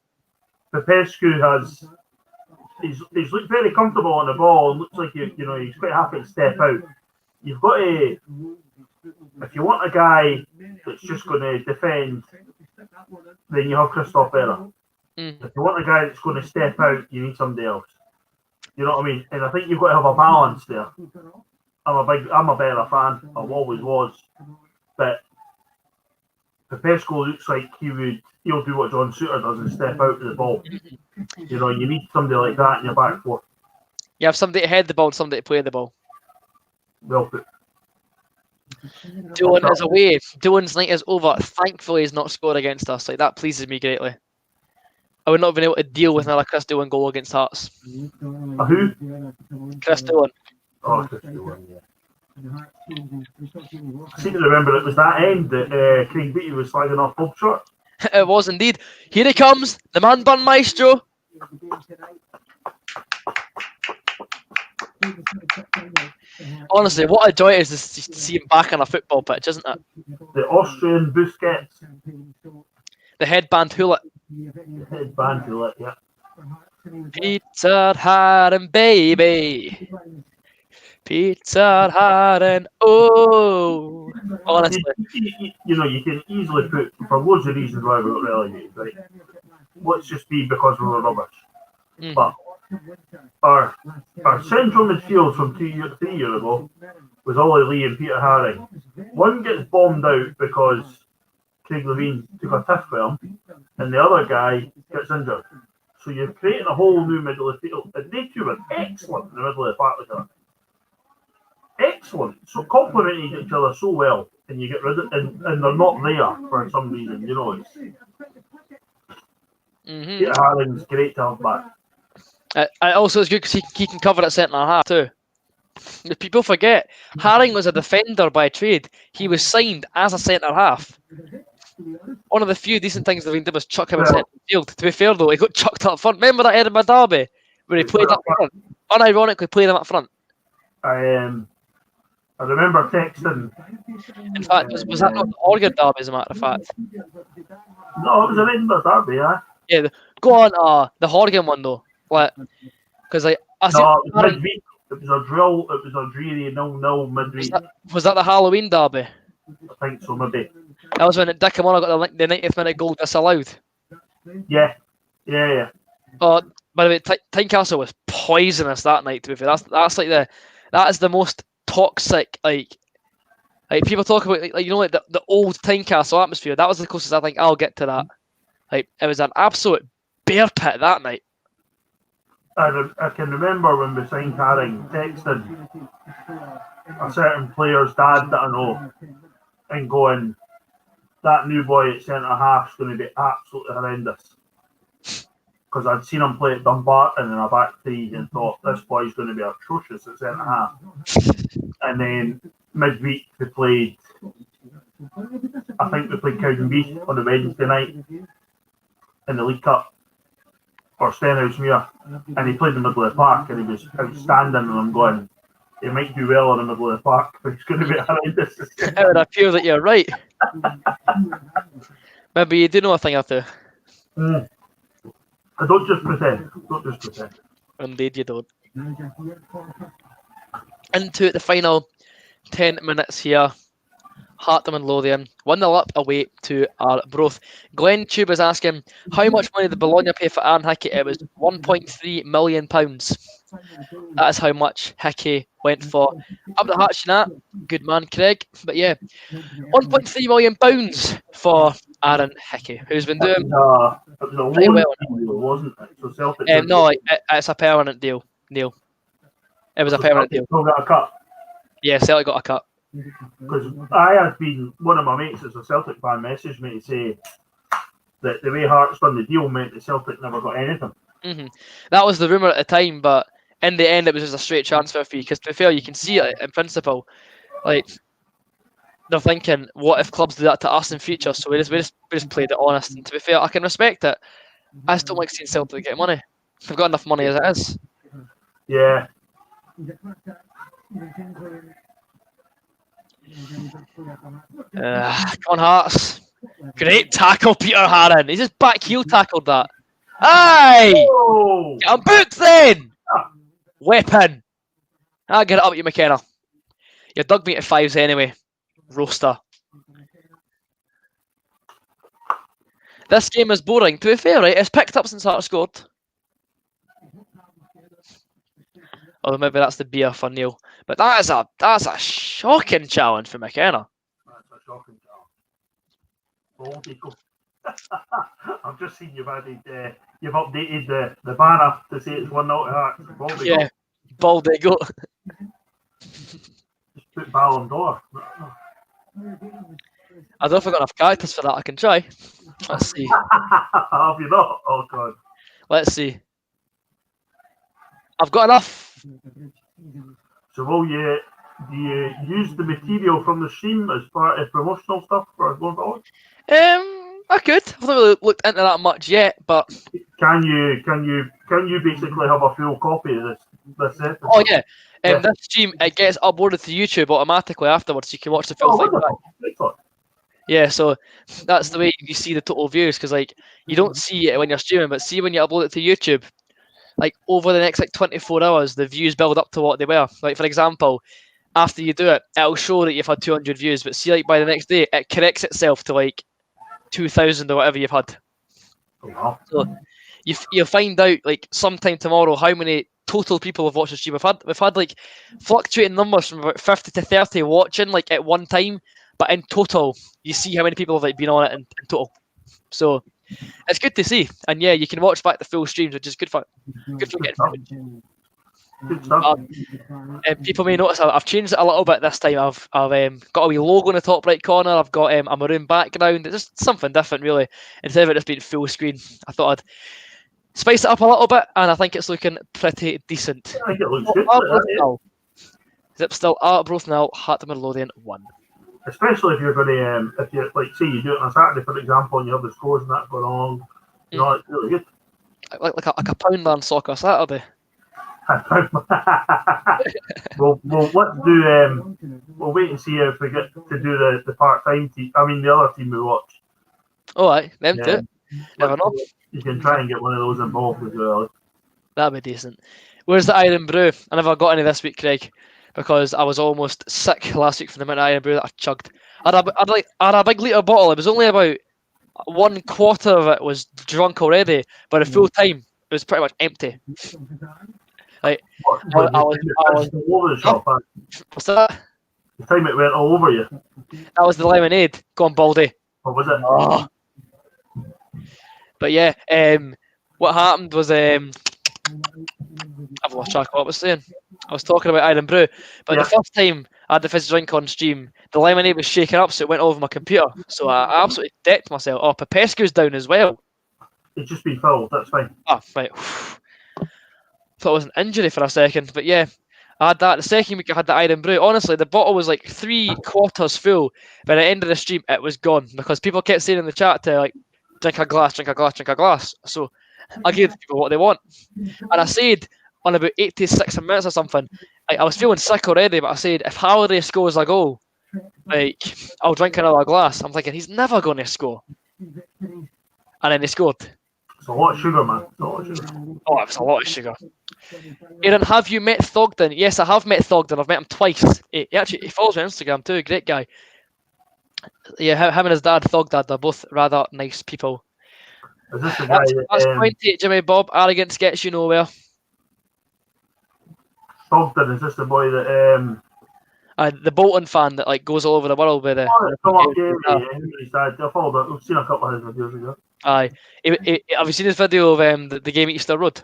Popescu has... He's looked very comfortable on the ball and looks like he's quite happy to step out. You've got to... If you want a guy that's just going to defend, then you have Christoph Berra. If you want a guy that's going to step out, you need somebody else. You know what I mean? And I think you've got to have a balance there. I'm a Berra fan. I always was. But Popescu looks like he'll do what John Suter does and step out to the ball. You know, you need somebody like that in your back four. You have somebody to head the ball and somebody to play the ball. Well put. Doohan is away. Doohan's night is over. Thankfully, he's not scored against us. Like, that pleases me greatly. I would not have been able to deal with another Chris Doohan goal against Hearts. A who? Chris Doohan. Oh, Chris Doohan, yeah. I seem to remember it was that end that Craig Beattie was slagging off Bob Short. It was indeed. Here he comes, the man bun maestro. Honestly, what a joy it is to see him back on a football pitch, isn't it? The Austrian Busquets. The headband hullet. The headband hullet, yeah. Pizza Hut, baby. Pizza Hut, and oh. Honestly. You can easily put, for loads of reasons why we got relegated, right? Let's just be because we were rubbish. But our central midfield from 3 years ago was Ollie Lee and Peter Haring. One gets bombed out because Craig Levine took a tiff for him, and the other guy gets injured. So you're creating a whole new middle of the field. And they two were excellent in the middle of the park with her. Excellent. So complementing each other so well, and you get rid of and they're not there for some reason, you know. Peter Haring's great to have back. Also, it's good because he can cover at centre half too. People forget Haring was a defender by trade. He was signed as a centre half. One of the few decent things Levine did was chuck him in centre field. To be fair though, he got chucked up front. Remember that Edinburgh derby where he played up front? Unironically played him up front. I remember texting. In fact, was that not the Oregon derby, as a matter of fact? No, it was an Edinburgh derby, yeah. Yeah, go on the Horgan one though? Because I see. No, it was midweek. It was a drill. It was a dreary 0-0 midweek. Was that the Halloween derby? I think so, maybe. That was when Dick Amona got the 90th minute goal disallowed. Yeah. Oh, by the way, Tynecastle was poisonous that night. To be fair, that is the most toxic like people talk about like the old Tynecastle atmosphere. That was the closest I think I'll get to that. Like it was an absolute bear pit that night. I can remember when we signed Haring texting a certain player's dad that I know and going, that new boy at centre half's going to be absolutely horrendous. Because I'd seen him play at Dumbarton in a back three and thought, this boy's going to be atrocious at centre half. And then midweek we played, I think we played Cowdenbeath on the Wednesday night in the League Cup for Stenhousemuir, and he played in the middle of the park and he was outstanding, and I'm going, he might do well in the middle of the park, but he's going to be horrendous. It would appear that you're right. Maybe you do know a thing or two. I don't just pretend. Indeed you don't. Into the final 10 minutes here. Hampden and Lothian 1-0 up away to Arbroath. Glenn Tube is asking how much money did Bologna pay for Aaron Hickey. It was £1.3 million. That is how much Hickey went for. Up the hatch in that, good man Craig. But yeah, £1.3 million for Aaron Hickey, who's been doing it was a pretty well. deal, wasn't it? So Celtic No, it's a permanent deal, Neil. It was a permanent deal. Got a cut. Yeah, Celtic got a cut. Because I had been, one of my mates as a Celtic fan messaged me to say that the way Hearts done the deal meant that Celtic never got anything. Mm-hmm. That was the rumour at the time, but in the end it was just a straight transfer fee. Because to be fair, you can see it in principle. Like they're thinking, what if clubs do that to us in future? So we just played it honest. And to be fair, I can respect it. I just don't like seeing Celtic get money. They've got enough money as it is. Yeah. Come on, Hearts. Great tackle, Peter Haring. He just back heel tackled that. Aye! Oh! Get on boots then! Weapon. I'll get it up at you, McKenna. You dug me to fives anyway. Roaster. This game is boring. To be fair, right, it's picked up since Hearts scored. Or maybe that's the beer for Neil. But that's a shocking challenge for McKenna. That's a shocking challenge. I've just seen you've updated the banner to say it's 1-0 to Hearts. Yeah, Baldy go. Just put Ballon d'Or. I don't know if I've got enough characters for that. I can try. Let's see. Have you not? Oh god. Let's see. I've got enough. So do you use the material from the stream as part of promotional stuff for going forward? I could. I've not really looked into that much yet, but Can you basically have a full copy of this set? oh yeah. Yeah. This stream it gets uploaded to YouTube automatically afterwards, so you can watch the full thing back. Excellent. Yeah, so that's the way you see the total views, because like you don't see it when you're streaming, but see when you upload it to YouTube, like over the next 24 hours, the views build up to what they were. Like for example, after you do it, it'll show that you've had 200 views, but see like by the next day, it corrects itself to like 2,000 or whatever you've had. Oh, wow. So you'll find out like sometime tomorrow how many total people have watched the stream. We've had like fluctuating numbers from about 50 to 30 watching like at one time, but in total you see how many people have like been on it in total. So it's good to see, and yeah, you can watch back the full streams, which is good for getting footage. Good stuff. And people may notice I've changed it a little bit this time. I've got a wee logo in the top right corner. I've got a maroon background. It's just something different, really. Instead of it just being full screen, I thought I'd spice it up a little bit, and I think it's looking pretty decent. I think it looks good. Zip still Arbroath now, Hampden and Lothian 1. Especially if you're going to, if you like, say you do it on a Saturday, for example, and you have the scores and that going on. You know, it's really good. Like a Poundland soccer Saturday. Well, let's do. We'll wait and see if we get to do the part-time team. I mean, the other team we watch. All right, them too. Never know. You can try and get one of those involved as well. That'd be decent. Where's the Iron Brew? I never got any this week, Craig, because I was almost sick last week from the amount of Iron Brew that I chugged. I had a big litre bottle. It was only about 1/4 of it was drunk already, but at full time it was pretty much empty. Like I was all over the shop. what's that? The time it went all over you. That was the lemonade. Gone baldy. What was it? Oh. But yeah, what happened was I've lost track of what I was saying. I was talking about Iron Brew, but the first time I had the fizzy drink on stream, the lemonade was shaking up, so it went over my computer. So I absolutely decked myself. Oh, Popescu's down as well. It's just been filled. That's fine. Oh, right. Thought it was an injury for a second, but yeah, I had that. The second week I had the Iron Brew. Honestly, the bottle was like 3/4 full. By the end of the stream, it was gone because people kept saying in the chat to like drink a glass, drink a glass, drink a glass. So I gave people what they want, and I said on about 86 minutes or something, I was feeling sick already, but I said if Halliday scores a goal, like I'll drink another glass. I'm thinking he's never going to score, and then he scored. It's a lot of sugar, man. It's a lot of sugar. Oh, it was a lot of sugar. Aaron, have you met Thogden? Yes, I have met Thogden. I've met him twice. He follows me on Instagram too. Great guy. Yeah, him and his dad, Thogdad, they're both rather nice people. Is this the guy That's 28, Jimmy Bob. Arrogance gets you nowhere. Hampden, is this the boy that The Bolton fan that like goes all over the world with it. I followed it. I've seen a couple of his videos ago. Aye. Have you seen this video of the game at Easter Road?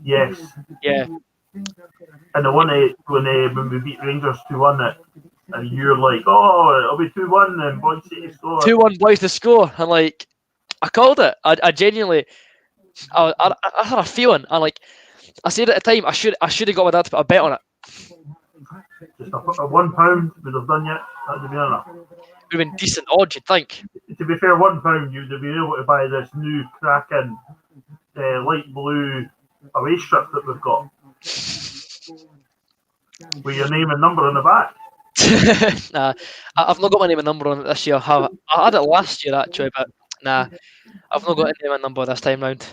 Yes. Yeah. And the one when we beat Rangers 2-1 and you're like, oh, it'll be 2-1 and Boyd City score. 2-1 boys to score, and like I called it. I genuinely, I had a feeling, and like I said at the time, I should have got my dad to put a bet on it. Just a £1 would have done yet. That'd have been enough. Would have been decent odds, you'd think. To be fair, £1 you'd have been able to buy this new cracking light blue away strip that we've got with your name and number on the back. Nah, I've not got my name and number on it this year. I had it last year actually, but nah, I've not got a name and number this time round.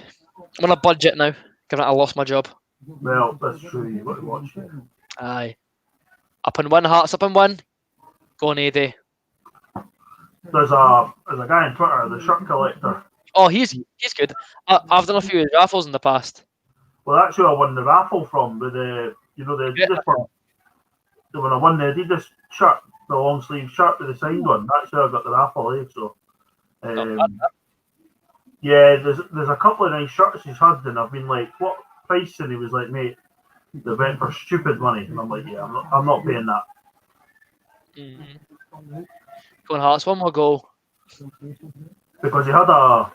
I'm on a budget now, given I lost my job. Well, that's true. You've got to watch it. Aye. Up and one, Hearts up and one. Go on, AD. There's a guy on Twitter, the shirt collector. Oh, he's good. I've done a few raffles in the past. Well, that's who I won the raffle from. With the Adidas one. So when I won the Adidas shirt, the long sleeve shirt with the signed one, that's who I got the raffle. So, yeah, there's a couple of nice shirts he's had, and I've been like, what price? And he was like, mate, they went for stupid money. And I'm like, yeah, I'm not paying that. Mm-hmm. Go on, Hearts, one more goal. Because he had a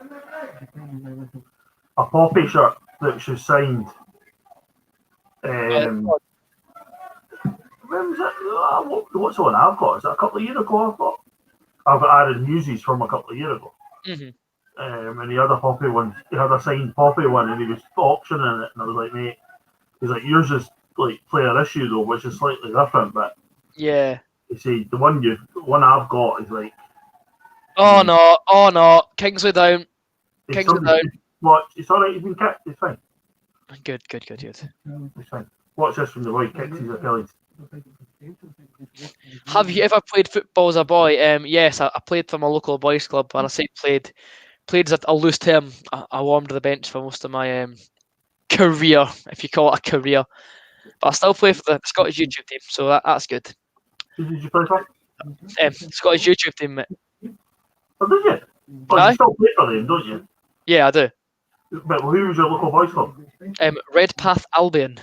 Poppy shirt that was signed. When was it? What's the one I've got? Is that a couple of years ago? I've got Aaron Hughes from a couple of years ago. Mm-hmm. And he had a Poppy one. He had a signed Poppy one, and he was auctioning it. And I was like, mate, he's like, yours is like player issue though, which is slightly different. But yeah, you see, the one I've got is like. Oh no! Kingsley down. Kingsley down. What? It's all right. He's been kicked. It's fine. Good. It's fine. Watch this from the boy kicks his Achilles. Have you ever played football as a boy? Yes, I played for my local boys club, and I say played is a loose term. I warmed the bench for most of my career, if you call it a career. But I still play for the Scottish YouTube team, so that's good. Who did you play for? Scottish YouTube team, mate. Oh, did you? Oh, you still play for them, don't you? Yeah, I do. But who was your local boys club? Redpath Albion.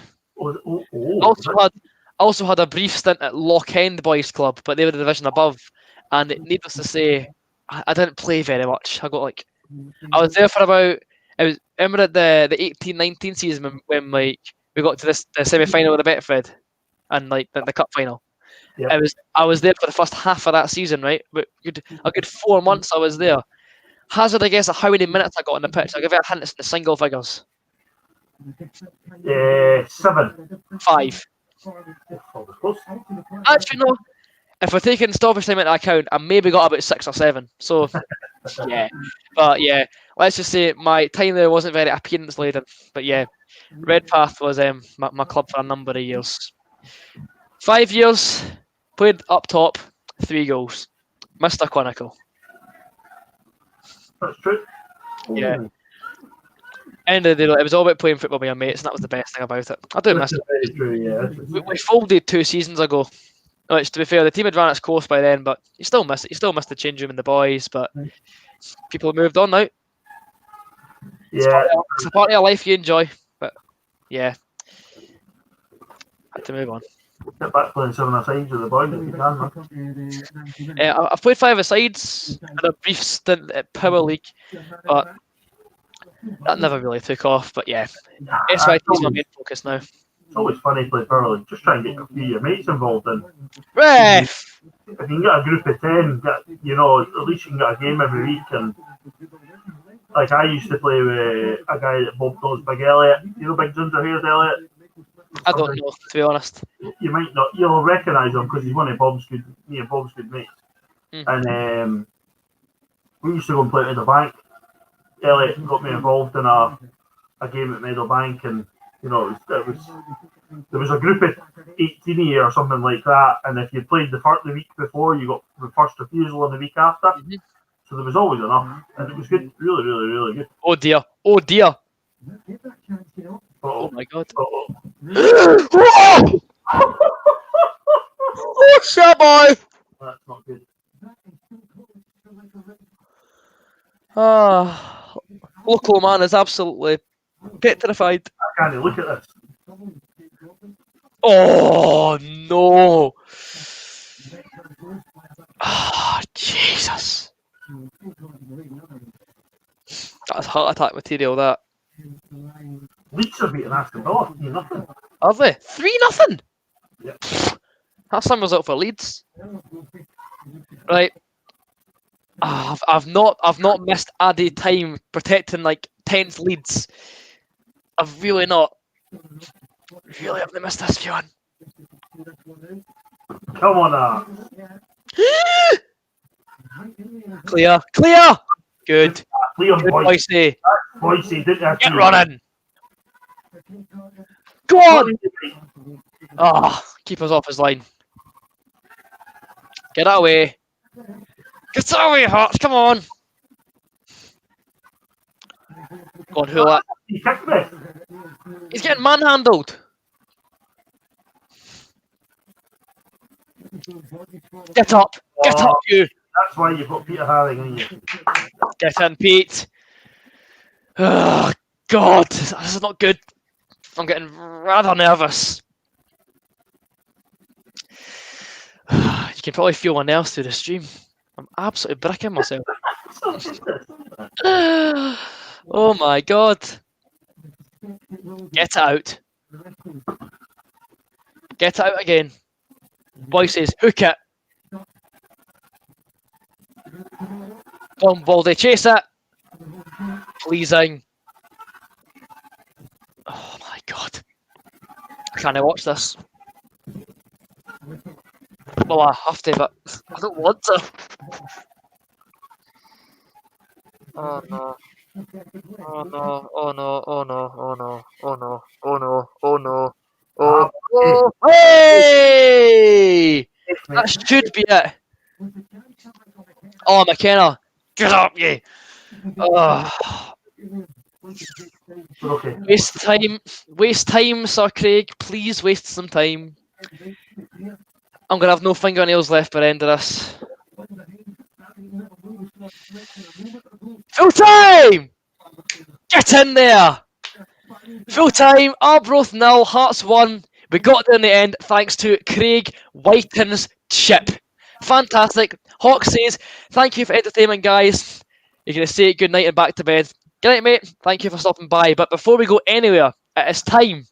Also had a brief stint at Loch End Boys Club, but they were the division above. And needless to say, I didn't play very much. I was there for about. Remember at the 18-19 season when like we got to the semi-final with the Betfred and like the cup final. Yep. I was there for the first half of that season, right? But a good 4 months I was there. Hazard a guess at how many minutes I got on the pitch. I'll give you a hint, it's in the single figures. 7. 5. Actually, no. if we're taking stoppage time into account, I maybe got about 6 or 7. So, yeah. But yeah, let's just say my time there wasn't very appearance laden. But yeah, Redpath was my club for a number of years. 5 years, played up top, 3 goals. Mr. Clinical. That's true. Yeah. End of the day, it was all about playing football with your mates, and that was the best thing about it. I do miss That's it. very true, yeah. We folded 2 seasons ago. Which, to be fair, the team had run its course by then, but you still miss it. You still miss the change room and the boys, but people have moved on now. Yeah. It's a part of your life you enjoy, but yeah, had to move on. Get back playing 7-a-sides with the boys if you can, man. I've played 5-a-sides in a brief stint at Power League, but that never really took off. But yeah, SYT is my main focus now. It's always funny to play Power League. Just try and get a few of your mates involved in. Ref! If you can get a group of 10, at least you can get a game every week. And like I used to play with a guy that Bob knows, Big Elliot. You know, Big Ginger Haired Elliot. I don't know, to be honest. You might not. You'll recognise him because he's one of Bob's good mates. And we used to go and play at Meadowbank. Elliot got me involved in a game at Meadowbank, and there was a group of 18 of you or something like that. And if you played the week before, you got the first refusal on the week after. So there was always enough, and it was good. Really, really, really good. Oh dear! Oh dear! Oh my god! Whoa! Oh shit, boy! That's not good. Local man is absolutely petrified. I can't look at this. Oh no! Jesus! That's heart attack material, that. Leeds are beating Aston Villa 3-0. Are they? 3-0? Yep. That's some result for Leeds. Right. I've not missed a day time protecting like 10th Leeds. I've really not. Really haven't missed this one. Come on now. Clear. Good. Liam Good, Boyce. Boise. Didn't have Get to. running. Go on. Keep us off his line. Get that away. Get that away, Hearts. Come on. Go on, Hula. He kicked me. He's getting manhandled. Get up. Get up, you. That's why you've got Peter Harring in you. Get in, Pete. Oh, God. This is not good. I'm getting rather nervous. You can probably feel my nerves through the stream. I'm absolutely bricking myself. Oh my God. Get it out. Get it out again. Boy says, hook it. Go on, Baldy, chase it. Pleasing. Oh my God. I can't watch this. Well, I have to, but I don't want to. Oh no. Oh no, oh no, oh no, oh no, oh no, oh no, oh no. Oh, hey! That should be it. Oh, McKenna, get up, you! Oh. Okay. Waste time, Sir Craig. Please waste some time. I'm gonna have no fingernails left by the end of this. Full time! Get in there! Full time, Arbroath 0, Hearts 1. We got there in the end thanks to Craig Whiten's chip. Fantastic. Hawk says, thank you for entertainment, guys. You're going to say good night and back to bed. Good night, mate. Thank you for stopping by. But before we go anywhere, it is time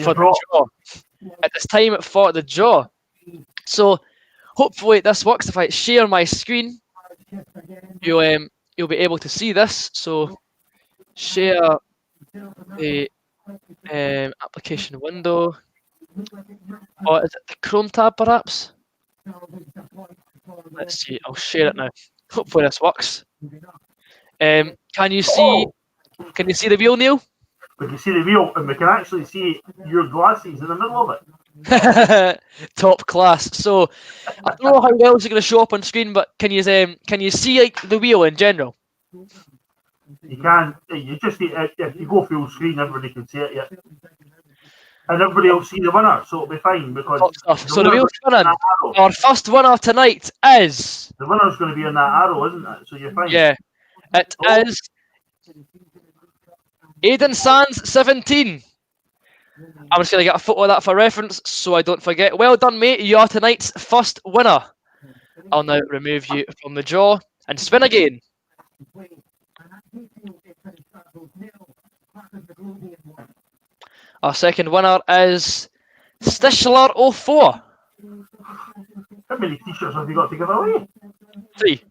for the draw. It is time for the draw. So, hopefully this works. If I share my screen, you'll be able to see this. So, share the application window. Or is it the Chrome tab, perhaps? Let's see. I'll share it now. Hopefully this works. Can you see? Can you see the wheel, Neil? We can see the wheel, and we can actually see your glasses in the middle of it. Top class. So I don't know how well it's going to show up on screen, but can you see like the wheel in general? You can. You just if you go full screen, everybody can see it. Yeah. And everybody will see the winner, so it'll be fine because. So the wheel's spinning. Our first winner tonight is. The winner's going to be in that arrow, isn't it? So you're fine. Yeah, it is. Aidan Sands 17. I'm just going to get a photo of that for reference so I don't forget. Well done, mate. You are tonight's first winner. I'll now remove you from the draw and spin again. Our second winner is Stishler04. How many t-shirts have you got to give away? 3.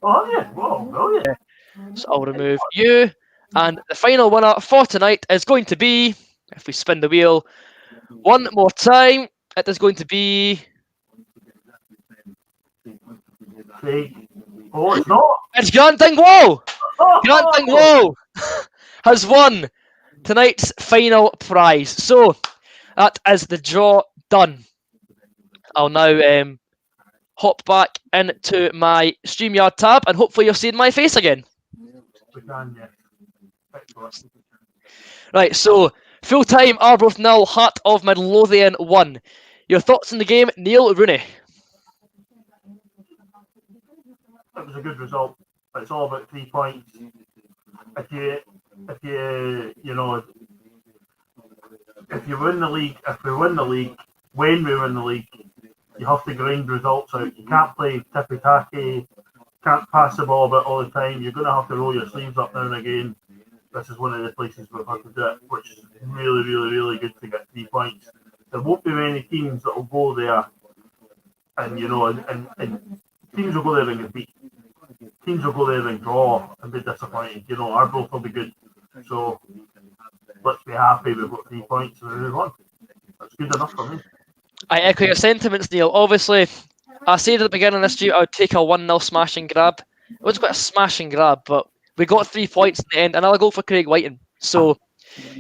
Oh, have you? Wow, brilliant. So I'll remove you. And the final winner for tonight is going to be, if we spin the wheel one more time, it is going to be... Oh, it's not? It's Grant Dingwall! Grant Dingwall has won tonight's final prize. So that is the draw done. I'll now hop back into my StreamYard tab and hopefully you're seeing my face again. We can, yeah. Right, so full-time Arbroath 0, Heart of Midlothian 1. Your thoughts on the game, Neil Rooney? It was a good result. It's all about 3 points. If you win the league, if we win the league, when we win the league, you have to grind results out. You can't play tippy-tacky, can't pass the ball about all the time. You're going to have to roll your sleeves up now and again. This is one of the places we've had to do it, which is really, really, really good to get 3 points. There won't be many teams that will go there, and teams will go there and get beat. Teams will go there and draw and be disappointed. Arbroath will be good. So let's be happy we've got 3 points and we move on. That's good enough for me. I echo your sentiments, Neil. Obviously, I said at the beginning of this stream I would take a 1-0 smash and grab. It was quite a smash and grab, but we got 3 points in the end, and I'll go for Craig Whiting. So,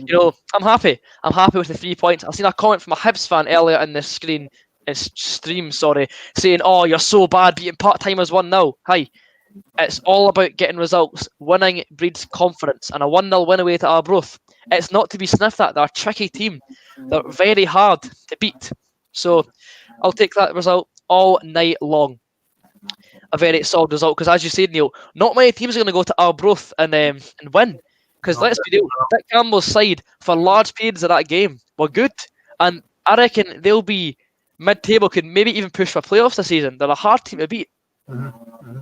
I'm happy. I'm happy with the 3 points. I've seen a comment from a Hibs fan earlier in this stream, saying, "Oh, you're so bad beating part-timers 1-0." Hi. It's all about getting results. Winning breeds confidence, and a 1-0 win away to Arbroath. It's not to be sniffed at. They're a tricky team. They're very hard to beat. So, I'll take that result all night long. A very solid result, because as you said, Neil, not many teams are going to go to Arbroath and win. Because let's be real, Dick Campbell's side for large periods of that game were good, and I reckon they'll be mid-table, could maybe even push for playoffs this season. They're a hard team to beat. Mm-hmm.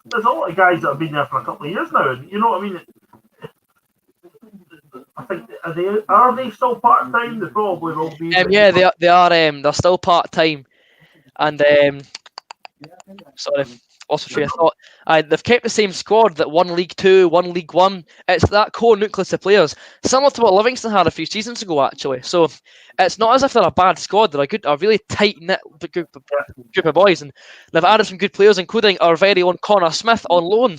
There's a lot of guys that have been there for a couple of years now, and you know what I mean. I think are they still part time? They probably will be. Yeah, they are. They're still part time, and sorry, also true. I thought they've kept the same squad that won League 2, won League 1. It's that core nucleus of players, similar to what Livingston had a few seasons ago, actually. So it's not as if they're a bad squad. They're a really tight knit group of boys, and they've added some good players, including our very own Connor Smith on loan,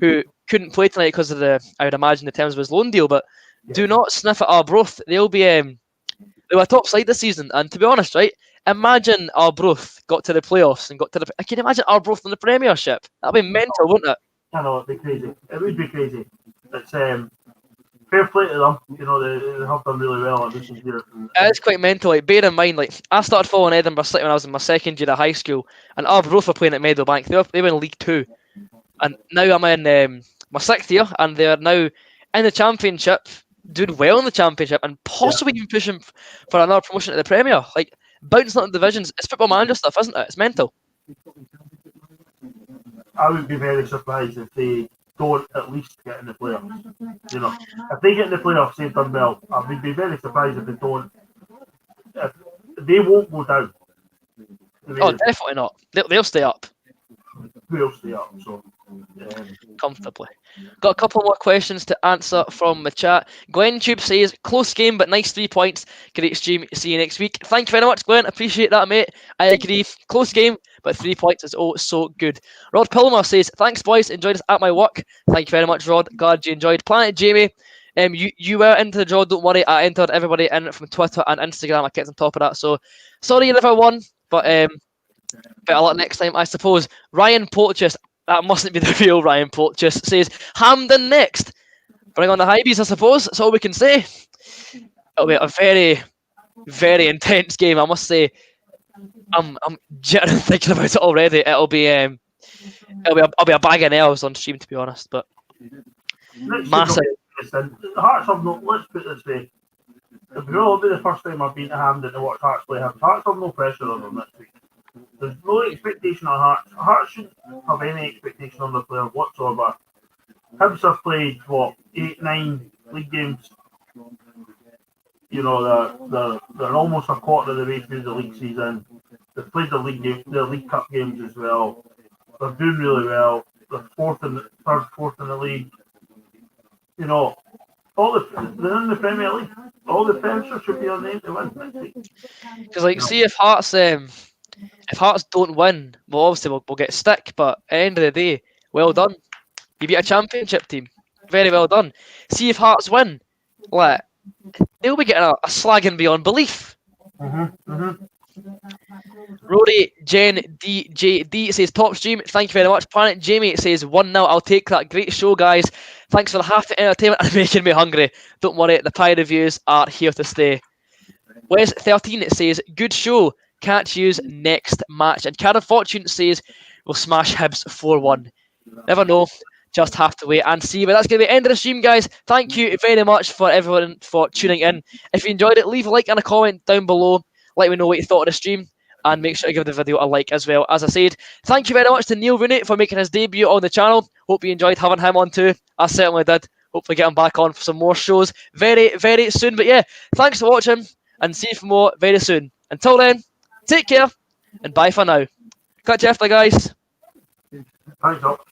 who couldn't play tonight because of I would imagine the terms of his loan deal. But do not sniff at Arbroath. They'll be they were a top side this season, and to be honest, right. Imagine Arbroath got to the playoffs and got to the. I can imagine Arbroath in the Premiership. That'd be mental, wouldn't it? I know, it'd be crazy. It would be crazy. It's fair play to them. They have done really well at this year. It is quite mental. Like, bear in mind, I started following Edinburgh City when I was in my second year of high school, and Arbroath were playing at Meadowbank. They were in League 2, and now I'm in my 6th year, and they're now in the Championship, doing well in the Championship, and possibly even pushing for another promotion to the Premier. Bouncing up the divisions, it's Football Manager stuff, isn't it? It's mental. I would be very surprised if they don't at least get in the playoffs. If they get in the playoffs, they've done well. I would be very surprised if they don't. If they won't go down. Oh, definitely not. They'll stay up. we'll stay up. So Comfortably. Got a couple more questions to answer from the chat. Glenn Tube says, close game but nice 3 points. Great stream. See you next week. Thank you very much, Glenn. Appreciate that, mate. I agree. Close game but 3 points is oh so good. Rod Pilmer says, thanks, boys. Enjoyed this at my work. Thank you very much, Rod. Glad you enjoyed. Planet Jamie, you were into the draw. Don't worry. I entered everybody in from Twitter and Instagram. I kept on top of that. So sorry you never won, but better luck next time, I suppose. Ryan Porteous, that mustn't be the real Ryan Porteous, says Hampden next. Bring on the Hibs, I suppose. That's all we can say. It'll be a very, very intense game, I must say. I'm jittering thinking about it already. It'll be a bag of nails on stream, to be honest. But massive. Hearts have no. Let's put it this way. It will be the first time I've been to Hampden to watch Hearts play. Hearts have no pressure on them this week. There's no expectation on Hearts. Hearts shouldn't have any expectation on the player whatsoever. Hibs have played 8, 9 league games. You know, they're almost a quarter of the way through the league season. They've played the League Cup games as well. They're doing really well. They're fourth in the league. You know, they're in the Premier League. All the pressure should be on them to win next week. Because, see, if Hearts don't win, well, obviously we'll get stick. But at the end of the day, well done. You beat a championship team. Very well done. See if Hearts win, they'll be getting a slagging beyond belief. Rory Jen DJD says top stream. Thank you very much. Planet Jamie says 1-0. I'll take that. Great show, guys. Thanks for the half the entertainment and making me hungry. Don't worry, the pie reviews are here to stay. Wes 13 says good show. Catch yous next match. And Karen Fortune says we'll smash Hibs 4-1. Never know. Just have to wait and see. But that's going to be the end of the stream, guys. Thank you very much for everyone for tuning in. If you enjoyed it, leave a like and a comment down below. Let me know what you thought of the stream. And make sure to give the video a like as well. As I said, thank you very much to Neil Rooney for making his debut on the channel. Hope you enjoyed having him on too. I certainly did. Hopefully get him back on for some more shows very, very soon. But yeah, thanks for watching and see you for more very soon. Until then, take care and bye for now. Catch you after, guys. Thanks up.